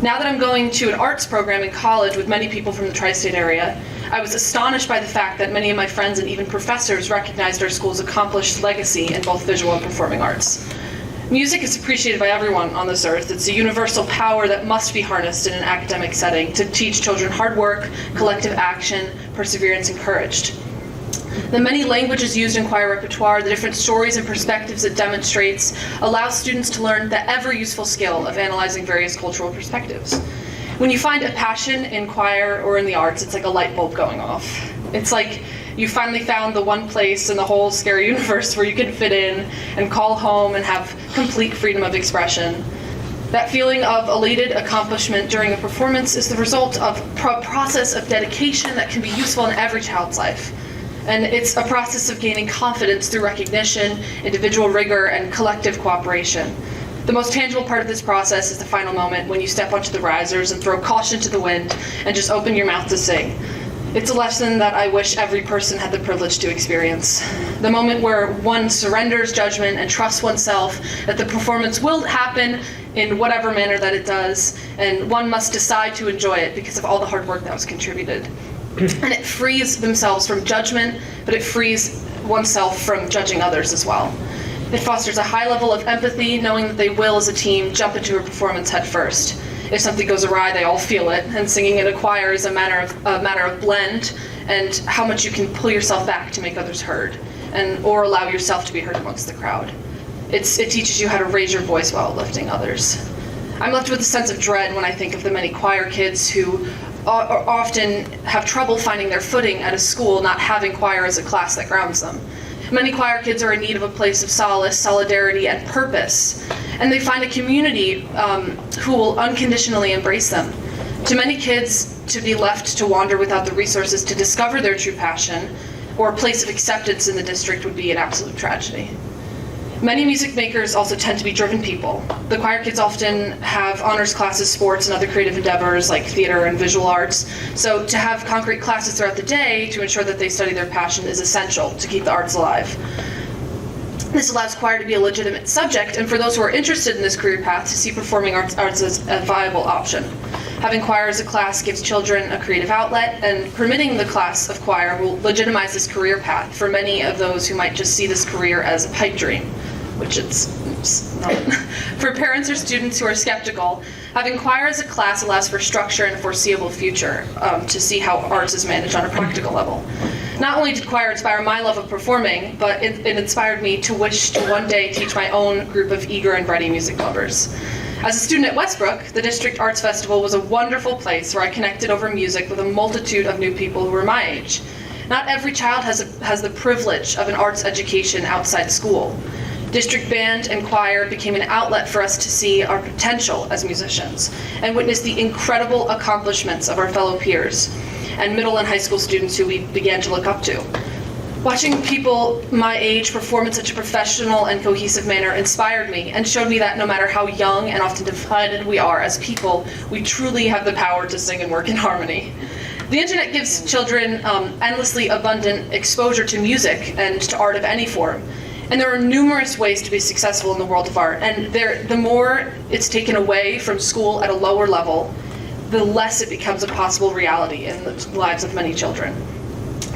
Now that I'm going to an arts program in college with many people from the tri-state area, I was astonished by the fact that many of my friends and even professors recognized our school's accomplished legacy in both visual and performing arts. Music is appreciated by everyone on this earth. It's a universal power that must be harnessed in an academic setting to teach children hard work, collective action, perseverance, and courage. The many languages used in choir repertoire, the different stories and perspectives it demonstrates, allow students to learn the ever-useful skill of analyzing various cultural perspectives. When you find a passion in choir or in the arts, it's like a light bulb going off. It's like you finally found the one place in the whole scary universe where you can fit in and call home and have complete freedom of expression. That feeling of elated accomplishment during a performance is the result of a process of dedication that can be useful in every child's life. And it's a process of gaining confidence through recognition, individual rigor, and collective cooperation. The most tangible part of this process is the final moment when you step onto the risers and throw caution to the wind and just open your mouth to sing. It's a lesson that I wish every person had the privilege to experience. The moment where one surrenders judgment and trusts oneself that the performance will happen in whatever manner that it does, and one must decide to enjoy it because of all the hard work that was contributed. And it frees themselves from judgment, but it frees oneself from judging others as well. It fosters a high level of empathy, knowing that they will, as a team, jump into a performance head first. If something goes awry, they all feel it, and singing in a choir is a matter of blend and how much you can pull yourself back to make others heard, or allow yourself to be heard amongst the crowd. It teaches you how to raise your voice while lifting others. I'm left with a sense of dread when I think of the many choir kids who often have trouble finding their footing at a school, not having choir as a class that grounds them. Many choir kids are in need of a place of solace, solidarity, and purpose, and they find a community who will unconditionally embrace them. To many kids, to be left to wander without the resources to discover their true passion or a place of acceptance in the district would be an absolute tragedy. Many music makers also tend to be driven people. The choir kids often have honors classes, sports, and other creative endeavors like theater and visual arts. So to have concrete classes throughout the day to ensure that they study their passion is essential to keep the arts alive. This allows choir to be a legitimate subject, and for those who are interested in this career path, to see performing arts as a viable option. Having choir as a class gives children a creative outlet, and permitting the class of choir will legitimize this career path for many of those who might just see this career as a pipe dream, which it's not. For parents or students who are skeptical, having choir as a class allows for structure and a foreseeable future to see how arts is managed on a practical level. Not only did choir inspire my love of performing, but it inspired me to wish to one day teach my own group of eager and ready music lovers. As a student at Westbrook, the District Arts Festival was a wonderful place where I connected over music with a multitude of new people who were my age. Not every child has the privilege of an arts education outside school. District band and choir became an outlet for us to see our potential as musicians and witness the incredible accomplishments of our fellow peers and middle and high school students who we began to look up to. Watching people my age perform in such a professional and cohesive manner inspired me and showed me that no matter how young and often divided we are as people, we truly have the power to sing and work in harmony. The internet gives children endlessly abundant exposure to music and to art of any form. And there are numerous ways to be successful in the world of art. And the more it's taken away from school at a lower level, the less it becomes a possible reality in the lives of many children.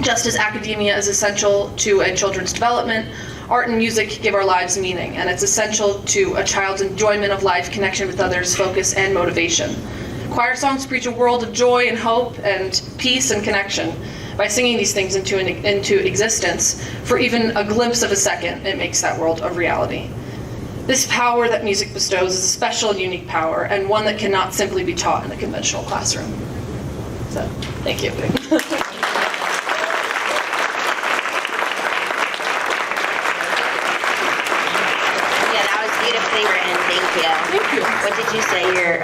Just as academia is essential to a children's development, art and music give our lives meaning, and it's essential to a child's enjoyment of life, connection with others, focus, and motivation. Choir songs preach a world of joy and hope and peace and connection. By singing these things into existence, for even a glimpse of a second, it makes that world a reality. This power that music bestows is a special and unique power, and one that cannot simply be taught in a conventional classroom. So, thank you. Thank you. What did you say your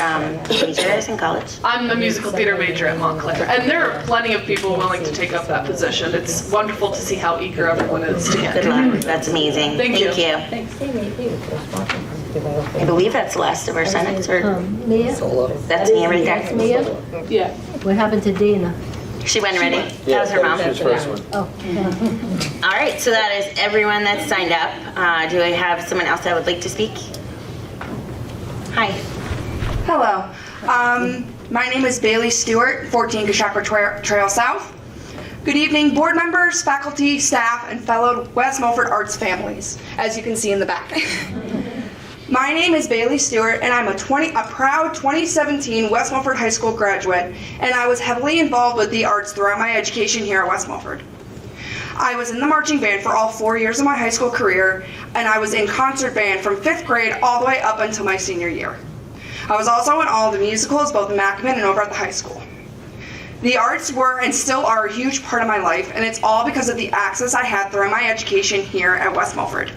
major is in college? I'm a musical theater major at Montclair, and there are plenty of people willing to take up that position. It's wonderful to see how eager everyone is to get. Good luck. That's amazing. Thank you. I believe that's the last of our senates. Mia? That's Mia right there. Mia? Yeah. What happened to Dana? She went already. That was her mom. She was first one. Oh. All right, so that is everyone that's signed up. Do I have someone else that would like to speak? Hi. Hello. My name is Bailey Stewart, 14 Coshocra Trail South. Good evening, board members, faculty, staff, and fellow West Milford Arts families, as you can see in the back. My name is Bailey Stewart, and I'm a proud 2017 West Milford High School graduate, and I was heavily involved with the arts throughout my education here at West Milford. I was in the marching band for all 4 years of my high school career, and I was in concert band from 5th grade all the way up until my senior year. I was also in all the musicals, both in Macmillan and over at the high school. The arts were and still are a huge part of my life, and it's all because of the access I had throughout my education here at West Milford.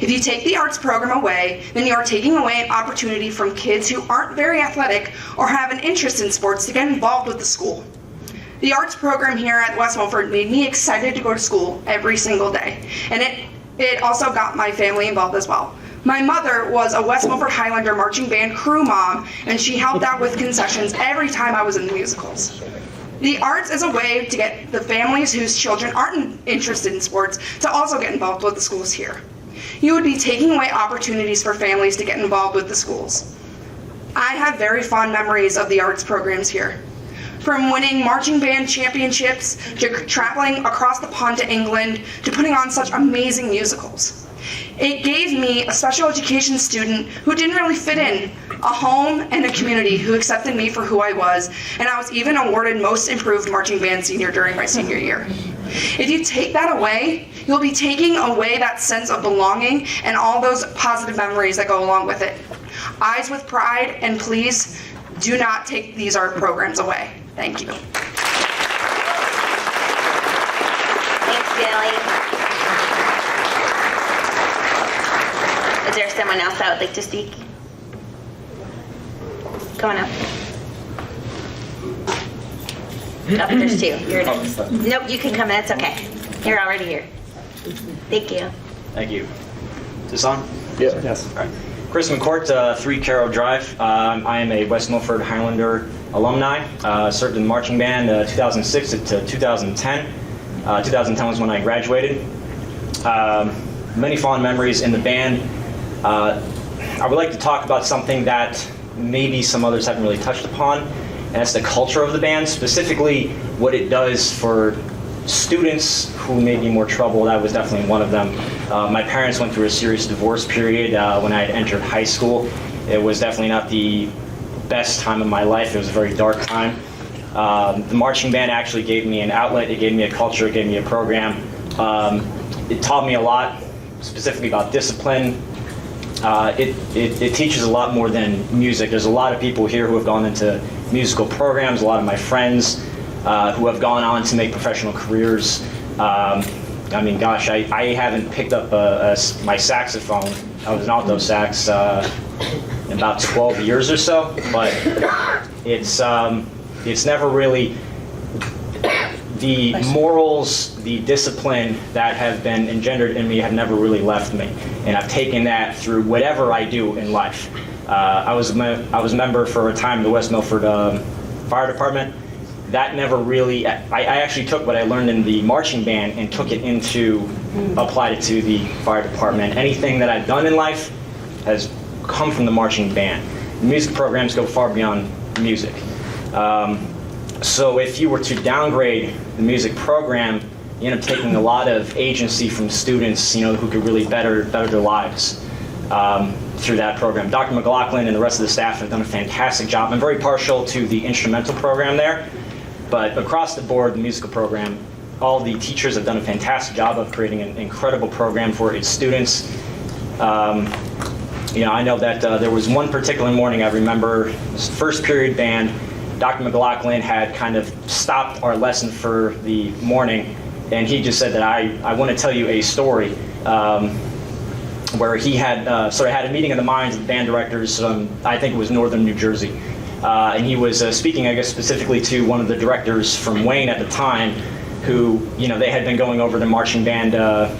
If you take the arts program away, then you are taking away an opportunity from kids who aren't very athletic or have an interest in sports to get involved with the school. The arts program here at West Milford made me excited to go to school every single day, and it also got my family involved as well. My mother was a West Milford Highlander marching band crew mom, and she helped out with concessions every time I was in the musicals. The arts is a way to get the families whose children aren't interested in sports to also get involved with the schools here. You would be taking away opportunities for families to get involved with the schools. I have very fond memories of the arts programs here. From winning marching band championships, to traveling across the pond to England, to putting on such amazing musicals. It gave me, a special education student who didn't really fit in, a home and a community who accepted me for who I was, and I was even awarded Most Improved Marching Band Senior during my senior year. If you take that away, you'll be taking away that sense of belonging and all those positive memories that go along with it. Eyes with Pride, and please do not take these art programs away. Thank you. Thanks, Bailey. Is there someone else that would like to speak? Come on up. Oh, there's two. You're next. Nope, you can come in. It's okay. You're already here. Thank you. Thank you. Is this on? Yes. All right. Chris McCourt, 3 Carroll Drive. I am a West Milford Highlander alumni. Served in the marching band 2006 to 2010. 2010 was when I graduated. Many fond memories in the band. I would like to talk about something that maybe some others haven't really touched upon, and that's the culture of the band, specifically what it does for students who may be more troubled. I was definitely one of them. My parents went through a serious divorce period when I had entered high school. It was definitely not the best time of my life. It was a very dark time. The marching band actually gave me an outlet. It gave me a culture. It gave me a program. It taught me a lot, specifically about discipline. It teaches a lot more than music. There's a lot of people here who have gone into musical programs, a lot of my friends who have gone on to make professional careers. I mean, gosh, I haven't picked up my saxophone. I was an alto sax in about 12 years or so, but it's never really the morals, the discipline that have been engendered in me have never really left me, and I've taken that through whatever I do in life. I was a member for a time in the West Milford Fire Department. That never really, I actually took what I learned in the marching band and took it applied it to the fire department. Anything that I've done in life has come from the marching band. The music programs go far beyond music. So if you were to downgrade the music program, you end up taking a lot of agency from students, who could really better their lives through that program. Dr. McLaughlin and the rest of the staff have done a fantastic job. I'm very partial to the instrumental program there, but across the board, the musical program, all the teachers have done a fantastic job of creating an incredible program for its students. I know that there was one particular morning I remember, first period band, Dr. McLaughlin had kind of stopped our lesson for the morning, and he just said that I want to tell you a story where he had had a meeting of the minds of the band directors. I think it was northern New Jersey, and he was speaking, I guess, specifically to one of the directors from Wayne at the time, who they had been going over the marching band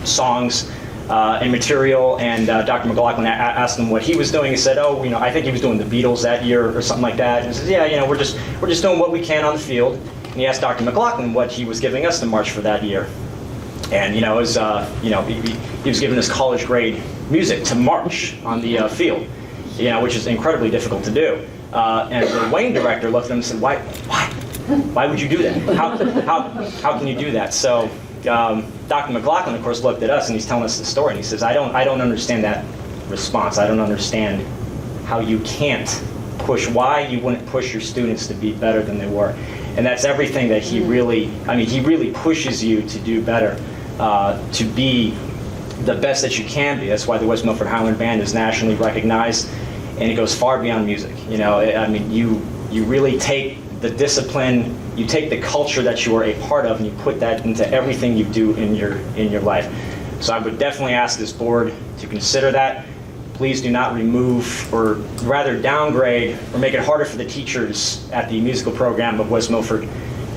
songs and material, and Dr. McLaughlin asked him what he was doing. He said, I think he was doing the Beatles that year or something like that. And he says, yeah, we're just doing what we can on the field. And he asked Dr. McLaughlin what he was giving us to march for that year. And it was he was giving us college grade music to march on the field, which is incredibly difficult to do. And the Wayne director looked at him and said, why would you do that? How can you do that? So Dr. McLaughlin, of course, looked at us and he's telling us the story, and he says, I don't understand that response. I don't understand how you can't why you wouldn't push your students to be better than they were. And that's everything that he really pushes you to do better, to be the best that you can be. That's why the West Milford Highlander Band is nationally recognized, and it goes far beyond music. You really take the discipline, you take the culture that you are a part of, and you put that into everything you do in your life. So I would definitely ask this board to consider that. Please do not remove, or rather downgrade, or make it harder for the teachers at the musical program of West Milford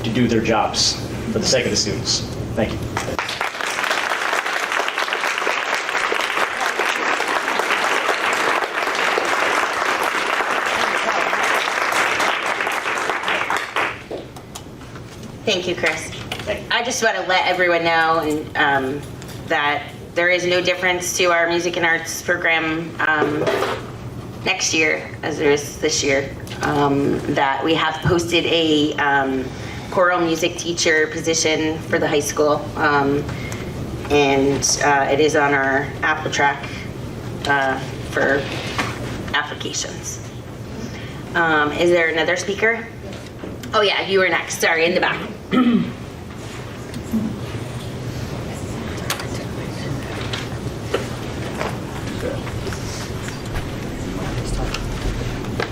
to do their jobs for the sake of the students. Thank you. Thank you, Chris. I just want to let everyone know that there is no difference to our music and arts program next year as there is this year. That we have posted a choral music teacher position for the high school, and it is on our Apple track for applications. Is there another speaker? Oh yeah, you were next. Sorry, in the back.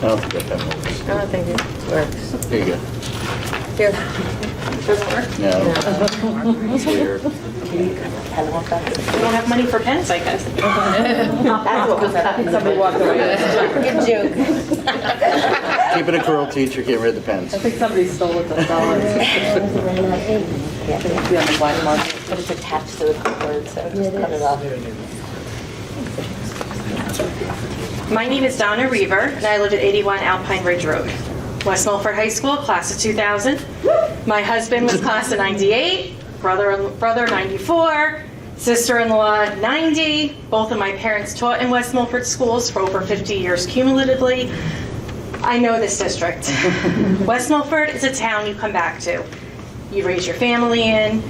don't think that works. I don't think it works. There you go. Here. Doesn't work? No. It's weird. We don't have money for pens, I guess. That's what was happening. Somebody walked away. Good joke. Keeping a cruel teacher, get rid of the pens. I think somebody stole it, the dollars. But it's attached to the cord, so just cut it off. My name is Donna Reaver, and I live at 81 Alpine Ridge Road. West Milford High School, class of 2000. My husband was class of 98, brother 94, sister-in-law 90. Both of my parents taught in West Milford schools for over 50 years cumulatively. I know this district. West Milford is a town you come back to. You raise your family in.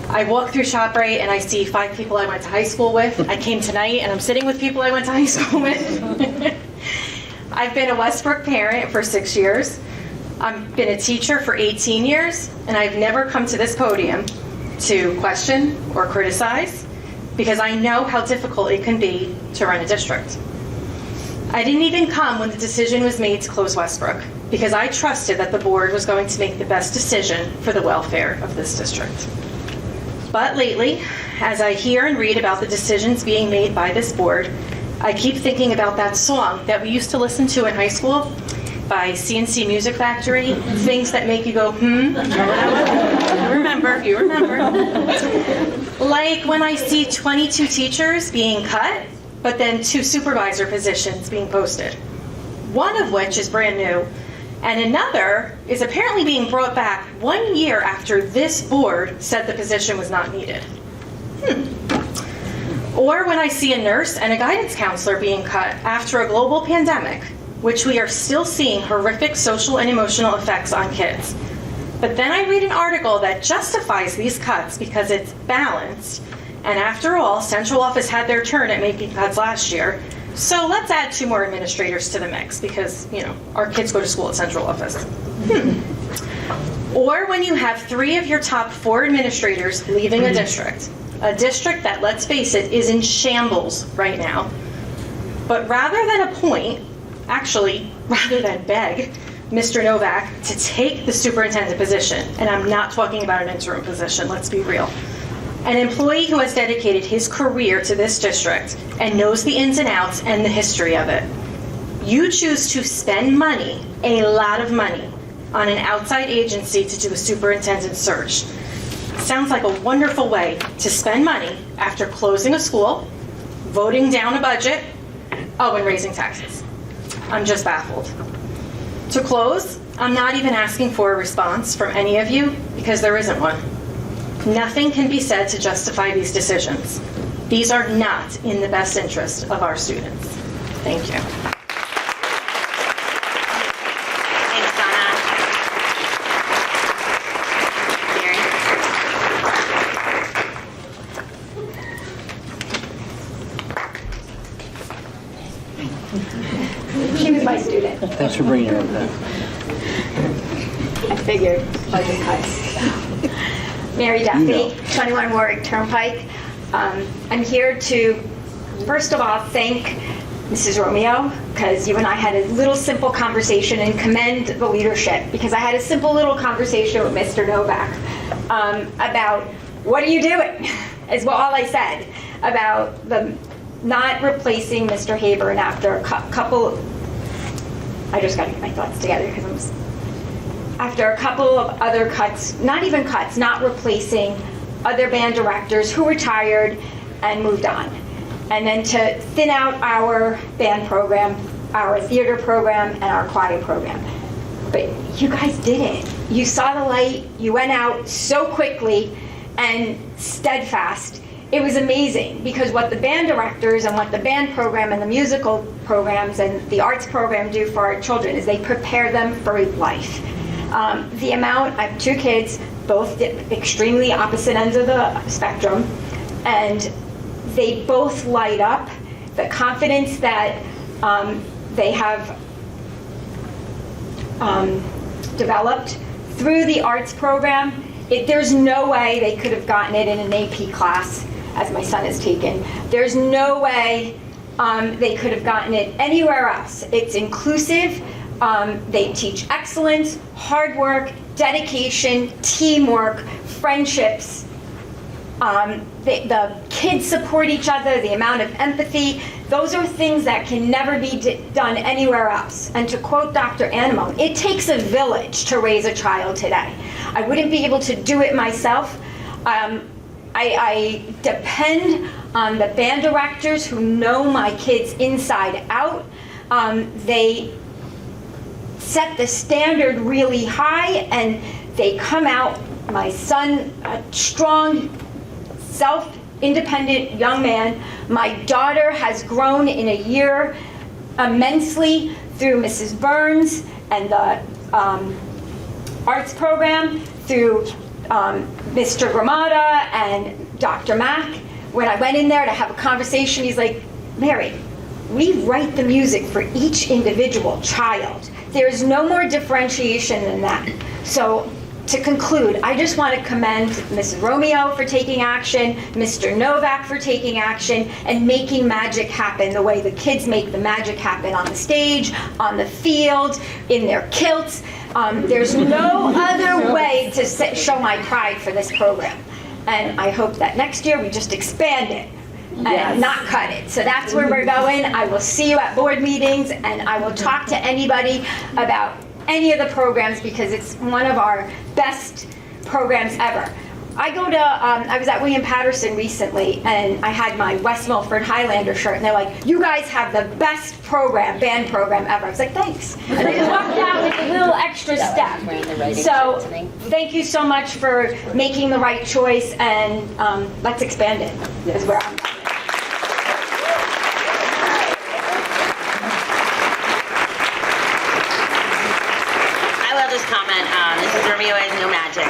I walk through ShopRite and I see 5 people I went to high school with. I came tonight and I'm sitting with people I went to high school with. I've been a Westbrook parent for 6 years. I've been a teacher for 18 years, and I've never come to this podium to question or criticize because I know how difficult it can be to run a district. I didn't even come when the decision was made to close Westbrook because I trusted that the board was going to make the best decision for the welfare of this district. But lately, as I hear and read about the decisions being made by this board, I keep thinking about that song that we used to listen to in high school by CNC Music Factory, Things That Make You Go, You remember. Like when I see 22 teachers being cut, but then 2 supervisor positions being posted. One of which is brand new, and another is apparently being brought back 1 year after this board said the position was not needed. Or when I see a nurse and a guidance counselor being cut after a global pandemic, which we are still seeing horrific social and emotional effects on kids. But then I read an article that justifies these cuts because it's balanced, and after all, central office had their turn at making cuts last year, so let's add 2 more administrators to the mix because, our kids go to school at central office. Or when you have 3 of your top 4 administrators leaving a district that, let's face it, is in shambles right now. But rather than beg Mr. Novak to take the superintendent position, and I'm not talking about an interim position, let's be real, an employee who has dedicated his career to this district and knows the ins and outs and the history of it, you choose to spend money, a lot of money, on an outside agency to do a superintendent search. Sounds like a wonderful way to spend money after closing a school, voting down a budget, and raising taxes. I'm just baffled. To close, I'm not even asking for a response from any of you because there isn't one. Nothing can be said to justify these decisions. These are not in the best interest of our students. Thank you. Thanks, Donna. She was my student. Thanks for bringing her up there. I figured budget cuts. Mary Duffy, 21 Warwick Turnpike. I'm here to, first of all, thank Mrs. Romeo, because you and I had a little simple conversation, and commend the leadership, because I had a simple little conversation with Mr. Novak about what are you doing, is what all I said, about the not replacing Mr. Haber after a couple, I just got to get my thoughts together because after a couple of other cuts, not even cuts, not replacing other band directors who retired and moved on. And then to thin out our band program, our theater program, and our choir program. But you guys did it. You saw the light, you went out so quickly and steadfast. It was amazing because what the band directors and what the band program and the musical programs and the arts program do for our children is they prepare them for life. I have 2 kids, both extremely opposite ends of the spectrum, and they both light up. The confidence that they have developed through the arts program, there's no way they could have gotten it in an AP class, as my son has taken. There's no way they could have gotten it anywhere else. It's inclusive. They teach excellence, hard work, dedication, teamwork, friendships. The kids support each other, the amount of empathy. Those are things that can never be done anywhere else. And to quote Dr. Animo, it takes a village to raise a child today. I wouldn't be able to do it myself. I depend on the band directors who know my kids inside out. They set the standard really high, and they come out. My son, a strong, self-independent young man. My daughter has grown in a year immensely through Mrs. Burns and the arts program, through Mr. Gramada and Dr. Mack. When I went in there to have a conversation, he's like, Mary, we write the music for each individual child. There's no more differentiation than that. So to conclude, I just want to commend Mrs. Romeo for taking action, Mr. Novak for taking action, and making magic happen the way the kids make the magic happen on the stage, on the field, in their kilts. There's no other way to show my pride for this program. And I hope that next year we just expand it and not cut it. So that's where we're going. I will see you at board meetings, and I will talk to anybody about any of the programs, because it's one of our best programs ever. I was at William Patterson recently, and I had my West Milford Highlander shirt, and they're like, you guys have the best band program ever. I was like, thanks. And I just walked out with a little extra step. So thank you so much for making the right choice, and let's expand it, is where I'm going. Mrs. Romeo has no magic.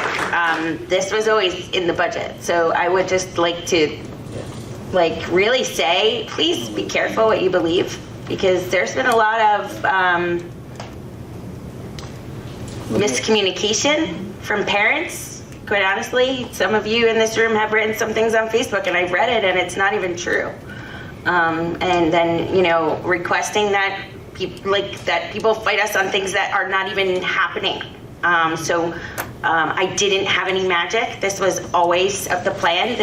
This was always in the budget, so I would just like to really say, please be careful what you believe, because there's been a lot of miscommunication from parents. Quite honestly, some of you in this room have written some things on Facebook, and I've read it, and it's not even true. And then, requesting that people fight us on things that are not even happening. I didn't have any magic. This was always the plan.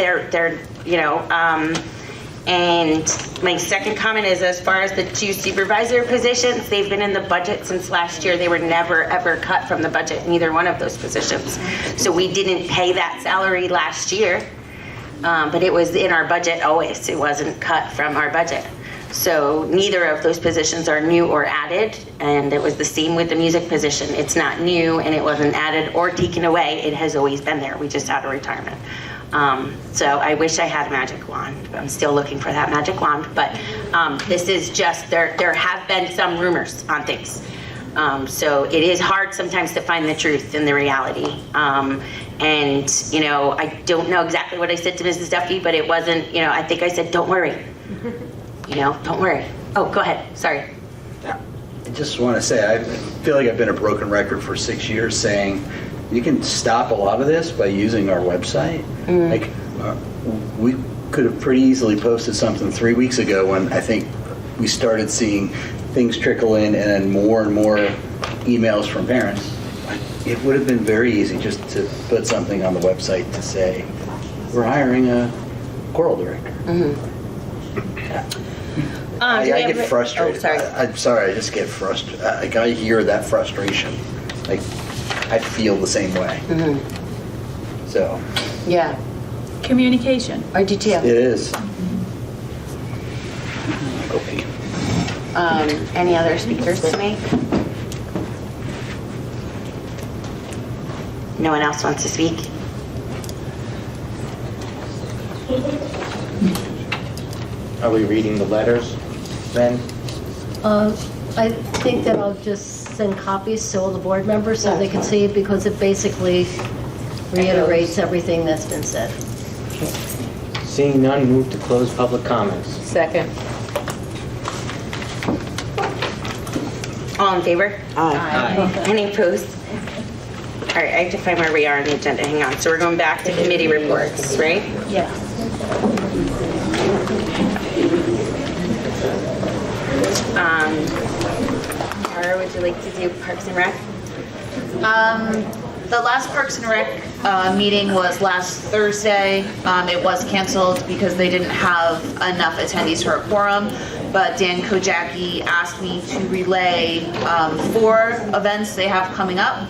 And my second comment is, as far as the 2 supervisor positions, they've been in the budget since last year. They were never, ever cut from the budget, neither one of those positions. So we didn't pay that salary last year, but it was in our budget always. It wasn't cut from our budget. So neither of those positions are new or added, and it was the same with the music position. It's not new, and it wasn't added or taken away. It has always been there. We just had a retirement. So I wish I had a magic wand. I'm still looking for that magic wand, but this is just, there have been some rumors on things. So it is hard sometimes to find the truth in the reality. And, I don't know exactly what I said to Mrs. Duffy, but it wasn't, I think I said, don't worry. Don't worry. Oh, go ahead. Sorry. I just want to say, I feel like I've been a broken record for 6 years saying you can stop a lot of this by using our website. We could have pretty easily posted something 3 weeks ago when I think we started seeing things trickle in and more and more emails from parents. It would have been very easy just to put something on the website to say, we're hiring a choral director. I get frustrated. Oh, sorry. I'm sorry, I just get frustrated. I hear that frustration. I feel the same way. So. Yeah. Communication. Or did you? It is. Any other speakers tonight? No one else wants to speak? Are we reading the letters then? I think that I'll just send copies to all the board members so they can see it, because it basically reiterates everything that's been said. Seeing none, move to close public comments. Second. All in favor? Aye. Any opposed? All right, I have to find where we are on the agenda. Hang on. So we're going back to committee reports, right? Yeah. Are would you like to do Parks and Rec? The last Parks and Rec meeting was last Thursday. It was canceled because they didn't have enough attendees for a quorum, but Dan Kojaki asked me to relay 4 events they have coming up.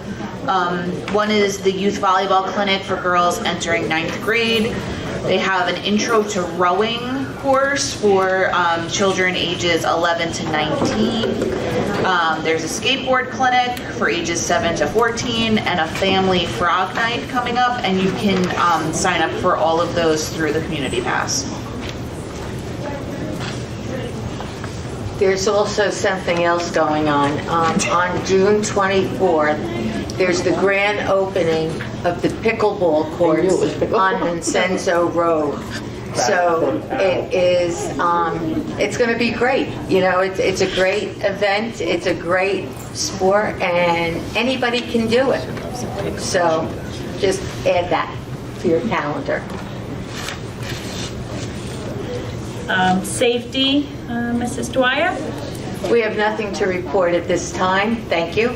One is the youth volleyball clinic for girls entering 9th grade. They have an intro to rowing course for children ages 11 to 19. There's a skateboard clinic for ages 7 to 14 and a family frog night coming up, and you can sign up for all of those through the Community Pass. There's also something else going on. On June 24th, there's the grand opening of the pickleball courts on Vincenzo Road. So it is, it's going to be great. You know, it's a great event. It's a great sport, and anybody can do it. So just add that to your calendar. Safety, Mrs. Dwyer? We have nothing to report at this time. Thank you.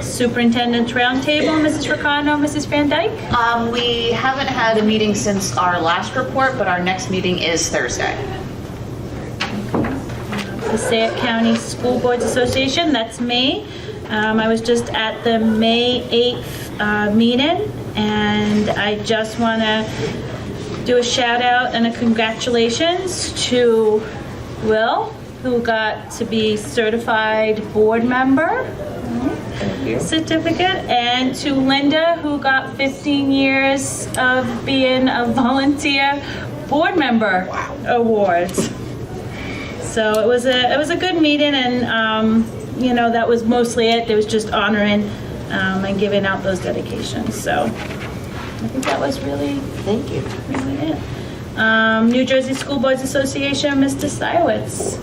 Superintendent Roundtable, Mrs. Riccardo, Mrs. Van Dyke? We haven't had a meeting since our last report, but our next meeting is Thursday. Passaic County School Boards Association, that's me. I was just at the May 8th meeting, and I just want to do a shout out and a congratulations to Will, who got to be certified board member certificate, and to Linda, who got 15 years of being a volunteer board member awards. So it was a good meeting, and you know, that was mostly it. There was just honoring and giving out those dedications. So I think that was really, thank you. Really it. New Jersey School Boards Association, Mr. Seiwitz.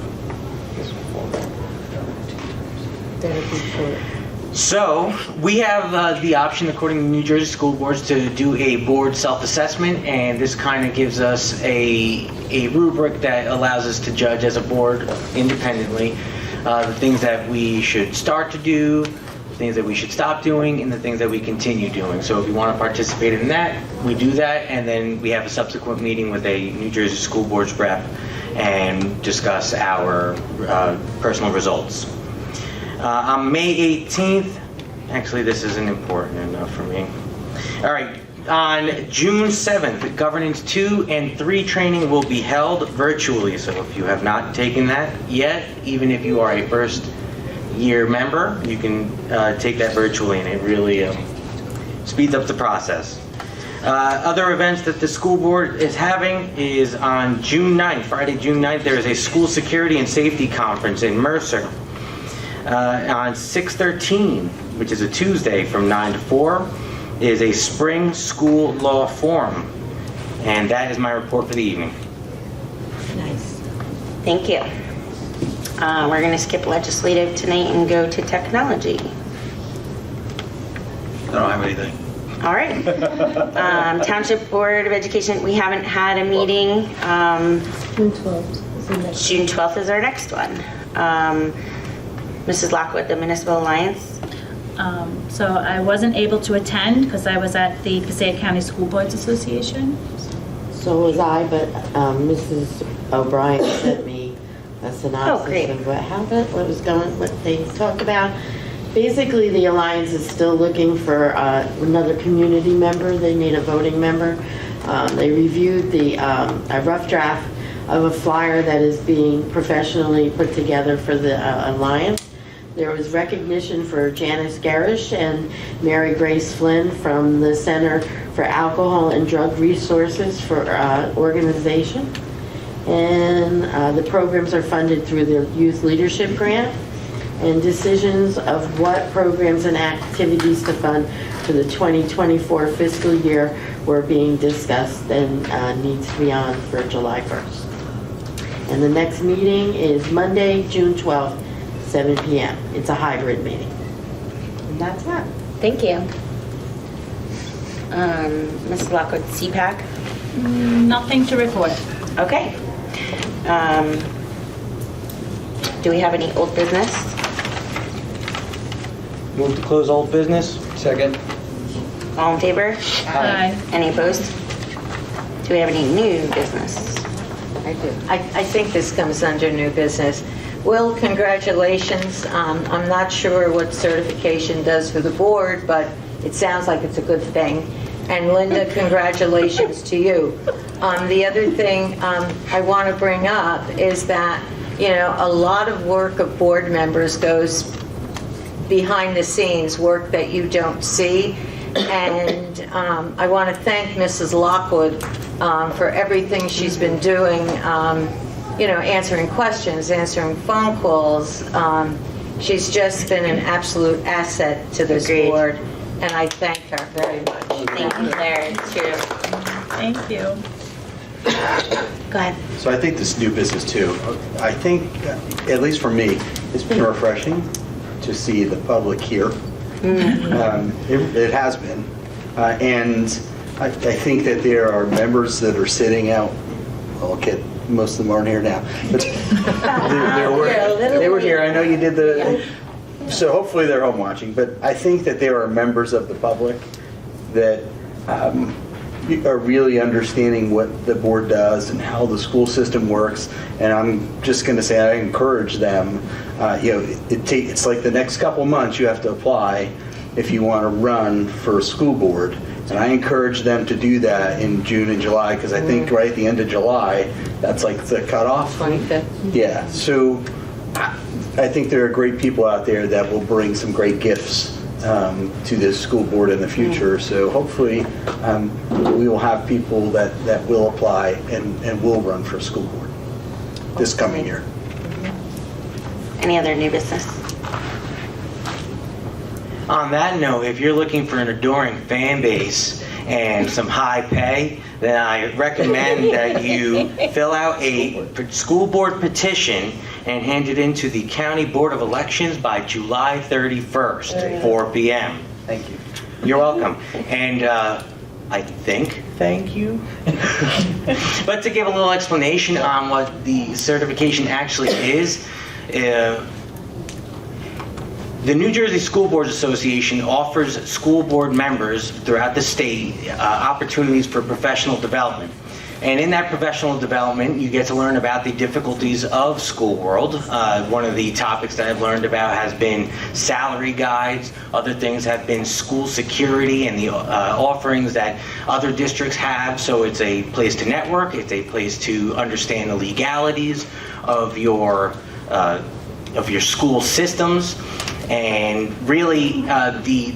So, we have the option, according to New Jersey School Boards, to do a board self-assessment, and this kind of gives us a rubric that allows us to judge as a board independently the things that we should start to do, the things that we should stop doing, and the things that we continue doing. So if you want to participate in that, we do that, and then we have a subsequent meeting with a New Jersey School Boards rep and discuss our personal results. On May 18th, actually this isn't important enough for me. All right, on June 7th, Governance 2 and 3 training will be held virtually. So if you have not taken that yet, even if you are a first year member, you can take that virtually, and it really speeds up the process. Other events that the school board is having is on June 9th, Friday, June 9th, there is a school security and safety conference in Mercer. On 6/13, which is a Tuesday from 9 to 4, is a spring school law forum. And that is my report for the evening. Nice. Thank you. We're going to skip legislative tonight and go to technology. I don't have anything. All right. Township Board of Education, we haven't had a meeting. June 12th. June 12th is our next one. Mrs. Lockwood, the Municipal Alliance. So I wasn't able to attend because I was at the Passaic County School Boards Association. So was I, but Mrs. O'Brien sent me a synopsis of what they talked about. Basically, the Alliance is still looking for another community member. They need a voting member. They reviewed a rough draft of a flyer that is being professionally put together for the Alliance. There was recognition for Janice Garish and Mary Grace Flynn from the Center for Alcohol and Drug Resources for organization. And the programs are funded through the Youth Leadership Grant. And decisions of what programs and activities to fund for the 2024 fiscal year were being discussed and needs to be on for July 1st. And the next meeting is Monday, June 12th, 7 p.m. It's a hybrid meeting. And that's that. Thank you. Mrs. Lockwood, CPAC? Nothing to report. Okay. Do we have any old business? Move to close old business. Second. All in favor? Aye. Any opposed? Do we have any new business? I do. I think this comes under new business. Will, congratulations. I'm not sure what certification does for the board, but it sounds like it's a good thing. And Linda, congratulations to you. The other thing I want to bring up is that, a lot of work of board members goes behind the scenes, work that you don't see. And I want to thank Mrs. Lockwood for everything she's been doing, answering questions, answering phone calls. She's just been an absolute asset to this board, and I thank her very much. Thank you, Claire. It's true. Thank you. Go ahead. So I think this new business too, I think, at least for me, it's been refreshing to see the public here. It has been. And I think that there are members that are sitting out, okay, most of them aren't here now, but they were here. I know you did so hopefully they're home watching, but I think that there are members of the public that are really understanding what the board does and how the school system works. And I'm just going to say I encourage them. It's like the next couple months you have to apply if you want to run for a school board. And I encourage them to do that in June and July, because I think right at the end of July, that's like the cutoff. 25th. Yeah, so I think there are great people out there that will bring some great gifts to this school board in the future. So hopefully we will have people that will apply and will run for school board this coming year. Any other new business? On that note, if you're looking for an adoring fan base and some high pay, then I recommend that you fill out a school board petition and hand it into the County Board of Elections by July 31st, 4 p.m. Thank you. You're welcome. And I think, thank you. But to give a little explanation on what the certification actually is, the New Jersey School Boards Association offers school board members throughout the state opportunities for professional development. And in that professional development, you get to learn about the difficulties of school world. One of the topics that I've learned about has been salary guides. Other things have been school security and the offerings that other districts have. So it's a place to network. It's a place to understand the legalities of your school systems. And really, the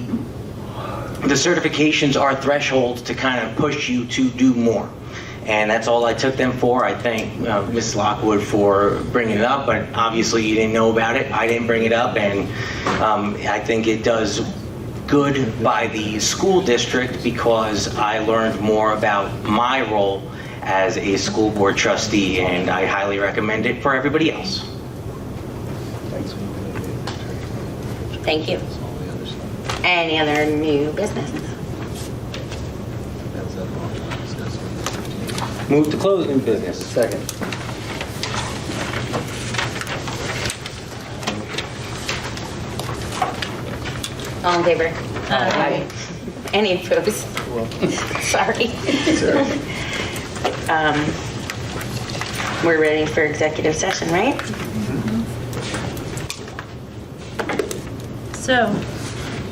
certifications are thresholds to kind of push you to do more. And that's all I took them for. I thank Mrs. Lockwood for bringing it up, but obviously you didn't know about it. I didn't bring it up, and I think it does good by the school district because I learned more about my role as a school board trustee, and I highly recommend it for everybody else. Thank you. Any other new business? Move to close new business. Second. All in favor? Aye. Any opposed? Sorry. We're ready for executive session, right? So,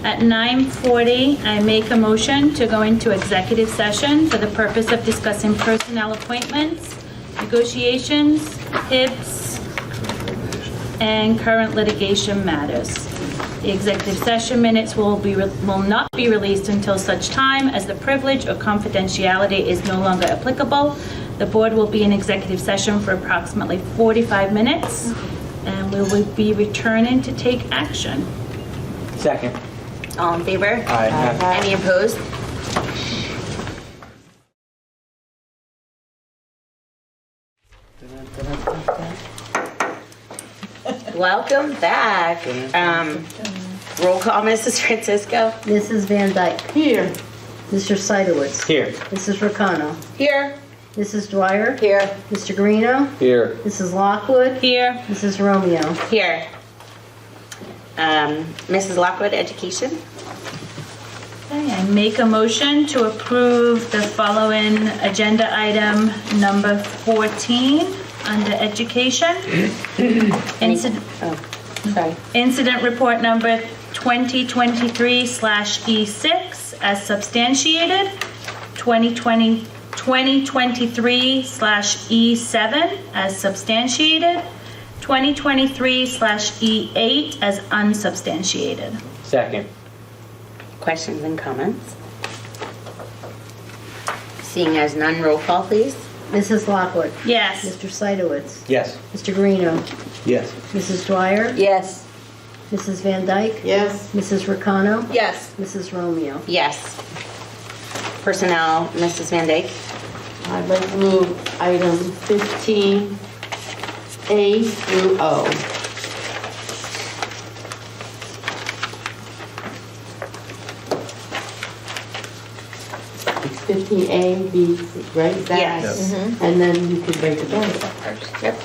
at 9:40, I make a motion to go into executive session for the purpose of discussing personnel appointments, negotiations, HIBs, and current litigation matters. The executive session minutes will not be released until such time as the privilege or confidentiality is no longer applicable. The board will be in executive session for approximately 45 minutes, and we will be returning to take action. Second. All in favor? Aye. Any opposed? Welcome back. Roll call, Mrs. Francisco. Mrs. Van Dyke. Here. Mr. Seidowitz. Here. Mrs. Racano. Here. Mrs. Dwyer? Here. Mr. Guarino? Here. Mrs. Lockwood? Here. Mrs. Romeo? Here. Mrs. Lockwood, education. Okay, I make a motion to approve the following agenda item number 14 under education. Incident report number 2023/E6 as substantiated. 2023/E7 as substantiated. 2023/E8 as unsubstantiated. Second. Questions and comments? Seeing as none, roll call, please. Mrs. Lockwood? Yes. Mr. Seidowitz? Yes. Mr. Guarino? Yes. Mrs. Dwyer? Yes. Mrs. Van Dyke? Yes. Mrs. Ricano? Yes. Mrs. Romeo? Yes. Personnel, Mrs. Van Dyke. I'd like to move item 15A through O. It's 15A, B, right? Is that- Yes. And then you can break it down. Yep.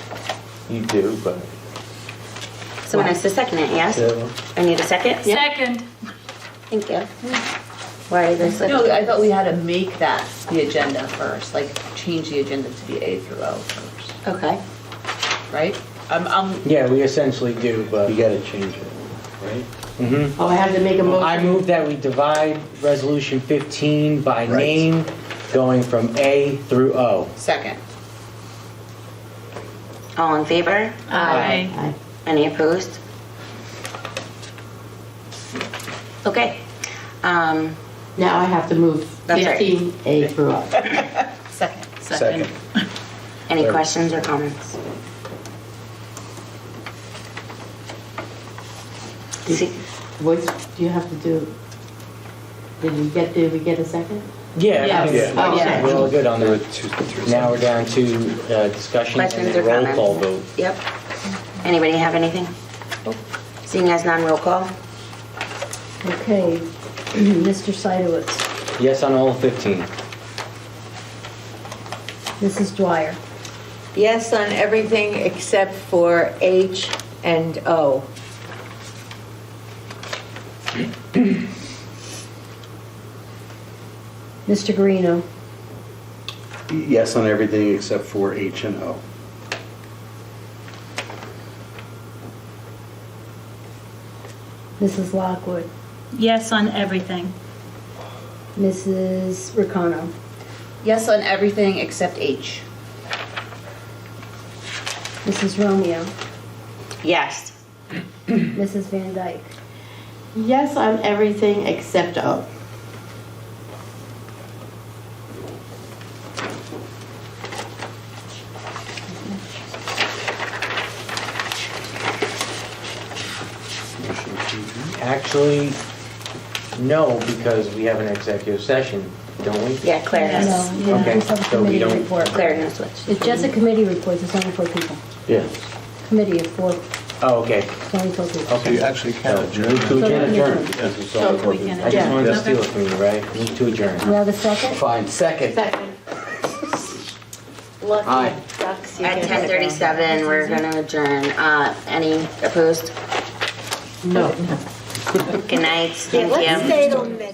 You do, but. Someone has to second it, yes? So- I need a second? Second. Thank you. Why is this? No, I thought we had to make that the agenda first, like change the agenda to be A through O first, Okay. right? Yeah, we essentially do, but. You gotta change it, right? Mm-hmm. Oh, I have to make a motion. I move that we divide Resolution 15 by name, going from A through O. Second. All in favor? Aye. Aye. Any opposed? Okay. Now I have to move That's right. 15A through O. Second. Second. Any Third. questions or comments? See- What do you have to do? Did we get a second? Yeah, Yes. everything's- Oh, okay. we're all good on that. Now we're down to discussion and Questions or roll comments? call vote. Yep. Anybody have anything? Seeing as none, roll call. Okay. Mr. Seidowitz? Yes on all 15. Mrs. Dwyer? Yes on everything except for H and O. Mr. Guarino? Yes on everything except for H and O. Mrs. Lockwood? Yes on everything. Mrs. Ricano? Yes on everything except H. Mrs. Romeo? Yes. Mrs. Van Dyke? Yes on everything except O. Actually, no, because we have an executive session, don't we? Yeah, Claire has. No, you Okay, just have a so we committee don't- report. Claire knows what. It's just a committee report, it's only 4 people. Yeah. Committee of 4, Oh, okay. it's only 4 people. Okay. You actually can So, adjourn. move to adjourn. Adjourn, because it's only four people. I just wanted to steal it from you, right? Move to adjourn. We have a second? Fine, second. Second. Aye. Ducks, you At can- 10:37, we're going to adjourn. Any opposed? No. Good night. Thank you. Let's stay till May.